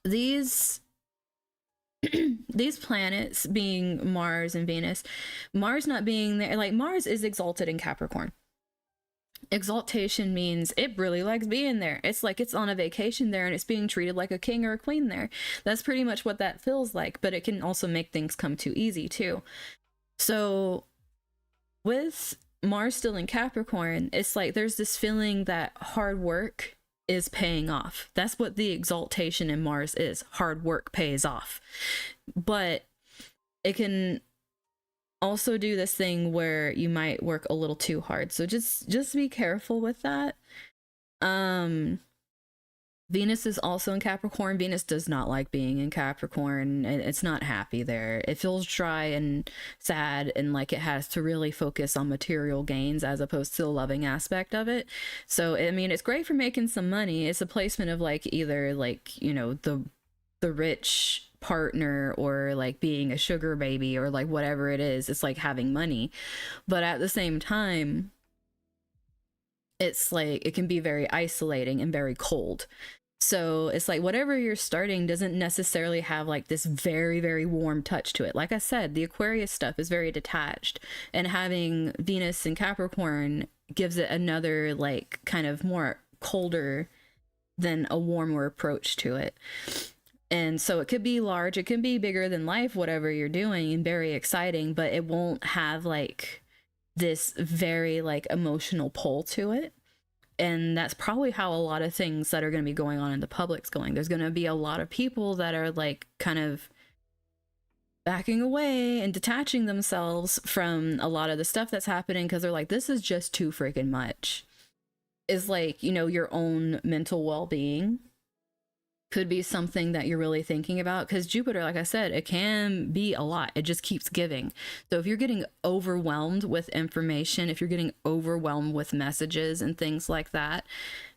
these planets being Mars and Venus, Mars not being there, like Mars is exalted in Capricorn. Exaltation means it really likes being there. It's like it's on a vacation there and it's being treated like a king or a queen there. That's pretty much what that feels like, but it can also make things come too easy too. So with Mars still in Capricorn, it's like there's this feeling that hard work is paying off. That's what the exaltation in Mars is. Hard work pays off. But it can also do this thing where you might work a little too hard. So just be careful with that. Venus is also in Capricorn. Venus does not like being in Capricorn. It's not happy there. It feels dry and sad, and like it has to really focus on material gains as opposed to the loving aspect of it. So, I mean, it's great for making some money. It's a placement of like either like, you know, the rich partner, or like being a sugar baby, or like whatever it is. It's like having money. But at the same time, it's like it can be very isolating and very cold. So it's like whatever you're starting doesn't necessarily have like this very, very warm touch to it. Like I said, the Aquarius stuff is very detached, and having Venus in Capricorn gives it another like kind of more colder than a warmer approach to it. And so it could be large, it can be bigger than life, whatever you're doing, and very exciting, but it won't have like this very like emotional pull to it. And that's probably how a lot of things that are going to be going on in the public's going. There's going to be a lot of people that are like kind of backing away and detaching themselves from a lot of the stuff that's happening because they're like, this is just too freaking much. Is like, you know, your own mental well-being could be something that you're really thinking about, because Jupiter, like I said, it can be a lot. It just keeps giving. So if you're getting overwhelmed with information, if you're getting overwhelmed with messages and things like that,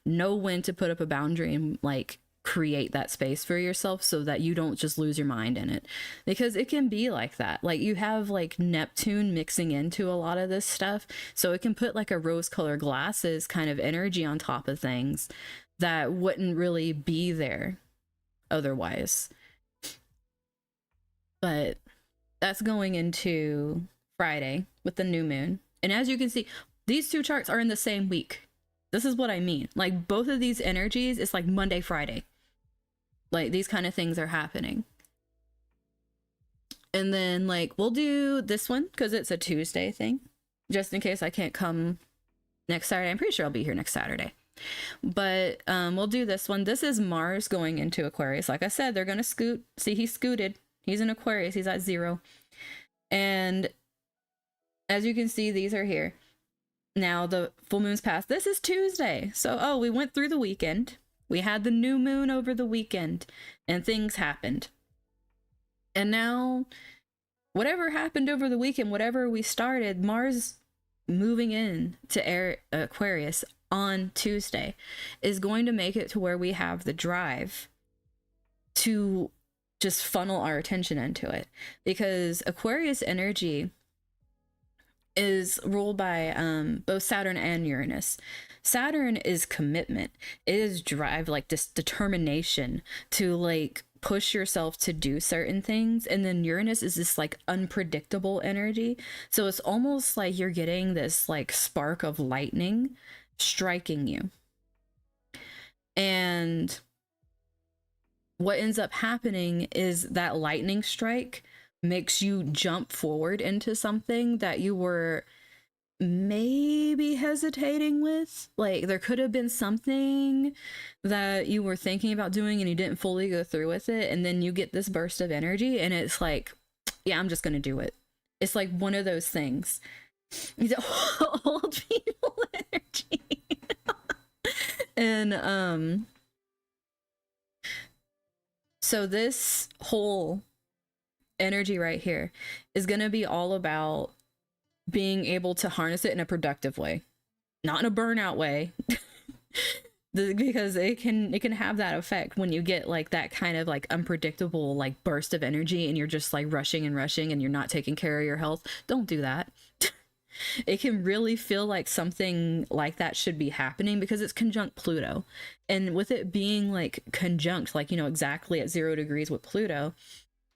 know when to put up a boundary and like create that space for yourself so that you don't just lose your mind in it, because it can be like that. Like you have like Neptune mixing into a lot of this stuff, so it can put like a rose-colored glasses kind of energy on top of things that wouldn't really be there otherwise. But that's going into Friday with the new moon. And as you can see, these two charts are in the same week. This is what I mean. Like both of these energies, it's like Monday, Friday. Like these kind of things are happening. And then like we'll do this one because it's a Tuesday thing, just in case I can't come next Saturday. I'm pretty sure I'll be here next Saturday. But we'll do this one. This is Mars going into Aquarius. Like I said, they're going to scoot. See, he scooted. He's in Aquarius. He's at 0. And as you can see, these are here. Now the full moon's passed. This is Tuesday. So, we went through the weekend. We had the new moon over the weekend and things happened. And now whatever happened over the weekend, whatever we started, Mars moving in to Aquarius on Tuesday is going to make it to where we have the drive to just funnel our attention into it, because Aquarius energy is ruled by both Saturn and Uranus. Saturn is commitment. It is drive, like this determination to like push yourself to do certain things. And then Uranus is this like unpredictable energy. So it's almost like you're getting this like spark of lightning striking you. And what ends up happening is that lightning strike makes you jump forward into something that you were maybe hesitating with. Like there could have been something that you were thinking about doing and you didn't fully go through with it, and then you get this burst of energy and it's like, yeah, I'm just gonna do it. It's like one of those things. Old people energy. And so this whole energy right here is going to be all about being able to harness it in a productive way, not in a burnout way. Because it can have that effect when you get like that kind of like unpredictable like burst of energy and you're just like rushing and you're not taking care of your health. Don't do that. It can really feel like something like that should be happening because it's conjunct Pluto. And with it being like conjunct, like, you know, exactly at 0 degrees with Pluto,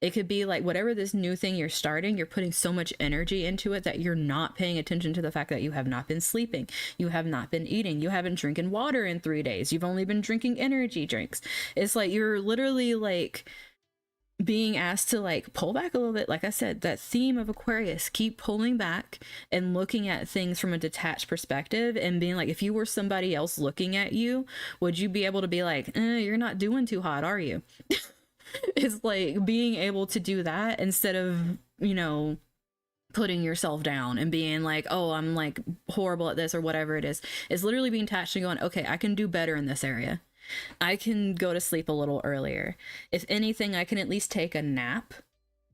it could be like whatever this new thing you're starting, you're putting so much energy into it that you're not paying attention to the fact that you have not been sleeping. You have not been eating. You haven't drinking water in 3 days. You've only been drinking energy drinks. It's like you're literally like being asked to like pull back a little bit. Like I said, that theme of Aquarius, keep pulling back and looking at things from a detached perspective and being like, if you were somebody else looking at you, would you be able to be like, you're not doing too hot, are you? It's like being able to do that instead of, you know, putting yourself down and being like, oh, I'm like horrible at this or whatever it is. It's literally being attached and going, okay, I can do better in this area. I can go to sleep a little earlier. If anything, I can at least take a nap.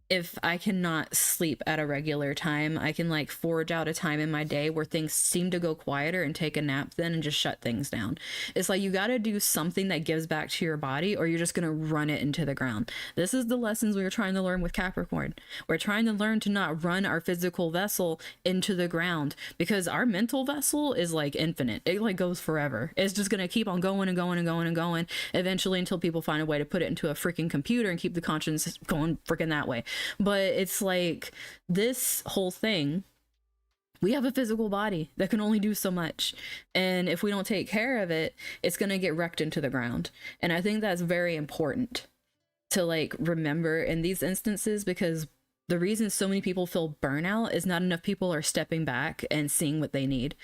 If I cannot sleep at a regular time, I can like forge out a time in my day where things seem to go quieter and take a nap then and just shut things down. It's like you got to do something that gives back to your body or you're just going to run it into the ground. This is the lessons we were trying to learn with Capricorn. We're trying to learn to not run our physical vessel into the ground because our mental vessel is like infinite. It like goes forever. It's just going to keep on going and going and going and going eventually until people find a way to put it into a freaking computer and keep the conscience going freaking that way. But it's like this whole thing, we have a physical body that can only do so much. And if we don't take care of it, it's going to get wrecked into the ground. And I think that's very important. to like remember in these instances, because the reason so many people feel burnout is not enough people are stepping back and seeing what they need.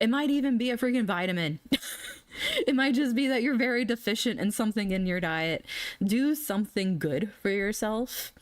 It might even be a freaking vitamin. It might just be that you're very deficient in something in your diet. Do something good for yourself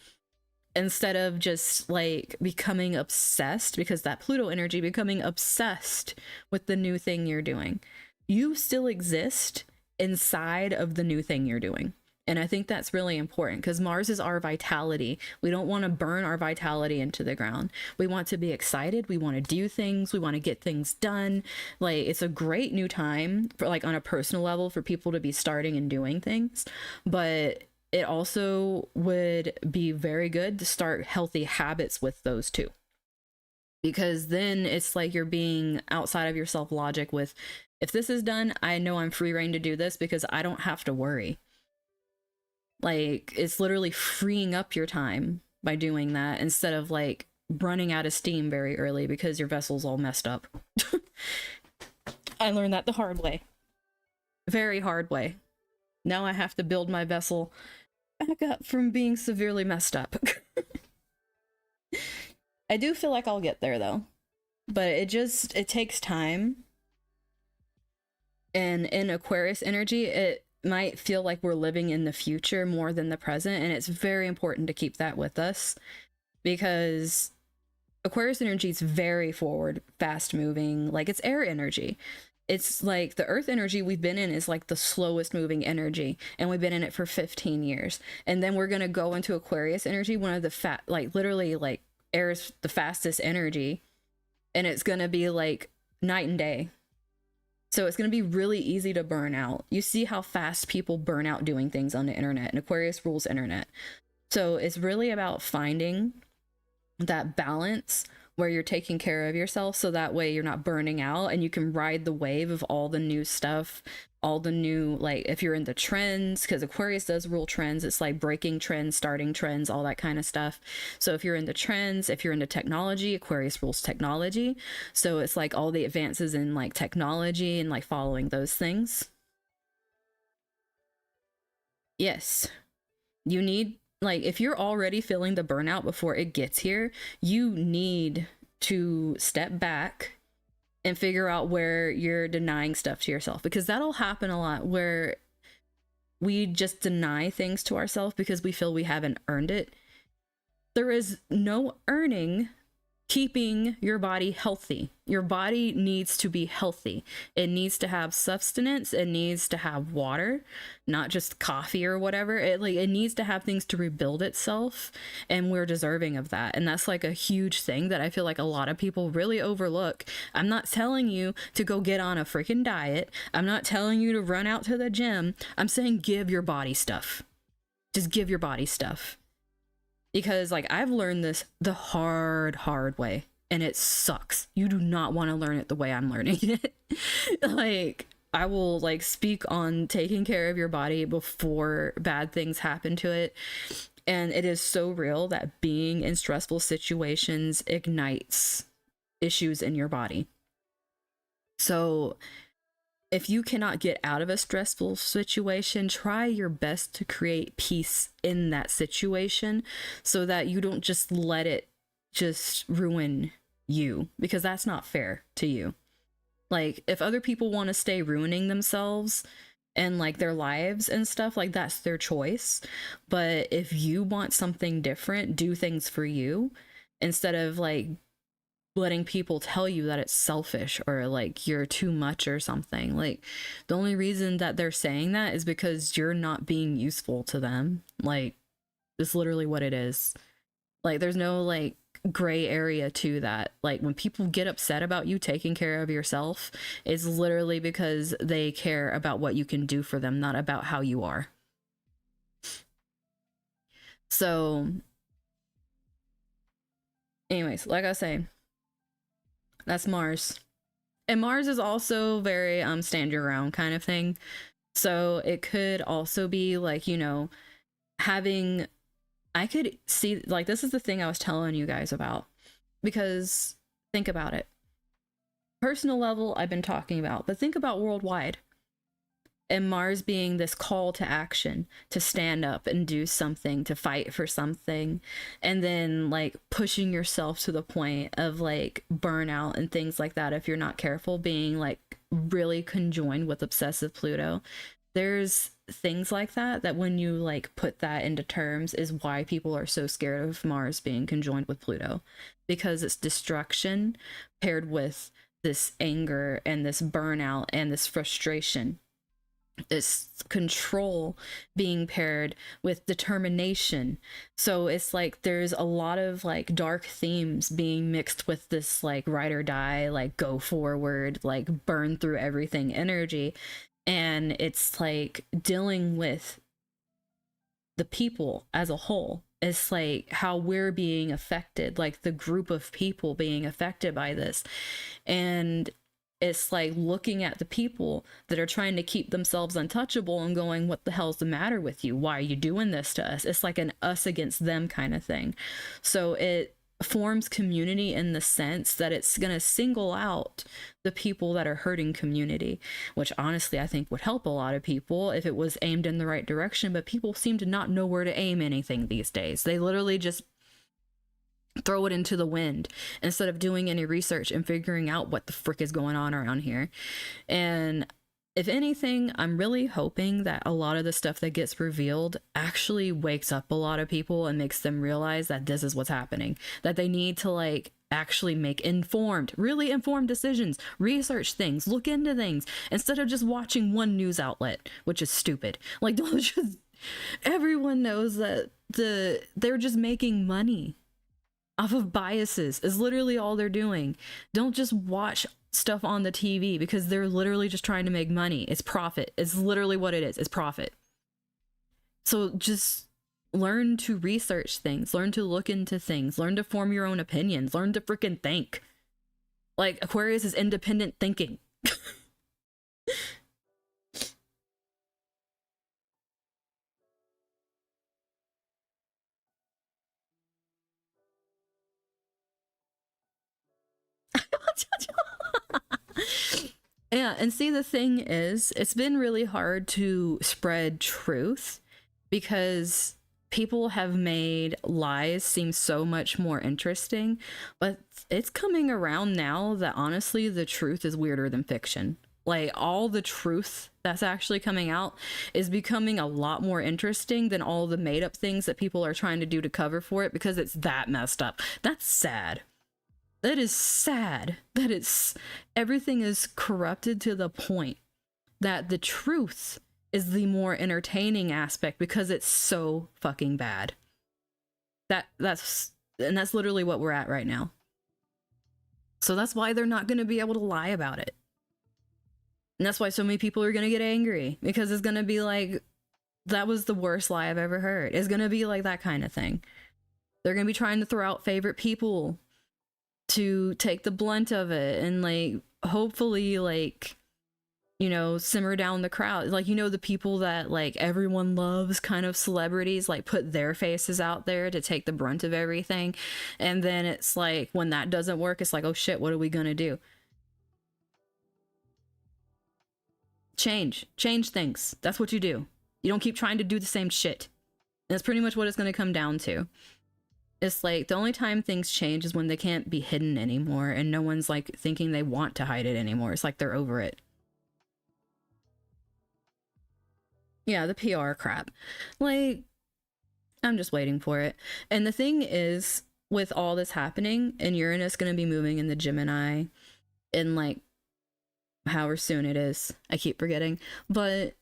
instead of just like becoming obsessed, because that Pluto energy, becoming obsessed with the new thing you're doing. You still exist inside of the new thing you're doing. And I think that's really important, because Mars is our vitality. We don't want to burn our vitality into the ground. We want to be excited. We want to do things. We want to get things done. Like, it's a great new time for, like, on a personal level, for people to be starting and doing things. But it also would be very good to start healthy habits with those two. Because then it's like you're being outside of your self logic with, if this is done, I know I'm free reign to do this because I don't have to worry. Like, it's literally freeing up your time by doing that, instead of like running out of steam very early because your vessel's all messed up. I learned that the hard way. Very hard way. Now I have to build my vessel back up from being severely messed up. I do feel like I'll get there though. But it takes time. And in Aquarius energy, it might feel like we're living in the future more than the present, and it's very important to keep that with us, because Aquarius energy is very forward, fast moving. Like, it's air energy. It's like the earth energy we've been in is like the slowest moving energy, and we've been in it for 15 years. And then we're going to go into Aquarius energy, one of the like literally like air's the fastest energy, and it's going to be like night and day. So it's going to be really easy to burn out. You see how fast people burn out doing things on the internet, and Aquarius rules internet. So it's really about finding that balance where you're taking care of yourself, so that way you're not burning out and you can ride the wave of all the new stuff, all the new, like, if you're into trends, because Aquarius does rule trends. It's like breaking trends, starting trends, all that kind of stuff. So if you're into trends, if you're into technology, Aquarius rules technology. So it's like all the advances in like technology and like following those things. Yes, you need, like, if you're already feeling the burnout before it gets here, you need to step back and figure out where you're denying stuff to yourself, because that'll happen a lot, where we just deny things to ourselves because we feel we haven't earned it. There is no earning keeping your body healthy. Your body needs to be healthy. It needs to have sustenance. It needs to have water, not just coffee or whatever. It needs to have things to rebuild itself, and we're deserving of that. And that's like a huge thing that I feel like a lot of people really overlook. I'm not telling you to go get on a freaking diet. I'm not telling you to run out to the gym. I'm saying give your body stuff. Just give your body stuff. Because, like, I've learned this the hard way, and it sucks. You do not want to learn it the way I'm learning it. Like, I will, like, speak on taking care of your body before bad things happen to it. And it is so real that being in stressful situations ignites issues in your body. So if you cannot get out of a stressful situation, try your best to create peace in that situation, so that you don't just let it just ruin you, because that's not fair to you. Like, if other people want to stay ruining themselves and like their lives and stuff, like, that's their choice. But if you want something different, do things for you, instead of like letting people tell you that it's selfish or like you're too much or something. Like, the only reason that they're saying that is because you're not being useful to them. Like, it's literally what it is. Like, there's no like gray area to that. Like, when people get upset about you taking care of yourself, it's literally because they care about what you can do for them, not about how you are. So anyways, like I was saying, that's Mars. And Mars is also very stand your ground kind of thing. So it could also be like, you know, having, I could see, like, this is the thing I was telling you guys about, because think about it. Personal level I've been talking about, but think about worldwide. and Mars being this call to action, to stand up and do something, to fight for something, and then like pushing yourself to the point of like burnout and things like that if you're not careful, being like really conjoined with obsessive Pluto. There's things like that that when you like put that into terms is why people are so scared of Mars being conjoined with Pluto, because it's destruction paired with this anger and this burnout and this frustration, this control being paired with determination. So it's like there's a lot of like dark themes being mixed with this like ride or die, like go forward, like burn through everything energy. And it's like dealing with the people as a whole. It's like how we're being affected, like the group of people being affected by this. And it's like looking at the people that are trying to keep themselves untouchable and going, what the hell's the matter with you? Why are you doing this to us? It's like an us against them kind of thing. So it forms community in the sense that it's going to single out the people that are hurting community, which honestly I think would help a lot of people if it was aimed in the right direction. But people seem to not know where to aim anything these days. They literally just throw it into the wind instead of doing any research and figuring out what the frick is going on around here. And if anything, I'm really hoping that a lot of the stuff that gets revealed actually wakes up a lot of people and makes them realize that this is what's happening, that they need to like actually make informed, really informed decisions, research things, look into things, instead of just watching one news outlet, which is stupid. Like, don't just, everyone knows that they're just making money off of biases is literally all they're doing. Don't just watch stuff on the TV because they're literally just trying to make money. It's profit. It's literally what it is. It's profit. So just learn to research things, learn to look into things, learn to form your own opinions, learn to freaking think. Like Aquarius is independent thinking. Yeah, and see, the thing is, it's been really hard to spread truth because people have made lies seem so much more interesting, but it's coming around now that honestly, the truth is weirder than fiction. Like, all the truth that's actually coming out is becoming a lot more interesting than all the made up things that people are trying to do to cover for it because it's that messed up. That's sad. That is sad that everything is corrupted to the point that the truth is the more entertaining aspect because it's so fucking bad. That's literally what we're at right now. So that's why they're not going to be able to lie about it. And that's why so many people are going to get angry, because it's going to be like, that was the worst lie I've ever heard. It's going to be like that kind of thing. They're going to be trying to throw out favorite people to take the blunt of it and like hopefully like, you know, simmer down the crowd. Like, you know, the people that like everyone loves kind of celebrities like put their faces out there to take the brunt of everything, and then it's like when that doesn't work, it's like, oh shit, what are we gonna do? Change things. That's what you do. You don't keep trying to do the same shit. And that's pretty much what it's going to come down to. It's like the only time things change is when they can't be hidden anymore and no one's like thinking they want to hide it anymore. It's like they're over it. Yeah, the PR crap. Like, I'm just waiting for it. And the thing is, with all this happening, and Uranus going to be moving in the Gemini in like however soon it is, I keep forgetting, but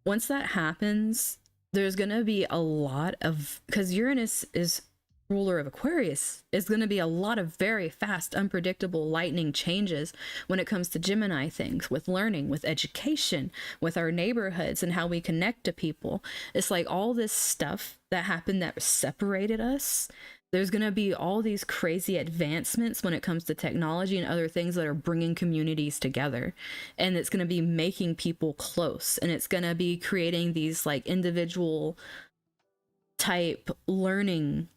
once that happens, there's going to be a lot of, because Uranus is ruler of Aquarius, is going to be a lot of very fast, unpredictable, lightning changes when it comes to Gemini things, with learning, with education, with our neighborhoods and how we connect to people. It's like all this stuff that happened that separated us. There's going to be all these crazy advancements when it comes to technology and other things that are bringing communities together. And it's going to be making people close. And it's going to be creating these like individual type learning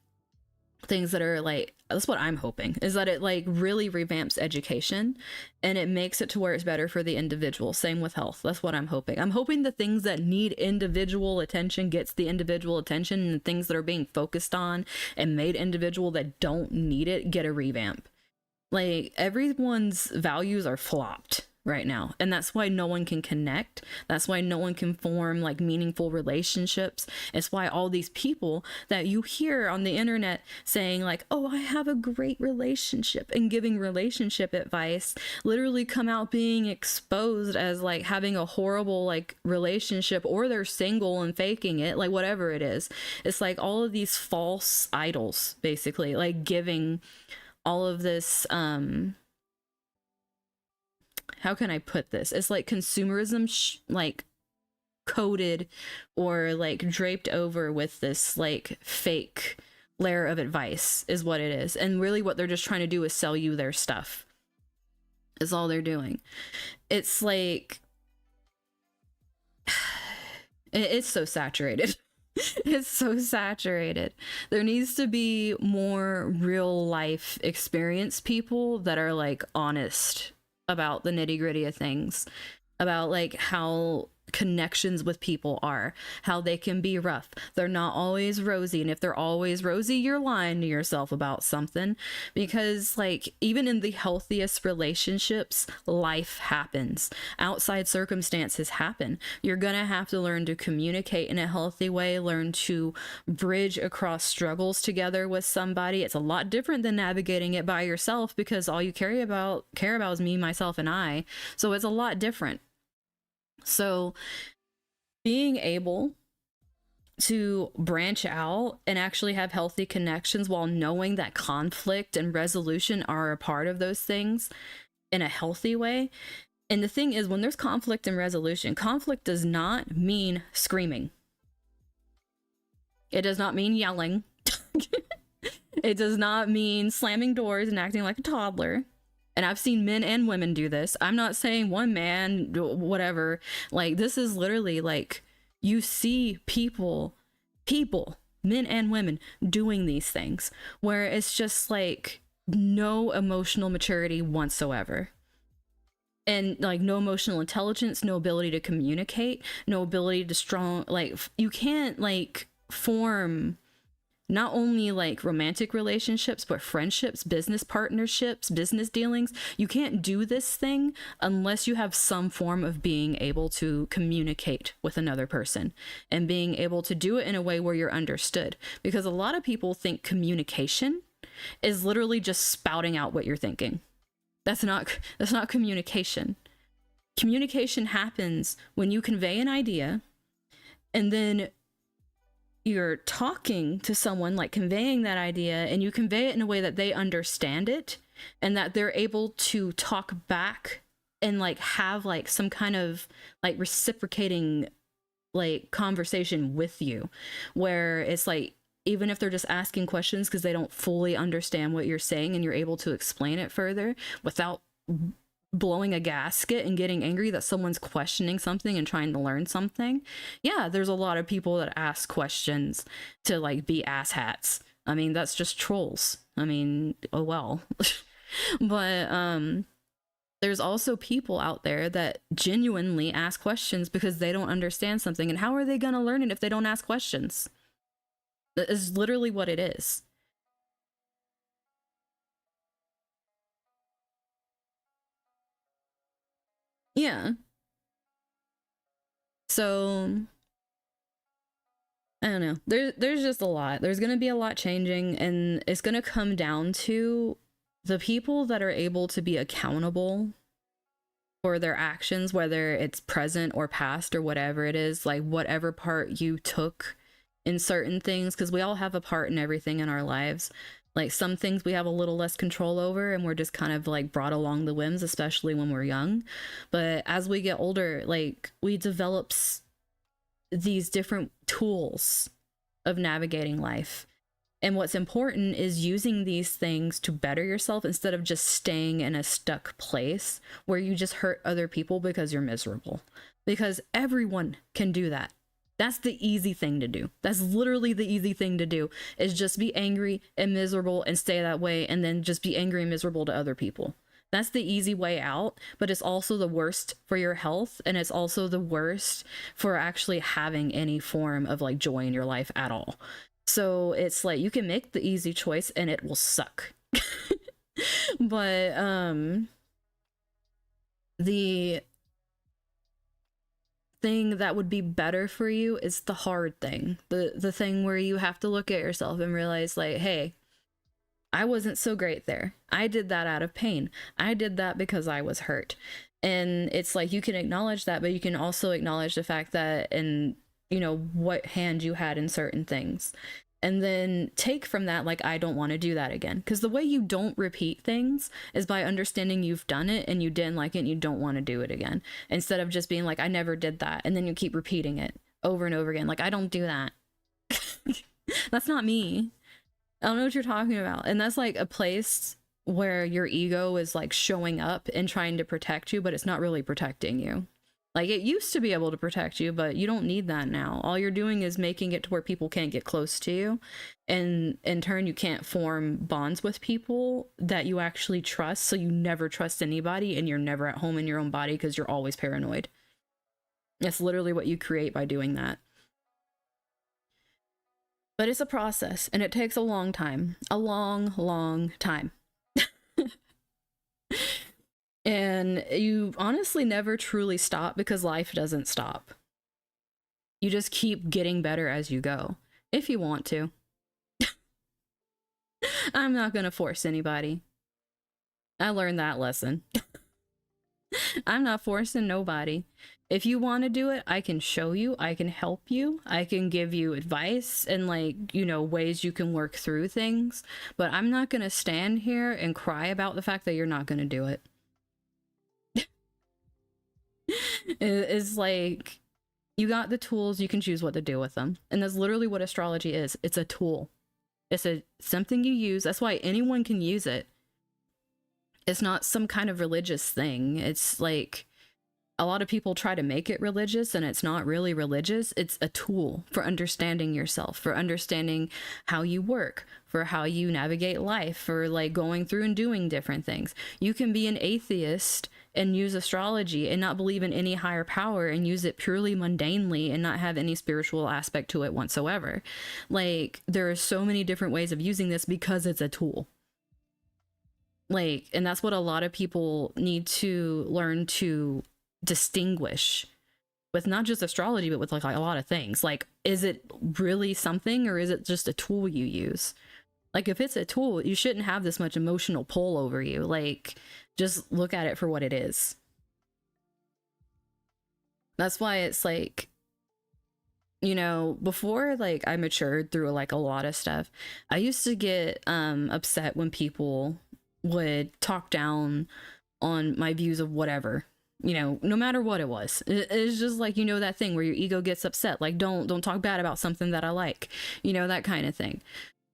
things that are like, that's what I'm hoping, is that it like really revamps education and it makes it to where it's better for the individual. Same with health. That's what I'm hoping. I'm hoping the things that need individual attention gets the individual attention, and the things that are being focused on and made individual that don't need it get a revamp. Like, everyone's values are flopped right now, and that's why no one can connect. That's why no one can form like meaningful relationships. It's why all these people that you hear on the internet saying like, oh, I have a great relationship, and giving relationship advice, literally come out being exposed as like having a horrible like relationship, or they're single and faking it, like whatever it is. It's like all of these false idols, basically, like giving all of this how can I put this? It's like consumerism, like coated or like draped over with this like fake layer of advice is what it is. And really what they're just trying to do is sell you their stuff. Is all they're doing. It's like, it's so saturated. It's so saturated. There needs to be more real life experience people that are like honest about the nitty gritty of things, about like how connections with people are, how they can be rough. They're not always rosy, and if they're always rosy, you're lying to yourself about something, because like even in the healthiest relationships, life happens. Outside circumstances happen. You're gonna have to learn to communicate in a healthy way, learn to bridge across struggles together with somebody. It's a lot different than navigating it by yourself, because all you care about is me, myself, and I. So it's a lot different. So being able to branch out and actually have healthy connections while knowing that conflict and resolution are a part of those things in a healthy way. And the thing is, when there's conflict and resolution, conflict does not mean screaming. It does not mean yelling. It does not mean slamming doors and acting like a toddler. And I've seen men and women do this. I'm not saying one man, whatever. Like, this is literally like, you see people, men and women, doing these things where it's just like no emotional maturity whatsoever. And like no emotional intelligence, no ability to communicate, no ability to like, you can't like form not only like romantic relationships, but friendships, business partnerships, business dealings. You can't do this thing unless you have some form of being able to communicate with another person and being able to do it in a way where you're understood. Because a lot of people think communication is literally just spouting out what you're thinking. That's not communication. Communication happens when you convey an idea, and then you're talking to someone, like conveying that idea, and you convey it in a way that they understand it and that they're able to talk back and like have like some kind of like reciprocating like conversation with you, where it's like, even if they're just asking questions because they don't fully understand what you're saying, and you're able to explain it further without blowing a gasket and getting angry that someone's questioning something and trying to learn something. Yeah, there's a lot of people that ask questions to like be asshats. I mean, that's just trolls. I mean, oh well. But there's also people out there that genuinely ask questions because they don't understand something. And how are they going to learn it if they don't ask questions? That is literally what it is. Yeah. So I don't know. There's just a lot. There's going to be a lot changing, and it's going to come down to the people that are able to be accountable for their actions, whether it's present or past or whatever it is, like whatever part you took in certain things, because we all have a part in everything in our lives. Like some things we have a little less control over, and we're just kind of like brought along the whims, especially when we're young. But as we get older, like we develop these different tools of navigating life. And what's important is using these things to better yourself instead of just staying in a stuck place where you just hurt other people because you're miserable. Because everyone can do that. That's the easy thing to do. That's literally the easy thing to do, is just be angry and miserable and stay that way, and then just be angry and miserable to other people. That's the easy way out, but it's also the worst for your health, and it's also the worst for actually having any form of like joy in your life at all. So it's like you can make the easy choice and it will suck. But the thing that would be better for you is the hard thing, the thing where you have to look at yourself and realize like, hey, I wasn't so great there. I did that out of pain. I did that because I was hurt. And it's like you can acknowledge that, but you can also acknowledge the fact that, and you know, what hand you had in certain things. And then take from that, like, I don't want to do that again. Because the way you don't repeat things is by understanding you've done it and you didn't like it and you don't want to do it again. Instead of just being like, I never did that. And then you keep repeating it over and over again. Like, I don't do that. That's not me. I don't know what you're talking about. And that's like a place where your ego is like showing up and trying to protect you, but it's not really protecting you. Like, it used to be able to protect you, but you don't need that now. All you're doing is making it to where people can't get close to you. And in turn, you can't form bonds with people that you actually trust. So you never trust anybody and you're never at home in your own body because you're always paranoid. That's literally what you create by doing that. But it's a process and it takes a long time. A long, long time. And you honestly never truly stop because life doesn't stop. You just keep getting better as you go, if you want to. I'm not going to force anybody. I learned that lesson. I'm not forcing nobody. If you want to do it, I can show you, I can help you, I can give you advice and like, you know, ways you can work through things. But I'm not going to stand here and cry about the fact that you're not going to do it. It's like, you got the tools, you can choose what to do with them. And that's literally what astrology is. It's a tool. It's something you use. That's why anyone can use it. It's not some kind of religious thing. It's like, a lot of people try to make it religious and it's not really religious. It's a tool for understanding yourself, for understanding how you work, for how you navigate life, for like going through and doing different things. You can be an atheist and use astrology and not believe in any higher power and use it purely mundanely and not have any spiritual aspect to it whatsoever. Like, there are so many different ways of using this because it's a tool. Like, and that's what a lot of people need to learn to distinguish with, not just astrology, but with like a lot of things. Like, is it really something or is it just a tool you use? Like, if it's a tool, you shouldn't have this much emotional pull over you. Like, just look at it for what it is. That's why it's like, you know, before like I matured through like a lot of stuff, I used to get upset when people would talk down on my views of whatever, you know, no matter what it was. It's just like, you know, that thing where your ego gets upset, like don't talk bad about something that I like, you know, that kind of thing.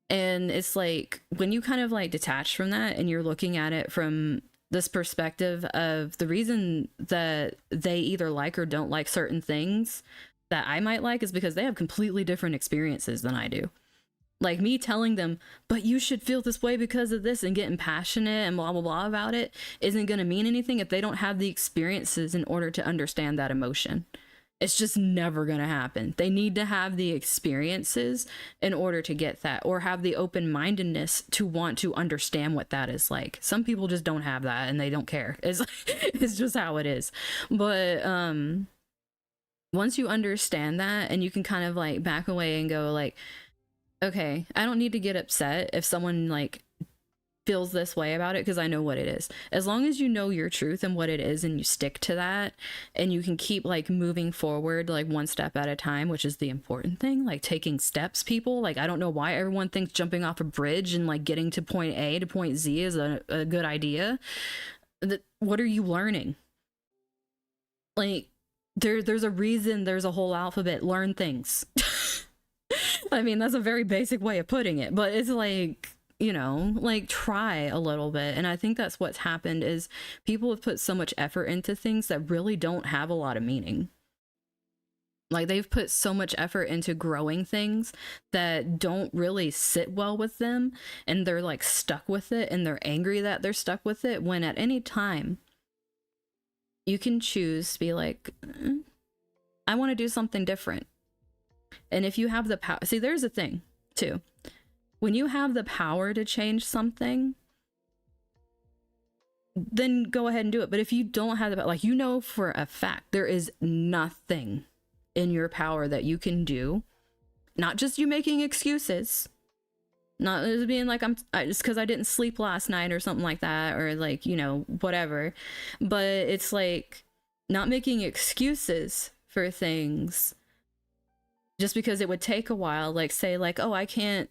And it's like, when you kind of like detach from that and you're looking at it from this perspective of the reason that they either like or don't like certain things that I might like is because they have completely different experiences than I do. Like, me telling them, but you should feel this way because of this, and getting passionate and blah, blah, blah about it isn't going to mean anything if they don't have the experiences in order to understand that emotion. It's just never going to happen. They need to have the experiences in order to get that, or have the open-mindedness to want to understand what that is like. Some people just don't have that and they don't care. It's just how it is. But once you understand that and you can kind of like back away and go like, okay, I don't need to get upset if someone like feels this way about it because I know what it is. As long as you know your truth and what it is and you stick to that and you can keep like moving forward like one step at a time, which is the important thing, like taking steps, people. Like, I don't know why everyone thinks jumping off a bridge and like getting to point A to point Z is a good idea. What are you learning? Like, there's a reason there's a whole alphabet. Learn things. I mean, that's a very basic way of putting it, but it's like, you know, like, try a little bit. And I think that's what's happened is people have put so much effort into things that really don't have a lot of meaning. Like, they've put so much effort into growing things that don't really sit well with them, and they're like stuck with it, and they're angry that they're stuck with it, when at any time you can choose to be like, I want to do something different. And if you have the power, see, there's a thing too. When you have the power to change something, then go ahead and do it. But if you don't have the, like, you know for a fact there is nothing in your power that you can do, not just you making excuses, not just being like, just because I didn't sleep last night or something like that, or like, you know, whatever, but it's like not making excuses for things just because it would take a while. Like, say like, oh, I can't,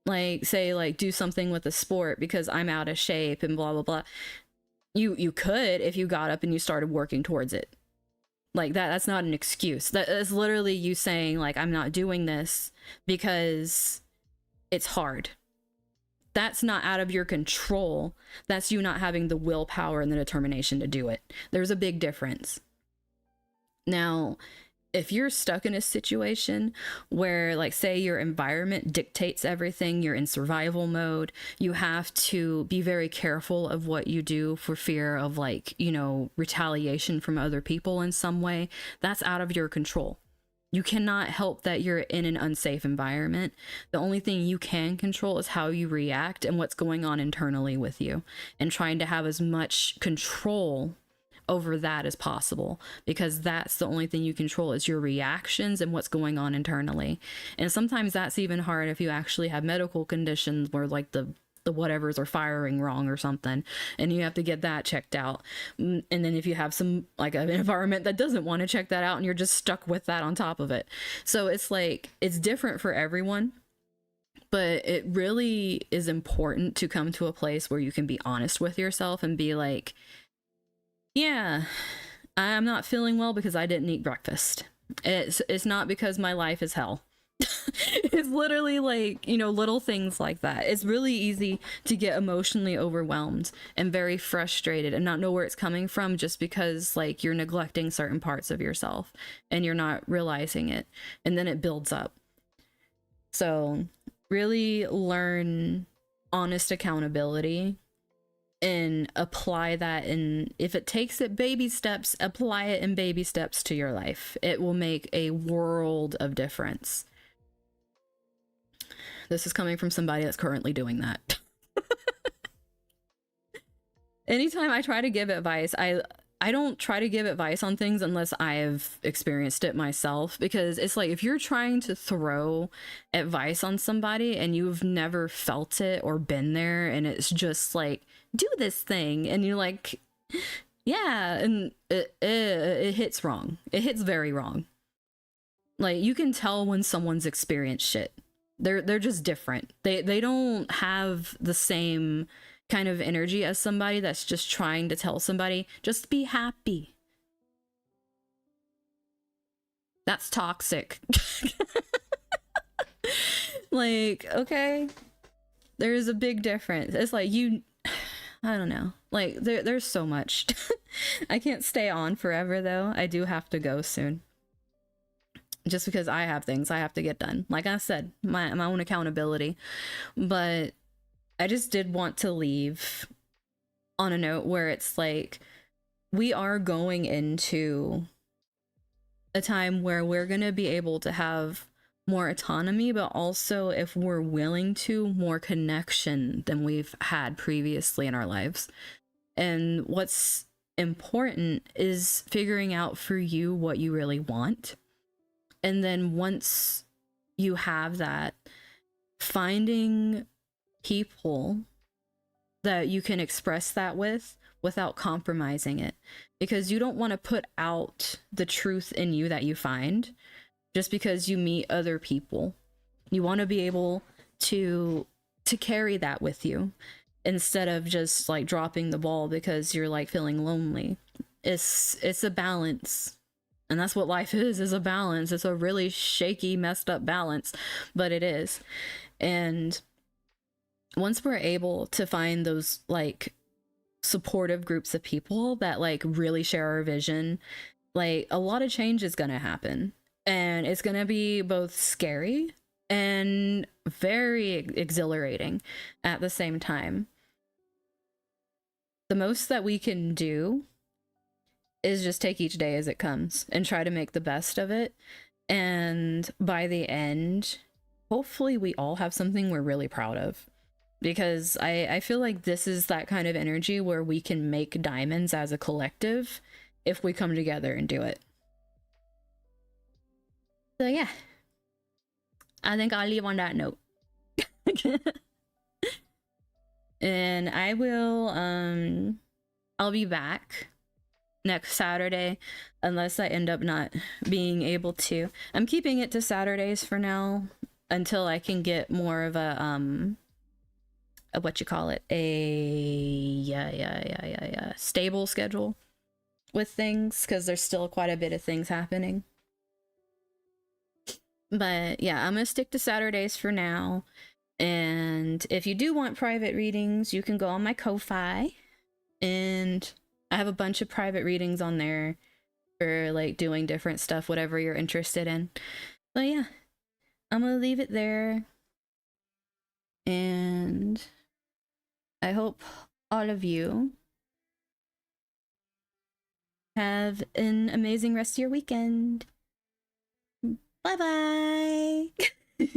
like, say like do something with a sport because I'm out of shape and blah blah blah. You could, if you got up and you started working towards it. Like, that's not an excuse. That is literally you saying like, I'm not doing this because it's hard. That's not out of your control. That's you not having the willpower and the determination to do it. There's a big difference. Now, if you're stuck in a situation where, like, say your environment dictates everything, you're in survival mode, you have to be very careful of what you do for fear of, like, you know, retaliation from other people in some way, that's out of your control. You cannot help that you're in an unsafe environment. The only thing you can control is how you react and what's going on internally with you, and trying to have as much control over that as possible, because that's the only thing you control, is your reactions and what's going on internally. And sometimes that's even hard if you actually have medical conditions where like the whatevers are firing wrong or something, and you have to get that checked out. And then if you have some like an environment that doesn't want to check that out, and you're just stuck with that on top of it. So it's like, it's different for everyone, but it really is important to come to a place where you can be honest with yourself and be like, yeah, I'm not feeling well because I didn't eat breakfast. It's not because my life is hell. It's literally like, you know, little things like that. It's really easy to get emotionally overwhelmed and very frustrated and not know where it's coming from, just because like you're neglecting certain parts of yourself and you're not realizing it, and then it builds up. So really learn honest accountability and apply that. And if it takes it baby steps, apply it in baby steps to your life. It will make a world of difference. This is coming from somebody that's currently doing that. Anytime I try to give advice, I don't try to give advice on things unless I've experienced it myself, because it's like, if you're trying to throw advice on somebody and you've never felt it or been there, and it's just like, do this thing, and you're like, yeah, and it hits wrong. It hits very wrong. Like, you can tell when someone's experienced shit. They're just different. They don't have the same kind of energy as somebody that's just trying to tell somebody, just be happy. That's toxic. Like, okay, there's a big difference. It's like, I don't know. Like, there's so much. I can't stay on forever though. I do have to go soon. Just because I have things I have to get done. Like I said, my own accountability. But I just did want to leave on a note where it's like, we are going into a time where we're going to be able to have more autonomy, but also, if we're willing to, more connection than we've had previously in our lives. And what's important is figuring out for you what you really want. And then once you have that, finding people that you can express that with without compromising it, because you don't want to put out the truth in you that you find just because you meet other people. You want to be able to carry that with you, instead of just like dropping the ball because you're like feeling lonely. It's a balance. And that's what life is a balance. It's a really shaky, messed up balance, but it is. And once we're able to find those like supportive groups of people that like really share our vision Like, a lot of change is gonna happen, and it's gonna be both scary and very exhilarating at the same time. The most that we can do is just take each day as it comes and try to make the best of it. And by the end, hopefully we all have something we're really proud of. Because I feel like this is that kind of energy where we can make diamonds as a collective if we come together and do it. So yeah, I think I'll leave on that note. And I will, I'll be back next Saturday, unless I end up not being able to. I'm keeping it to Saturdays for now until I can get more of a what you call it, a stable schedule with things, because there's still quite a bit of things happening. But yeah, I'm gonna stick to Saturdays for now. And if you do want private readings, you can go on my Kofi, and I have a bunch of private readings on there for like doing different stuff, whatever you're interested in. But yeah, I'm gonna leave it there. And I hope all of you have an amazing rest of your weekend. Bye bye.